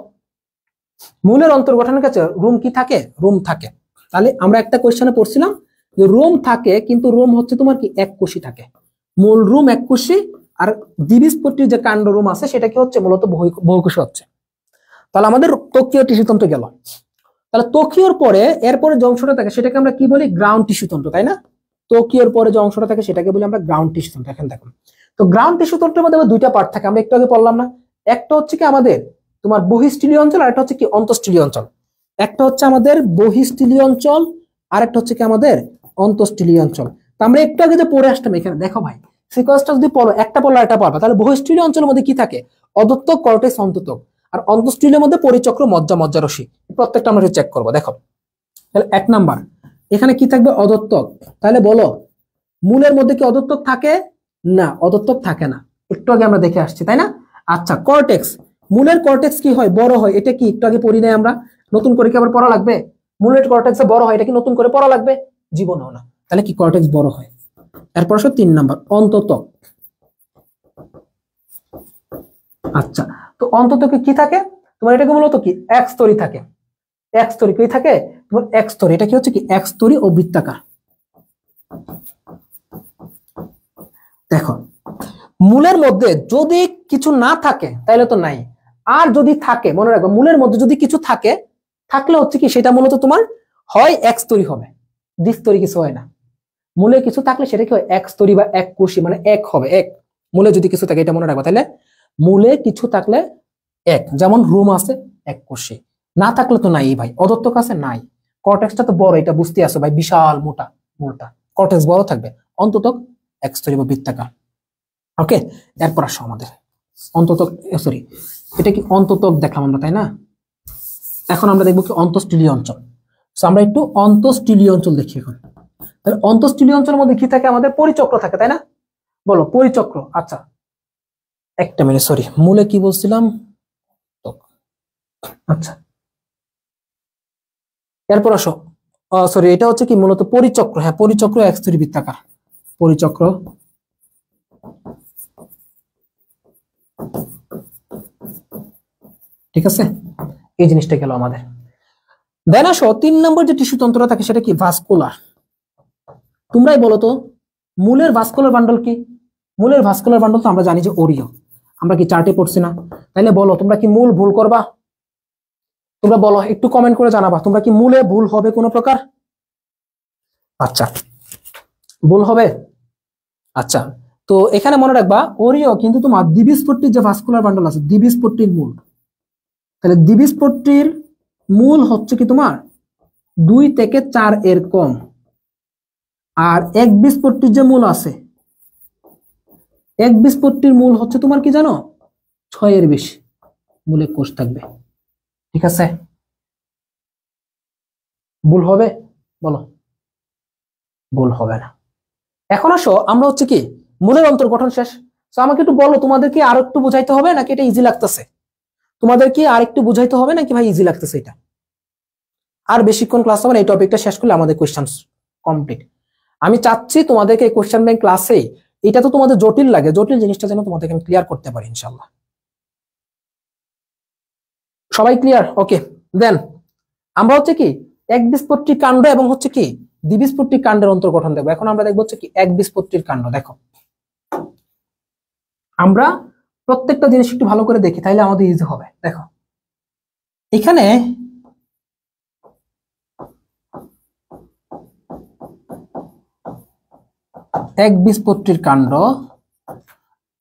মূলের অন্তর্গঠনের কাছে রোম কি থাকে? রোম থাকে। তাহলে আমরা একটা কোশ্চেনে পড়ছিলাম যে রোম থাকে, কিন্তু রোম হচ্ছে তোমার কি এক কোষী থাকে। মূল রোম এক কোষী, আর দ্বিবীজপত্রীর যে কাণ্ড রোম আছে সেটা কি হচ্ছে মূলত বহুকোষী হচ্ছে। তাহলে আমাদের ত্বকীয় টিস্যুতন্ত্র গেল। তাহলে ত্বকীয়র পরে এরপরে যে অংশটা থাকে সেটাকে আমরা কি বলি? গ্রাউন্ড টিস্যুতন্ত্র, তাই না? ত্বকীয়র পরে যে অংশটা থাকে সেটাকে বলি আমরা গ্রাউন্ড টিস্যুতন্ত্র। এখন দেখো তো গ্রাউন্ড টিস্যুতন্ত্রের মধ্যে দুইটা পার্ট থাকে, আমরা একটু আগে পড়লাম না? একটা হচ্ছে কি আমাদের তোমার বহিঃস্থলীয় অঞ্চল, আর একটা হচ্ছে কি অন্তঃস্থলীয় অঞ্চল। একটা হচ্ছে আমাদের বহিঃস্থলীয় অঞ্চল, আর একটা হচ্ছে কি আমাদের অন্তঃস্থলীয় অঞ্চল। তো আমরা একটু আগে যে পড়ে আসতাম এখানে দেখো ভাই, সিকোয়েন্সটা যদি পড়ো একটা পড়লো একটা পারবা। তাহলে বহিঃস্থলীয় অঞ্চলের মধ্যে কি থাকে? অধত্বক, কর্টেক্স, অন্ততক। আর অন্তঃস্থলীয়ের মধ্যে পরিচক্র, মজ্জা, মজ্জারশ্মি। প্রত্যেকটা আমরা চেক করবো। দেখো তাহলে এক নাম্বার এখানে কি থাকবে? অধত্বক। তাহলে বলো মূলের মধ্যে কি অধত্বক থাকে? না, অধত্বক থাকে না, একটু আগে আমরা দেখে আসছি, তাই না? আচ্ছা, কর্টেক্স। মূলের কর্টেক্স কি হয়? বড় হয়। এটা কি একটু আগে পড়ি নাই আমরা? নতুন করে কি আবার পড়া লাগবে? মূলের কর্টেক্স বড় হয়, এটা কি নতুন করে পড়া লাগবে? জীবনেও না। তাহলে কি কর্টেক্স বড় হয়। এরপর আসো 3 নাম্বার অন্ততক। আচ্ছা, তো অন্ততকে কি থাকে? তোমার এটাকে মূলত কি এক স্তরী থাকে। এক স্তরী কি থাকে? তোমার এক স্তরী। এটা কি হচ্ছে কি এক স্তরী ও বৃত্তাকার। দেখো মূলের মধ্যে যদি কিছু না থাকে তাহলে তো নাই, আর যদি থাকে মনে রাখো মূলের মধ্যে যদি কিছু থাকে, থাকলে হচ্ছে কি সেটা মূলত তোমার হয় এক স্তরী হবে, দ্বিস্তরী কিছু হয় না। মূলে কিছু থাকলে সেটা কি হয়? এক স্তরী বা এক কোষী, মানে এক হবে। এক মূলে যদি কিছু থাকে, এটা মনে রাখবো। তাহলে মূলে কিছু থাকলে এক, যেমন রোম আছে এক কোষী, না থাকলে তো নাই ভাই। অধত্বক আছে নাই। কর্টেক্সটা তো বড়, এটা বুঝতে আসো ভাই, বিশাল মোটা মূলটা, কর্টেক্স বড় থাকবে। অন্ততক এক স্তরী বা বৃত্তাকার। ওকে, এরপর আসো আমাদের অন্ততক, সরি এটা কি অন্ততক দেখলাম আমরা, তাই না? এখন আমরা দেখবো কি অন্তঃস্থলীয় অঞ্চল। আমরা একটু অন্তঃস্থলীয় অঞ্চল দেখি এখন। তাহলে অন্তঃস্থলীয় অঞ্চলের মধ্যে কি থাকে? আমাদের পরিচক্র থাকে, তাই না? বলো পরিচক্র। আচ্ছা একটা মিনিট, সরি মূলে কি বলছিলাম? আচ্ছা এরপর আসো, সরি এটা হচ্ছে কি মূলত পরিচক্র। হ্যাঁ, পরিচক্র এক স্তরী বৃত্তাকার। পরিচক্র। ঠিক আছে, এই জিনিসটা গেল আমাদের। দেন আসো 3 নম্বর যে টিস্যু তন্ত্রটা থাকে সেটা কি? ভাস্কুলার। তোমরাই বলো তো মূলের ভাস্কুলার বান্ডল কি? মূলের ভাস্কুলার বান্ডল তো আমরা জানি যে ওরিও, আমরা কি চার্টে পড়ছি না? তাহলে বলো তোমরা কি মূল ভুল করবা? তোমরা বলো, একটু কমেন্ট করে জানাবা তোমরা কি মূলে ভুল হবে কোনো প্রকার? আচ্ছা ভুল হবে। আচ্ছা, তো এখানে মনে রাখবা ওরিও কিন্তু তোমার দ্বিবীজপট্টির যে ভাস্কুলার বান্ডল আছে দ্বিবীজপট্টির মূল, তাহলে দ্বিবীজপট্টির মূল হচ্ছে কি তোমার 2 থেকে 4 এর কম, আর একবীজপট্টির যে মূল আছে একবীজপট্টির মূল হচ্ছে তোমার কি জানো 6 এর বেশি মূলে কোষ থাকবে। ঠিক আছে, ভুল হবে? বলো, ভুল হবে না। এখন আসো আমরা হচ্ছে কি মূলের অন্তর্গঠন শেষ। তো আমাকে একটু বলো, তোমাদের কি আর একটু বুঝাইতে হবে নাকি এটা ইজি লাগতেছে? তোমাদের কি আর একটু বুঝাইতে হবে নাকি ভাই ইজি লাগতেছে এটা? আর বেশিক্ষণ ক্লাস হবে না, এই টপিকটা শেষ করলে আমাদের কোশ্চেন কমপ্লিট। আমি চাচ্ছি তোমাদেরকে এই কোশ্চেন ব্যাংক ক্লাসে, এটা তো তোমাদের জটিল লাগে, জটিল জিনিসটা যেন তোমাদেরকে আমি ক্লিয়ার করতে পারি ইনশাআল্লাহ। সবাই ক্লিয়ার? ওকে, দেন আমরা হচ্ছে কি একবীজপত্রী কাণ্ড এবং হচ্ছে কি দ্বিবীজপত্রী কাণ্ডের অন্তর্গঠন দেখবো। এখন আমরা দেখবো হচ্ছে কি একবীজপত্রীর কাণ্ড। দেখো আমরা প্রত্যেকটা জিনিস একটু ভালো করে দেখি, তাইলে আমাদের ইজি হবে। দেখো এখানে একবীজপত্রীর কাণ্ড,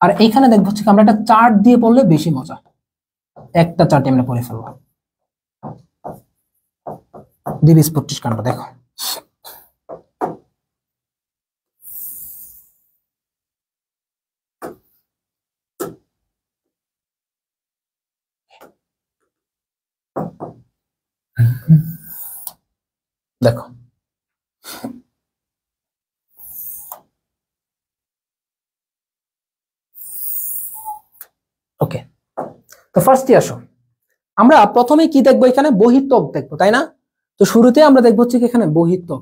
আর এইখানে দেখবো হচ্ছে আমরা একটা চার্ট দিয়ে পড়লে বেশি মজা। একটা চার্ট আমরা পড়ে ফেলবো দ্বিবীজপত্রীর কাণ্ড। দেখো দেখো ওকে, তো ফার্স্টে আসো, আমরা প্রথমে কি দেখবো? এখানে বহিঃত্বক দেখবো, তাই না? তো শুরুতে আমরা দেখবো হচ্ছে এখানে বহিঃত্বক,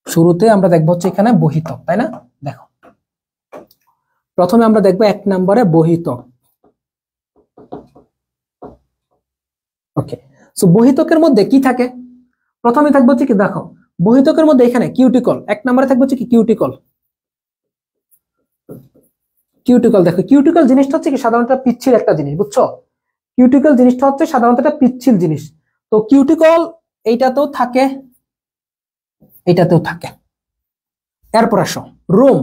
শুরুতে আমরা দেখবো হচ্ছে এখানে বহিঃত্বক, তাই না? দেখো প্রথমে আমরা দেখবো 1 নম্বরে বহিঃত্বক। ওকে, সো বহিঃত্বকের মধ্যে কি থাকে? প্রথমে থাকবে হচ্ছে কি, দেখো বহিঃত্বকের মধ্যে এখানে কিউটিকল, 1 নম্বরে থাকবে হচ্ছে কি কিউটিকল। কিউটিকল দেখো, কিউটিকল জিনিসটা হচ্ছে কি সাধারণত পিচ্ছিল একটা জিনিস, বুঝছো? কিউটিকল জিনিসটা হচ্ছে সাধারণত একটা পিচ্ছিল জিনিস। তো কিউটিকল এইটাতেও থাকে, এইটাতেও থাকে। এরপর আসো রোম,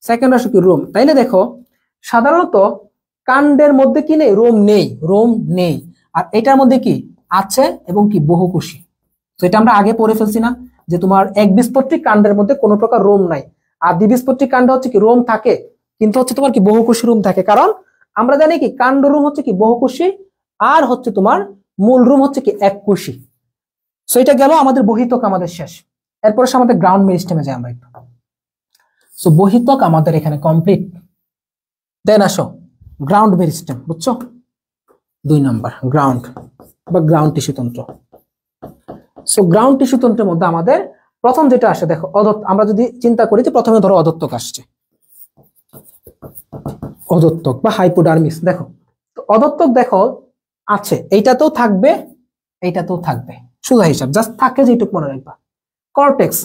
সেকেন্ড আসো কি রোম। তাইলে দেখো সাধারণত কাণ্ডের মধ্যে কি নেই? রোম নেই, রোম নেই। আর এটার মধ্যে কি আছে এবং কি বহুকোষী। তো এটা আমরা আগে পড়ে ফেলছি না যে তোমার একবীজপত্রী কাণ্ডের মধ্যে কোনো প্রকার রোম নাই, আর দ্বিবীজপত্রী কাণ্ড হচ্ছে কি রোম থাকে, কিন্তু হচ্ছে তোমার কি বহুকোষী রোম থাকে। কারণ আমরা জানি কি কাণ্ড রোম হচ্ছে কি বহুকোষী, আর হচ্ছে তোমার মূল রোম হচ্ছে কি এককোষী। সো এটা গেল আমাদের বহিঃত্বক, আমাদের শেষ। এরপর আমাদের গ্রাউন্ড মেরিস্টেমে যাই আমরা একটু। সো বহিঃত্বক আমাদের এখানে কমপ্লিট। দেন আসো গ্রাউন্ড মেরিস্টেম, বুঝছো? 2 নম্বর গ্রাউন্ড বা গ্রাউন্ড টিস্যুতন্ত্র। সো গ্রাউন্ড টিস্যুতন্ত্রের মধ্যে আমাদের প্রথম যেটা আসে, দেখো আমরা যদি চিন্তা করি যে প্রথমে ধরো অধত্বক আসছে, অধত্বক বা হাইপোডার্মিস। দেখো অধত্বক দেখো আছে, এইটাতেও থাকবে, এইটাতেও থাকবে, শুধু হিসাব জাস্ট থাকে যেটুকু মনে রাখবা। কর্টেক্স,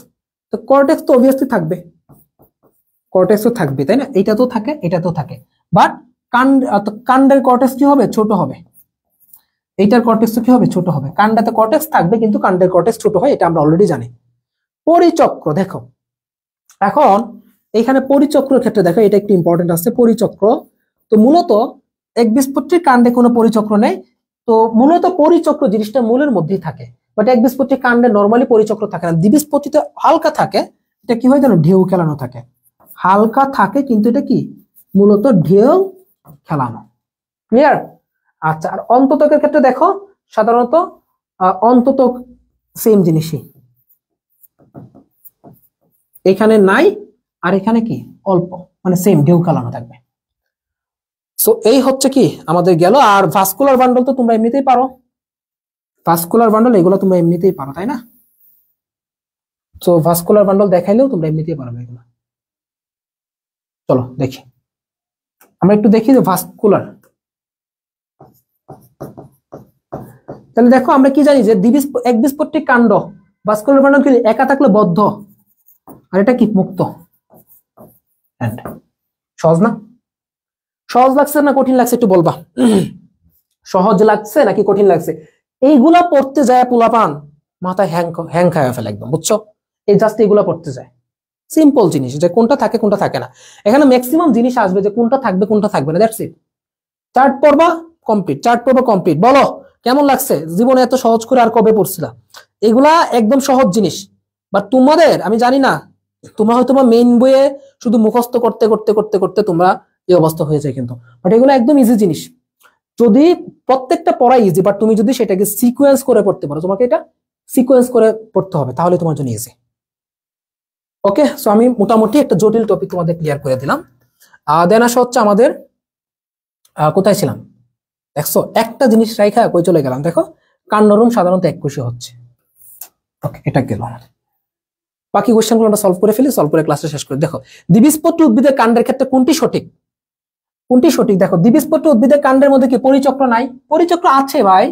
তো কর্টেক্স তো অবভিয়াসলি থাকবে, কর্টেক্স তো থাকবে, তাই না? এইটাতেও থাকে, এটাতেও থাকে। বাট কাণ্ডের কর্টেক্স কি হবে? ছোট হবে। এইটার কর্টেক্স কি হবে? ছোট হবে। কাণ্ডাতে কর্টেক্স থাকবে কিন্তু কাণ্ডের কর্টেক্স ছোট হয়, এটা আমরা অলরেডি জানি। পরিচক্র দেখো, এখন এখানে পরিচক্রের ক্ষেত্রে দেখো এটা একটু ইম্পর্টেন্ট আছে। পরিচক্র তো মূলত একবীজপত্রীর কাণ্ডে কোনো পরিচক্র নেই, তো মূলত পরিচক্র জিনিসটা মূলের মধ্যেই থাকে। বাট একবীজপত্রী কাণ্ডে নর্মালি পরিচক্র থাকে না, দ্বিবীজপত্রীতে হালকা থাকে। এটা কি হয় জানো? ঢেউ খেলানো থাকে, হালকা থাকে কিন্তু এটা কি মূলত ঢেউ খেলানো। ক্লিয়ার? আচ্ছা, আর অন্ততকের ক্ষেত্রে দেখো সাধারণত অন্ততক সেম জিনিসই, এখানে নাই আর এখানে কি অল্প, মানে সেম ঢেউ খেলানো থাকবে। সো এই হচ্ছে কি আমাদের গেল। আর ভাস্কুলার বান্ডল তো তোমরা এমনিতেই পারো, ভাস্কুলার বান্ডল এগুলো তোমরা এমনিতেই পারো, তাই না? তো ভাস্কুলার বান্ডল দেখাইলেও তোমরা এমনিতেই পারবে এগুলো। চলো দেখি, আমরা একটু দেখি যে ভাস্কুলার। তাহলে দেখো আমরা কি জানি যে একবীজপত্রী কাণ্ড ভাস্কুলার বান্ডল কি একা থাকলে বদ্ধ, আর এটা কি মুক্ত। সহজ না? সহজ লাগছে না কঠিন লাগছে একটু বলবা? সহজ লাগছে নাকি কঠিন লাগছে? এইগুলা পড়তে যায় পোলাপান মাথায় হ্যাং খায় ফেলে একদম, বুঝছো? এই জাস্ট এইগুলা পড়তে যায়। সিম্পল জিনিস, যে কোনটা থাকে কোনটা থাকে না। এখানে ম্যাক্সিমাম জিনিস আসবে যে কোনটা থাকবে কোনটা থাকবে না, দ্যাটস ইট। চার্ট পড়বা কমপ্লিট, চার্ট পড়বা কমপ্লিট। বলো কেমন লাগছে? জীবনে এত সহজ করে আর কবে পড়ছিলা? এগুলা একদম সহজ জিনিস, বাট তোমাদের আমি জানি না, তোমরা হয়তো মেইন বইয়ে শুধু মুখস্থ করতে করতে করতে করতে তোমরা এই অবস্থা হয়ে যায়, কিন্তু বাট এগুলো একদম ইজি জিনিস। যদি প্রত্যেকটা পড়া ইজি, বাট তুমি যদি সেটাকে সিকোয়েন্স করে পড়তে পারো, তোমাকে এটা সিকোয়েন্স করে পড়তে হবে, তাহলে তোমার জন্য ইজি। ওকে, সো আমি মোটামুটি একটা জটিল টপিক তোমাদের ক্লিয়ার করে দিলাম। দেন আসা হচ্ছে আমাদের কোথায় ছিলাম দেখছো, একটা জিনিস রাইখা কই চলে গেলাম, দেখো কান্ডরুম সাধারণত এককোষী হচ্ছে। ওকে, এটা গেল আমাদের। বাকি কোশ্চেনগুলো আমরা সলভ করে ফেলি, সলভ করে ক্লাসটা শেষ করি। দেখো দ্বিবীজপত্রী উদ্ভিদের কাণ্ডের ক্ষেত্রে কোনটি সঠিক? কোনটি সঠিক? দেখো দ্বিবীজপত্রী উদ্ভিদের কাণ্ডের মধ্যে কি পরিচক্র নাই? পরিচক্র আছে ভাই,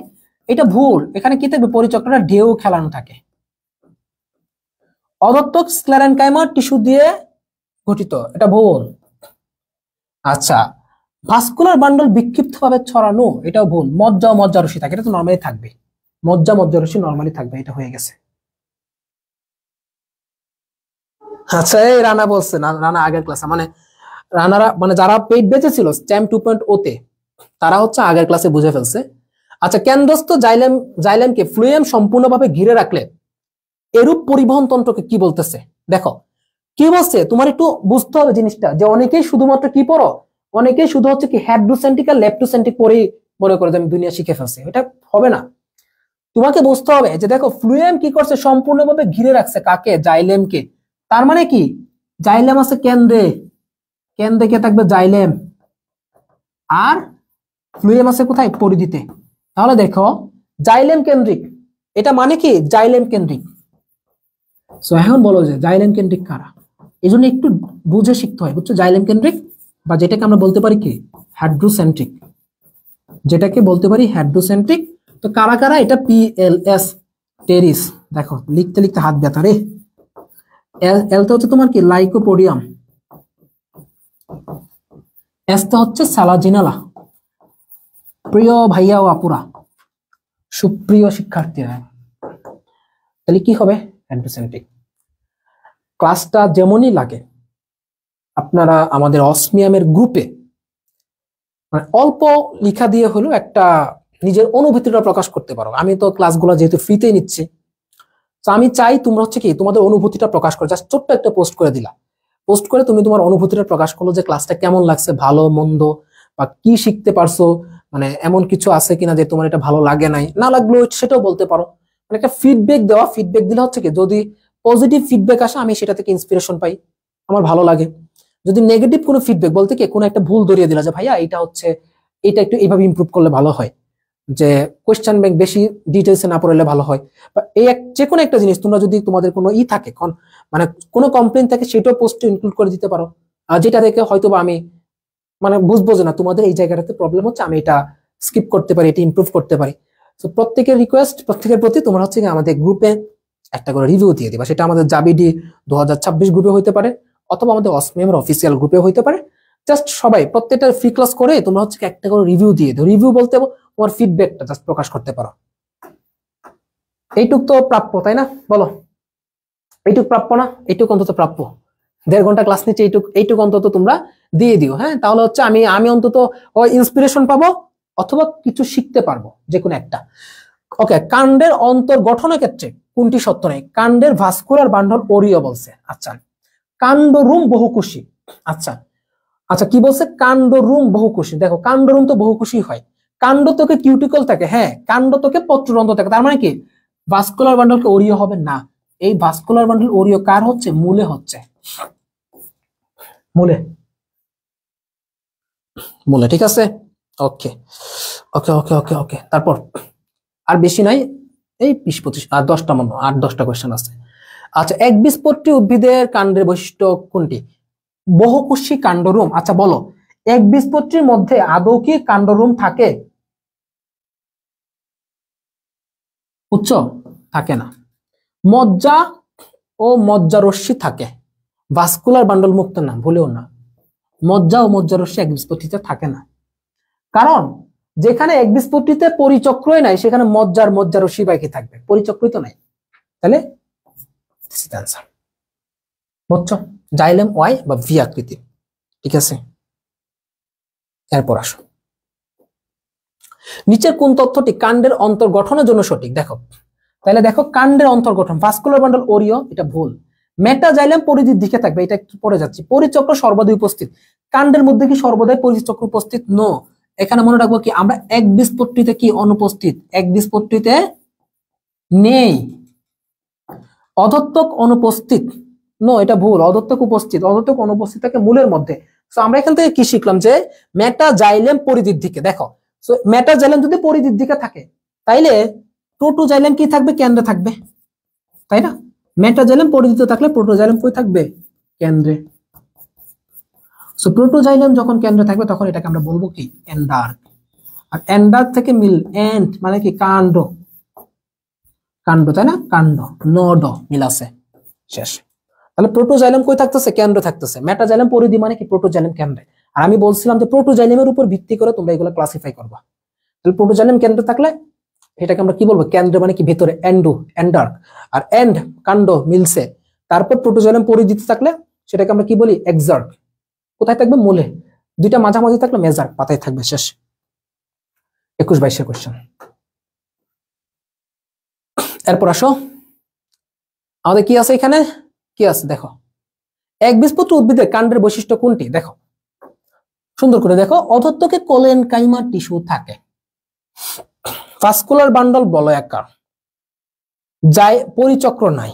এটা ভুল। এখানে কি থাকবে? পরিচক্রটা ঢেউ খেলানো থাকে। অদত্তক স্ক্লেরেনকাইমা টিস্যু দিয়ে গঠিত, এটা ভুল। আচ্ছা, ভাস্কুলার বান্ডল বিক্ষিপ্ত ভাবে ছড়ানো, এটাও ভুল। মজ্জা ও মজ্জারসি থাকে, এটা তো নরমালি থাকবে। মজ্জা মজ্জারসি নরমালি থাকবে, এটা হয়ে গেছে। আচ্ছা, এই রানা বলছে না, রানা আগের ক্লাসে রানারা যারা পেইড বেঁচে ছিল স্ট্যাম্প 2.0 তে, তারা হচ্ছে আগের ক্লাসে বুঝে ফেলছে। আচ্ছা, কেন্দ্রস্থ জাইলেমকে ফ্লুয়েম সম্পূর্ণভাবে ঘিরে রাখলে এরূপ পরিবহন তন্ত্রকে কি বলতেছে? দেখো কি বলছে, তোমার একটু বুঝতে হবে জিনিসটা, যে অনেকেই শুধুমাত্র কি পড়ো, অনেকেই শুধু হচ্ছে কি হেড্রোসেন্ট্রিক আর লেপ্টোসেন্ট্রিক পড়েই মনে করে যে আমি দুনিয়া শিখে ফেলছি। এটা হবে না, তোমাকে বুঝতে হবে যে দেখো ফ্লুয়েম কি করছে, সম্পূর্ণভাবে ঘিরে রাখছে কাকে? জাইলেমকে। তার মানে কি, জাইলেম আছে কেন্দ্রে, কেন্দ্রে কে থাকবে? জাইলেম। আর ফ্লুয়েম আছে কোথায়? পরিধিতে। তাহলে দেখো জাইলেম কেন্দ্রিক, এটা মানে কি জাইলেম কেন্দ্রিক। সো এখন বলো যে জাইলেম কেন্দ্রিক কারা? এই জন্য একটু বুঝে শিখতে হয়, বুঝছো? জাইলেম কেন্দ্রিক বা যেটাকে আমরা বলতে পারি কি হাইড্রোসেন্ট্রিক, যেটাকে বলতে পারি হাইড্রোসেন্ট্রিক। তো কারা কারা? এটা PLS টেরিস, দেখো লিখতে লিখতে হাত ব্যথা রে। এলটা হচ্ছে তোমার কি লাইকোপোডিয়াম, এসটা হচ্ছে সালাজিনালা। প্রিয় ভাইয়া ও আপুরা, সুপ্রিয় শিক্ষার্থীরা, তাহলে কি হবে? হাইড্রোসেন্ট্রিক। ক্লাসটা যেমনই লাগে আপনারা আমাদের অসমিয়ামের গ্রুপে অল্প লেখা দিয়ে হলো একটা নিজের অনুভূতিটা প্রকাশ করতে পারো। আমি তো ক্লাসগুলো যেহেতু ফ্রিতেই নিচ্ছি, তো আমি চাই তোমরা হচ্ছে কি তোমাদের অনুভূতিটা প্রকাশ করো। জাস্ট ছোট্ট একটা পোস্ট করে দিলা, পোস্ট করে তুমি তোমার অনুভূতিটা প্রকাশ করলো যে ক্লাসটা কেমন লাগছে, ভালো মন্দ, বা কি শিখতে পারছো, এমন কিছু আছে কিনা যে তোমার এটা ভালো লাগে নাই, না লাগলেও সেটাও বলতে পারো। একটা ফিডব্যাক দেওয়া, ফিডব্যাক দিলে হচ্ছে কি যদি পজিটিভ ফিডব্যাক আসে আমি সেটা থেকে ইন্সপিরেশন পাই, আমার ভালো লাগে। যদি নেগেটিভ কোনো ফিডব্যাক বলতে কি কোনো একটা ভুল ধরিয়ে দিলা যে ভাইয়া এটা হচ্ছে, এটা একটু এইভাবে ইমপ্রুভ করলে ভালো হয়, যে কোয়েশ্চেন ব্যাংক বেশি ডিটেলসে না পড়লে ভালো হয়, বা এই যে কোনো একটা জিনিস তোমরা যদি তোমাদের কোনো থাকে কোনো কমপ্লেন থাকে সেটাও পোস্টে ইনক্লুড করে দিতে পারো। আর যেটা দেখে হয়তো বা আমি বুঝবো যে না তোমাদের এই জায়গাটাতে প্রবলেম হচ্ছে, আমি এটা স্কিপ করতে পারি, এটা ইমপ্রুভ করতে পারি। তো প্রত্যেকের রিকোয়েস্ট, প্রত্যেকের প্রতি তোমরা হচ্ছে আমাদের গ্রুপে একটা করে রিভিউ দিয়ে দিবা। সেটা আমাদের জাবিডি 2026 গ্রুপে হইতে পারে, অথবা আমাদের অসমিয়ামের অফিসিয়াল গ্রুপে হইতে পারে। জাস্ট সবাই প্রত্যেকটা ফ্রি ক্লাস করে তোমরা হচ্ছে একটা করে রিভিউ দিয়ে দাও। রিভিউ বলতে তোমার ফিডব্যাকটা জাস্ট প্রকাশ করতে পারো। এইটুক তো প্রাপ্য, তাই না? বলো এইটুক প্রাপ্য না? এইটুক অন্তত প্রাপ্য। 1.5 ঘন্টা ক্লাস নিচ্ছে, এইটুক অন্তত তোমরা দিয়ে দিও। হ্যাঁ, তাহলে হচ্ছে আমি অন্তত ইন্সপিরেশন পাবো অথবা কিছু শিখতে পারবো, যে কোনো একটা। ওকে, কাণ্ডের অন্তর গঠনের ক্ষেত্রে কোনটি সত্য নেই? কাণ্ডের ভাস্কুলার বান্ডল অরীয় বলছে। আচ্ছা, কাণ্ডরুম বহুকোষী। আচ্ছা আচ্ছা, কি বলছে? কাণ্ডরুম বহুকোষী। দেখো কাণ্ডরুম তো বহুকোষী হয়, কাণ্ডত্বকে কিউটিকল থাকে, হ্যাঁ কাণ্ডত্বকে পত্ররন্ধ্র থাকে। তার মানে কি ভাস্কুলার বান্ডলকে অরীয় হবে না? এই ভাস্কুলার বান্ডল অরীয় কার হচ্ছে? মূলে হচ্ছে, মূলে, মূলে। ঠিক আছে, ওকে ওকে ওকে ওকে ওকে। তারপর আর বেশি নাই, এই 20-25 আর 10টা মনে 8-10টা কোয়েশ্চেন আছে। আচ্ছা, একবীজপত্রী উদ্ভিদের কাণ্ডের বৈশিষ্ট্য কোনটি? বহুকোষী কাণ্ডরুম। আচ্ছা বলো, একবীজপত্রীর মধ্যে আদৌ কি কাণ্ডরুম থাকে? উচ্চ থাকে না। মজ্জা ও মজ্জারস্যি থাকে, ভাস্কুলার বান্ডল মুক্ত না, ভুলেও না। মজ্জা ও মজ্জারস্যি একবীজপত্রীতে থাকে না, কারণ যেখানে একবীজপত্রীতে পরিচক্রই নাই সেখানে মজ্জারস্যি বা কি থাকবে? পরিচক্রই তো নাই। তাহলে বুঝছো? জাইলেম ওয়াই বা ভি আকৃতি, ঠিক আছে। এরপর আসো, নিচের কোন তথ্যটি কাণ্ডের অন্তর্গঠনের জন্য সঠিক? দেখো তাহলে দেখো, কাণ্ডের অন্তর্গঠন ভাস্কুলার বান্ডল ওরিও, এটা ভুল। মেটাজাইলেম পরিধির দিকে থাকবে, এটা একটু পরে যাচ্ছি। পরিচক্র সর্বদাই উপস্থিত, কাণ্ডের মধ্যে কি সর্বদাই পরিচক্র উপস্থিত? নো। এখানে মনে রাখবো কি, আমরা একবীজপত্রীতে কি অনুপস্থিত, একবীজপত্রীতে নেই। অধত্বক অনুপস্থিত, নো, এটা ভুল। অধত্বক উপস্থিত, অধত্বক অনুপস্থিত থাকে মূলের মধ্যে। তো আমরা এখান থেকে কি শিখলাম, যে মেটাজাইলেম পরিধির দিকে। দেখো, সো মেটাজাইলেম যদি পরিধির দিকে থাকে, তাইলে প্রোটোজাইলেম কি থাকবে? কেন্দ্রে থাকবে, তাই না? মেটাজাইলেম পরিধিতে থাকলে প্রোটোজাইলেম কই থাকবে? কেন্দ্রে। সো প্রোটোজাইলেম যখন কেন্দ্রে থাকবে, তখন এটাকে আমরা বলবো কি? এন্ডার্ক। আর এন্ডার্ক থেকে মিল, এন্ড মানে কি? কাণ্ড, কাণ্ড, তাই না? কাণ্ড, নড মিল আছে, শেষ। তাহলে প্রোটোজাইলেম কই থাকতেছে? কেন্দ্রে থাকতেছে। মেটাজাইলেম পরিধি মানে কি? প্রোটোজাইলেম কেন্দ্রে। আর আমি বলছিলাম যে প্রোটোজাইলেমের উপর ভিত্তি করে তোমরা এগুলো ক্লাসিফাই করবা। তাহলে প্রোটোজাইলেম কেন্দ্রে থাকলে এটাকে আমরা কি বলবো? কেন্দ্র মানে কি? ভেতরে, এন্ডো, এন্ডার্ক। আর এন্ড, কাণ্ড মিলছে। তারপর প্রোটোজাইলেম পরিধিতে থাকলে সেটাকে আমরা কি বলি? এক্সার্ক। কোথায় থাকবে? মূলে। দুইটা মাঝামাঝি থাকলে মেজার্ক, পাতায় থাকবে, শেষ। 21-22 কোশ্চেন। এরপর আসো, আমাদের কি আছে এখানে? কি আছে দেখো, একবীজপত্রী উদ্ভিদের কাণ্ডের বৈশিষ্ট্য কোনটি? দেখো সুন্দর করে দেখো, অধত্বকে কোলেনকাইমা টিস্যু থাকে, ভাস্কুলার বান্ডল বলয়াকার, পরিচক্র নাই।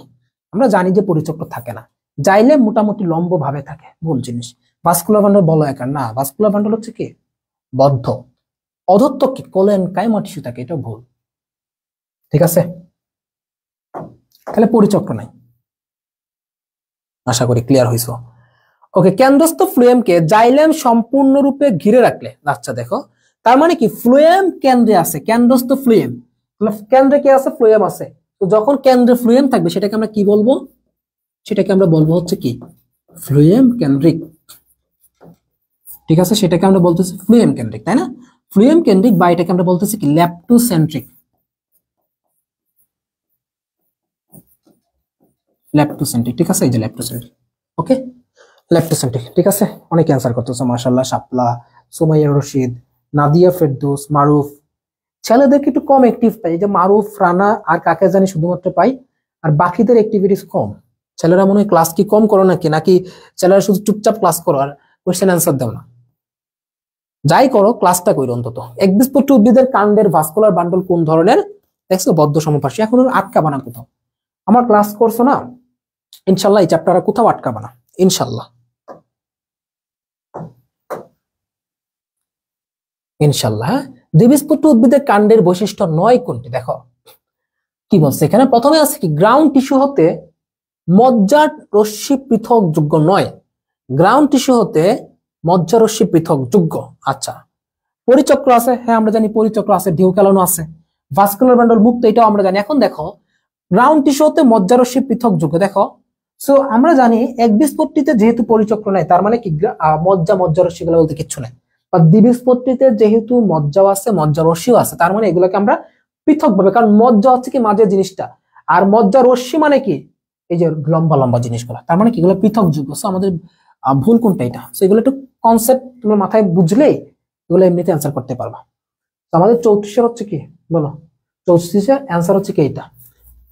আমরা জানি যে পরিচক্র থাকে না। জাইলেম মোটামুটি লম্ব ভাবে থাকে, ভুল জিনিস। ভাস্কুলার বান্ডল বলয়াকার না, ভাস্কুলার বান্ডল হচ্ছে কি? বদ্ধ। অধত্বকে কোলেনকাইমা টিস্যু থাকে, এটা ভুল, ঠিক আছে। তাহলে পরিচক্র নাই। আশা করি ক্লিয়ার হইছো। ওকে, কেন্দ্রস্থ ফ্লুয়েমকে জাইলেম সম্পূর্ণরূপে ঘিরে রাখলে, আচ্ছা দেখো, তার মানে কি? ফ্লুয়েম কেন্দ্রে আছে, কেন্দ্রস্থ ফ্লুয়েম, কেন্দ্রে কি আছে? ফ্লুয়েম আছে। তো যখন কেন্দ্রে ফ্লুয়েম থাকবে, সেটাকে আমরা কি বলবো? সেটাকে আমরা বলবো হচ্ছে কি? ফ্লুয়েম কেন্দ্রিক, ঠিক আছে। সেটাকে আমরা বলতেছি ফ্লুয়েম কেন্দ্রিক, তাই না? ফ্লুয়েম কেন্দ্রিক, বা এটাকে আমরা বলতেছি কি? ল্যাপ্টোসেন্ট্রিক, ল্যাপ্টোসেন্ট্রিক, ঠিক আছে। এই যে ল্যাপ্টোসেন্ট্রিক, ওকে, ল্যাপ্টোসেন্ট্রিক, ঠিক আছে। অনেকে অ্যান্সার করতেছে, মাশাআল্লাহ। শাপলা, সুমাইয়া রশিদ, নাদিয়া ফেরদৌস, মারুফ। ছেলেদেরকে একটু কম অ্যাক্টিভ পাই, যে মারুফ, রানা আর কাকে জানি শুধুমাত্র পাই, আর বাকিদের অ্যাক্টিভিটিস কম। ছেলেরা মনে হয় ক্লাস কি কম করো নাকি, নাকি ছেলেরা শুধু চুপচাপ ক্লাস করো আর কোশ্চেন অ্যান্সার দাও না? যাই করো, ক্লাসটা করো অন্তত। একবীজপত্রী উদ্ভিদের কাণ্ডের ভাস্কুলার বান্ডল কোন ধরনের? দেখছো, বদ্ধ সমপার্শ্বী। এখন আটকাবা না কোথাও, আমার ক্লাস করছো না, ইনশাল্লাহ এই চ্যাপ্টার কোথাও আটকাবা না, ইনশাল্লাহ, ইনশাল্লাহ। দ্বিবীজপত্রী উদ্ভিদের কাণ্ডের বৈশিষ্ট্য 9 কোনটি? দেখো কি বলছে এখানে। প্রথমে আছে কি? গ্রাউন্ড টিস্যু হতে মজ্জার রশ্মি পৃথক যোগ্য নয়। গ্রাউন্ড টিস্যু হতে মজ্জা রশ্মি পৃথক যোগ্য, আচ্ছা। পরিচক্র আছে, হ্যাঁ আমরা জানি পরিচক্র আছে। ঢেউ খেলানো আছে। ভাস্কুলার বান্ডল মুক্ত, এটাও আমরা জানি। এখন দেখো, গ্রাউন্ড টিস্যু হতে মজ্জা রশ্মি পৃথক যোগ্য, দেখো। সো আমরা জানি একবীজপত্রীতে যেহেতু পরিচক্র নাই, তার মানে কি? মজ্জা রশ্মি গুলো বলতে কিচ্ছু নাই। বা দ্বিবীজপত্রীতে যেহেতু মজ্জাও আছে, মজ্জা রশ্মিও আছে, তার মানে এগুলোকে আমরা পৃথক ভাবে, কারণ মজ্জা হচ্ছে কি? মাঝের জিনিসটা, আর মজ্জা রশ্মি মানে কি? এই যে লম্বা লম্বা জিনিসগুলো, তার মানে কি? এগুলো পৃথক যোগ্য। সো আমাদের ভুল কোনটা? এটা। সো এগুলো একটু কনসেপ্ট তোমার মাথায় বুঝলেই এগুলো এমনিতে অ্যান্সার করতে পারবা। তো আমাদের 34 হচ্ছে কি? বলো, 34 অ্যান্সার হচ্ছে কি? এটা।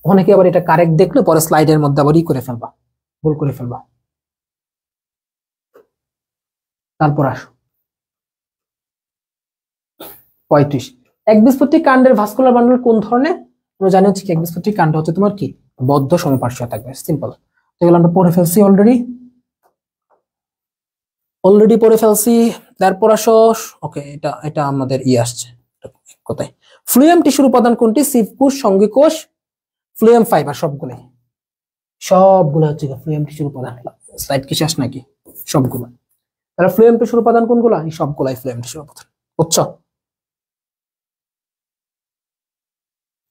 অনেকে আবার এটা কারেক্ট দেখলে পরে স্লাইডের মধ্যে আবার করে ফেলবা, ভুল করে ফেলবা। তারপর আসো 35, একবীজপত্রী কাণ্ডের ভাস্কুলার বান্ডল কোন ধরনের? আমরা জানি হচ্ছে কি? একবীজপত্রী কাণ্ড হচ্ছে তোমার কি? বদ্ধ সমপার্শ্বীয় থাকবে, সিম্পল। এগুলো আমরা পড়ে ফেলছি অলরেডি পড়ে ফেলছি। তারপর আসো, ওকে, এটা এটা আমাদের আসছে কোথায়? ফ্লুয়েম টিস্যুর উপাদান কোনটি? সিভকোষ, সঙ্গীকোষ, ফ্লুয়েম ফাইবার, সবগুলো হচ্ছে ফ্লুয়েম টিস্যুর উপাদান। স্লাইড কি শেষ নাকি? সবগুলো। তাহলে ফ্লুয়েম টিস্যুর উপাদান কোনগুলো? এই সবগুলাই ফ্লুয়েম টিস্যুর উপাদান, বুঝছো?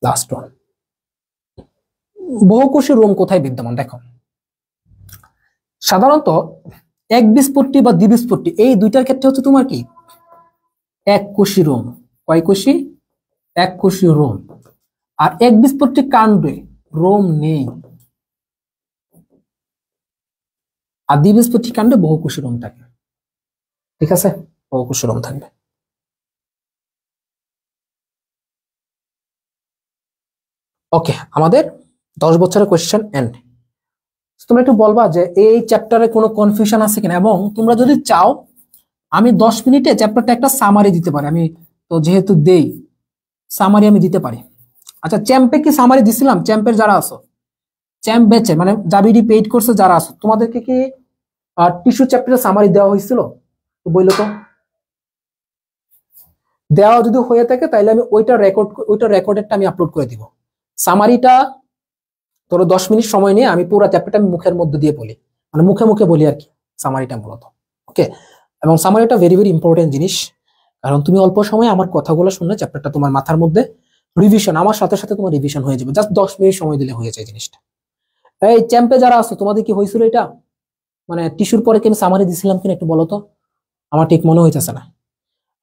লাস্ট ওয়ান, বহুকোষী রোম কোথায় বিদ্যমান? দেখো, সাধারণত একবীজপত্রী বা দ্বিবীজপত্রী এই দুইটার ক্ষেত্রে হচ্ছে তোমার কি? এককোষী রোম। কয় কোষী? এককোষী রোম। আর একবীজপত্রী কাণ্ডে রোম নেই। আর দ্বিবীজপত্রী কাণ্ডে বহুকোষী লোম থাকে, ঠিক আছে, বহুকোষী লোম থাকবে। ওকে, আমাদের 10 বছরের কোয়েশ্চেন এন্ড। তোমরা একটু বলবা যে এই চ্যাপ্টারে কোনো কনফিউশন আছে কিনা, এবং তোমরা যদি চাও আমি 10 মিনিটে চ্যাপ্টারটা একটা সামারি দিতে পারি, আমি তো যেহেতু দেই সামারি আমি দিতে পারি। আচ্ছা, চ্যাম্পে কি সামারি দিছিলাম? চ্যাম্পের যারা আছো, চ্যাম্প বেচে মানে জাবিডি পেইড কোর্সে যারা আছো, তোমাদেরকে কি টিস্যু চ্যাপ্টারে সামারি দেওয়া হয়েছিল? বললো তো, দেওয়া যদি হয়ে থাকে তাহলে আমি ওইটা রেকর্ডেরটা আমি আপলোড করে দিব। সামারিটা ধরো 10 মিনিট সময় নিয়ে আমি পুরো চ্যাপ্টারটা আমি মুখের মধ্যে দিয়ে বলি, মানে মুখে মুখে বলি আর কি সামারিটা মূলত। ওকে, এবং সামারিটা ভেরি ভেরি ইম্পর্টেন্ট জিনিস, কারণ তুমি অল্প সময়ে আমার কথাগুলো শুনলে চ্যাপ্টারটা তোমার মাথার মধ্যে রিভিশন, আমার সাথে সাথে তোমার রিভিশন হয়ে যাবে, জাস্ট 10 মিনিট সময় দিলে হয়ে যায় জিনিসটা। এই চ্যাম্পে যারা আছো তোমাদের কি হয়েছিল এটা, মানে টিস্যুর পরে কি আমি সামারি দিছিলাম কিনা একটু বলো তো, আমার ঠিক মনে হইতেছে না।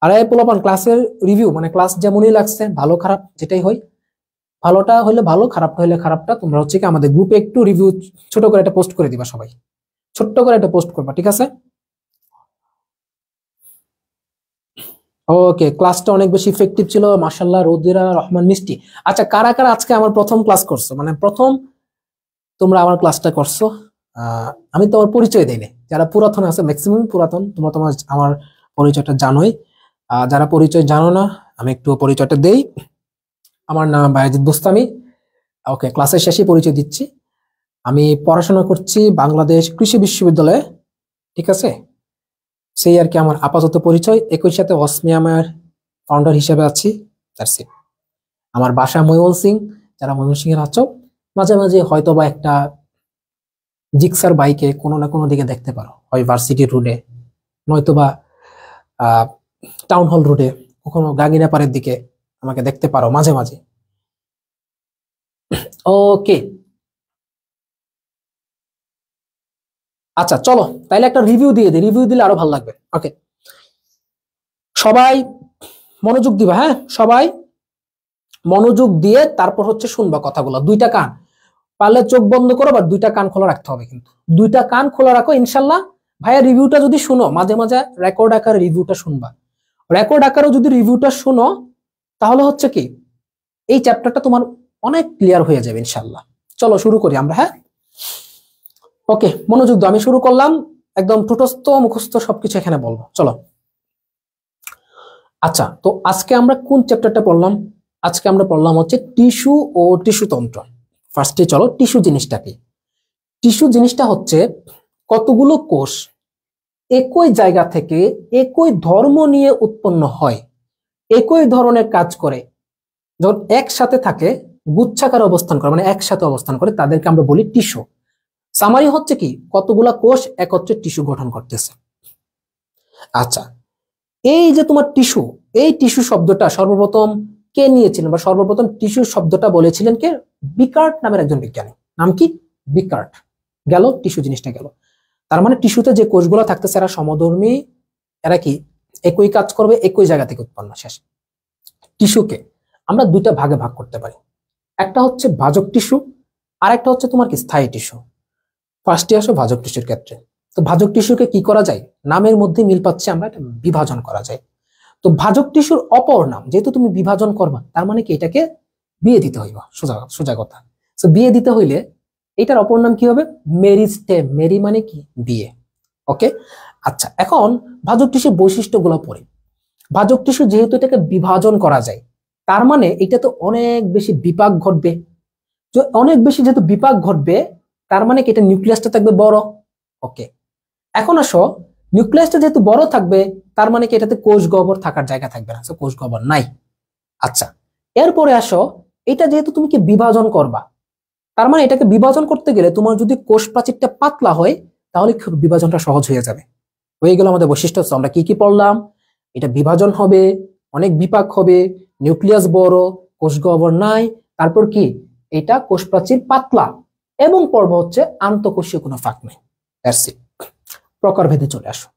আর এই পোলাপান ক্লাসের রিভিউ, মানে ক্লাস যেমনই লাগছে ভালো খারাপ যেটাই হয়, ভালোটা হইলে ভালো, খারাপটা হইলে খারাপটা, তোমরা হচ্ছে কি আমাদের গ্রুপে একটু রিভিউ ছোট করে একটা পোস্ট করে দিবা, সবাই ছোট্ট করে একটা পোস্ট করবা, ঠিক আছে? ওকে, ক্লাসটা অনেক বেশি ইফেক্টিভ ছিল, মাশাআল্লাহ, রোদিরা রহমান মিষ্টি। আচ্ছা, কারা কারা আজকে আমার প্রথম ক্লাস করছো, মানে প্রথম তোমরা আমার ক্লাসটা করছো? আমি তোমার পরিচয় দেইনি, যারা পুরাতন আছে ম্যাক্সিমাম পুরাতন, তোমরা তোমার আমার পরিচয়টা জানোই। যারা পরিচয় জানো না আমি একটু পরিচয়টা দেই। আমার নাম বায়েজিদ বুস্তামি। ওকে, ক্লাসের শেষে পরিচয় দিচ্ছি। আমি পড়াশোনা করছি বাংলাদেশ কৃষি বিশ্ববিদ্যালয়ে, ঠিক আছে, সেই আর কি আমার আপাতত পরিচয়। একই সাথে অসমিয়ামের ফাউন্ডার হিসেবে আছি। আমার বাসা ময়মনসিং, যারা ময়মনসিং এর আছো মাঝে মাঝে হয়তো বা একটা জিক্সার বাইকে কোনো না কোনো দিকে দেখতে পারো, হয় ভার্সিটি রোডে, নয়তো বা টাউন হল রোডে, কখনো গাঙ্গিনাপাড়ের দিকে আমাকে দেখতে পারো মাঝে মাঝে। ওকে, আচ্ছা চলো তাইলে একটা রিভিউ দিয়ে দিই, রিভিউ দিলে আরো ভালো লাগবে। ওকে, সবাই মনোযোগ দিবা, হ্যাঁ সবাই মনোযোগ দিয়ে তারপর হচ্ছে শুনবা কথাগুলো, দুইটা কান, পারলে চোখ বন্ধ করো বা দুইটা কান খোলা রাখতে হবে, কিন্তু দুইটা কান খোলা রাখো ইনশাল্লাহ। ভাইয়া রিভিউটা যদি শুনো, মাঝে মাঝে রেকর্ড আকারে রিভিউটা শুনবা, রেকর্ড আকারেও যদি রিভিউটা শুনো তাহলে হচ্ছে কি এই চ্যাপ্টারটা তোমার অনেক ক্লিয়ার হয়ে যাবে ইনশাল্লাহ। চলো শুরু করি আমরা, হ্যাঁ ওকে মনোযোগ দাও, আমি শুরু করলাম, একদম ঠোঁটস্থ মুখস্থ সবকিছু এখানে বলবো, চলো। আচ্ছা, তো আজকে আমরা কোন চ্যাপ্টারটা পড়লাম? আজকে আমরা পড়লাম হচ্ছে টিস্যু ও টিস্যুতন্ত্র। ফার্স্টে চলো টিস্যু জিনিসটা কি। টিস্যু জিনিসটা হচ্ছে কতগুলো কোষ একই জায়গা থেকে একই ধর্ম নিয়ে উৎপন্ন হয়, একই ধরনের কাজ করে, যখন একসাথে থাকে গুচ্ছাকার অবস্থান করে, মানে একসাথে অবস্থান করে, তাদেরকে আমরা বলি টিস্যু। সামারি হচ্ছে কি কতগুলা কোষ একত্রে টিস্যু গঠন করতেছে। আচ্ছা, এই যে তোমার টিস্যু, এই টিস্যু শব্দটা সর্বপ্রথম কে নিয়েছিলেন, বা সর্বপ্রথম টিস্যু শব্দটা বলেছিলেন কে? বিকার্ট নামের একজন বিজ্ঞানী। নাম কি? বিকার্ট। গেল টিস্যু জিনিসটা গেল। তার মানে টিস্যুতে যে কোষগুলো থাকতেছে এরা সমধর্মী, এরা কি একই কাজ করবে, একই জায়গা থেকে উৎপন্ন। শেষ। টিস্যুকে আমরা দুইটা ভাগে ভাগ করতে পারি, একটা হচ্ছে ভাজক টিস্যু, আর একটা হচ্ছে তোমার কি স্থায়ী টিস্যু। ফার্স্টে আসো ভাজক টিস্যুর ক্ষেত্রে। তো ভাজক টিস্যুকে কি করা যায়? নামের মধ্যে মিল পাচ্ছে, আমরা এটা বিভাজন করা যায়। তো ভাজক টিস্যুর অপর নাম, যেহেতু তুমি বিভাজন করবা তার মানে কি এটাকে বিয়ে দিতে হইবা, সোজা সোজা কথা। তো বিয়ে দিতে হইলে এটার অপর নাম কি হবে? মেরিস্টেম। মেরি মানে কি? বিয়ে। ওকে, আচ্ছা এখন ভাজক টিস্যুর বৈশিষ্ট্যগুলো পড়ি। ভাজক টিস্যু যেহেতু এটাকে বিভাজন করা যায়, তার মানে এটা তো অনেক বেশি বিপাক ঘটবে। অনেক বেশি যেহেতু বিপাক ঘটবে, তার মানে কি এটা নিউক্লিয়াসটা থাকবে বড়। ওকে, এখন আসো নিউক্লিয়াসটা যেহেতু বড় থাকবে, তার মানে কি এটাতে কোষ গহ্বর থাকার জায়গা থাকবে না, কোষ গহ্বর নাই। আচ্ছা, এরপরে আসো এটা যেহেতু তুমি কি বিভাজন করবা, তার মানে এটাকে বিভাজন করতে গেলে তোমার যদি কোষ প্রাচীরটা পাতলা হয় তাহলে বিভাজনটা সহজ হয়ে যাবে। হয়ে গেল আমাদের বৈশিষ্ট্য। আমরা কি কি পড়লাম? এটা বিভাজন হবে, অনেক বিপাক হবে, নিউক্লিয়াস বড়, কোষ গহ্বর নাই, তারপর কি এটা কোষ প্রাচীর পাতলা, এবং পর্ব হচ্ছে আন্তঃকোষীয় কোনো ফাঁক নেই। That's it. প্রকারভেদে চলে আসো।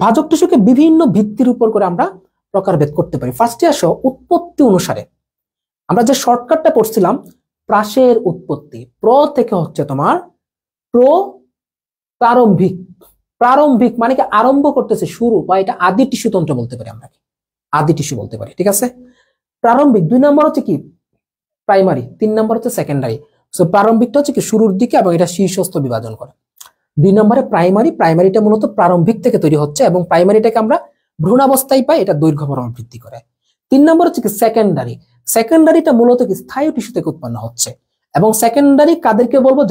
ভাজক টিস্যুকে বিভিন্ন ভিত্তির উপর করে আমরা প্রকারভেদ করতে পারি। ফার্স্টে আসো উৎপত্তি অনুসারে। আমরা যে শর্টকাটটা পড়ছিলাম প্রাসের উৎপত্তি, প্র থেকে হচ্ছে তোমার প্রারম্ভিক। প্রারম্ভিক মানে কি আরম্ভ করতেছে, শুরু, বা এটা আদি টিস্যু তন্ত্র বলতে পারি আমরা, আদি টিস্যু বলতে পারি, ঠিক আছে। প্রারম্ভিক। 2 নম্বর হচ্ছে কি প্রাইমারি, 3 নম্বর হচ্ছে সেকেন্ডারি। সো প্রারম্ভিকটা হচ্ছে কি শুরুর দিকে এবং এটা শীর্ষস্থ বিভাজন করে। 2 নম্বরে প্রাইমারি। প্রাইমারিটা মূলত প্রারম্ভিক থেকে তৈরি হচ্ছে এবং প্রাইমারিটাকে আমরা ভ্রূণাবস্থায় পাই, এটা দৈর্ঘ্য বরাবর বৃদ্ধি করে। 3 নম্বর হচ্ছে কি সেকেন্ডারি। সেকেন্ডারিটা মূলত কি স্থায়ী টিস্যু থেকে উৎপন্ন হচ্ছে। এবং সেকেন্ডারি কাদেরকে বলবো,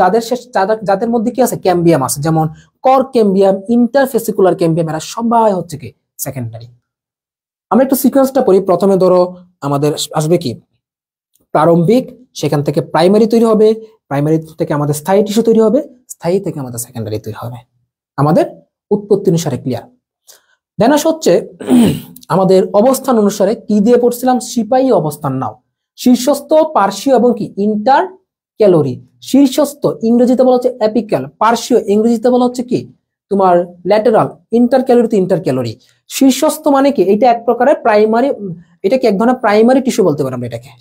যাদের মধ্যে কি আছে ক্যাম্বিয়াম আছে, যেমন কর ক্যাম্বিয়াম, ইন্টারফেসিকুলার ক্যাম্বিয়াম, এরা সবাই হচ্ছে কি সেকেন্ডারি। আমরা একটু সিকোয়েন্সটা পড়ি। প্রথমে ধরো আমাদের আসবে কি প্রারম্ভিক, সেখান থেকে প্রাইমারি তৈরি হবে, প্রাইমারি থেকে আমাদের স্থায়ী টিস্যু তৈরি হবে, স্থায়ী থেকে আমাদের সেকেন্ডারি তৈরি হবে। আমাদের উৎপত্তি অনুসারে ক্লিয়ার। দেন আসে হচ্ছে আমাদের অবস্থান অনুসারে কি দিয়ে পড়ছিলাম, সিপাহী অবস্থান নাও। শীর্ষস্থ, পার্শ্বীয় এবং কি ইন্টার ক্যালোরি। শীর্ষস্থ ইংরেজিতে বলা হচ্ছে অ্যাপিক্যাল, পার্শ্বীয় ইংরেজিতে বলা হচ্ছে কি তোমার ল্যাটেরাল, ইন্টার ক্যালোরি তো ইন্টার ক্যালোরি। শীর্ষস্থ মানে কি এটা এক প্রকারের প্রাইমারি, এটা কি এক ধরনের প্রাইমারি টিস্যু বলতে পারি আমরা এটাকে।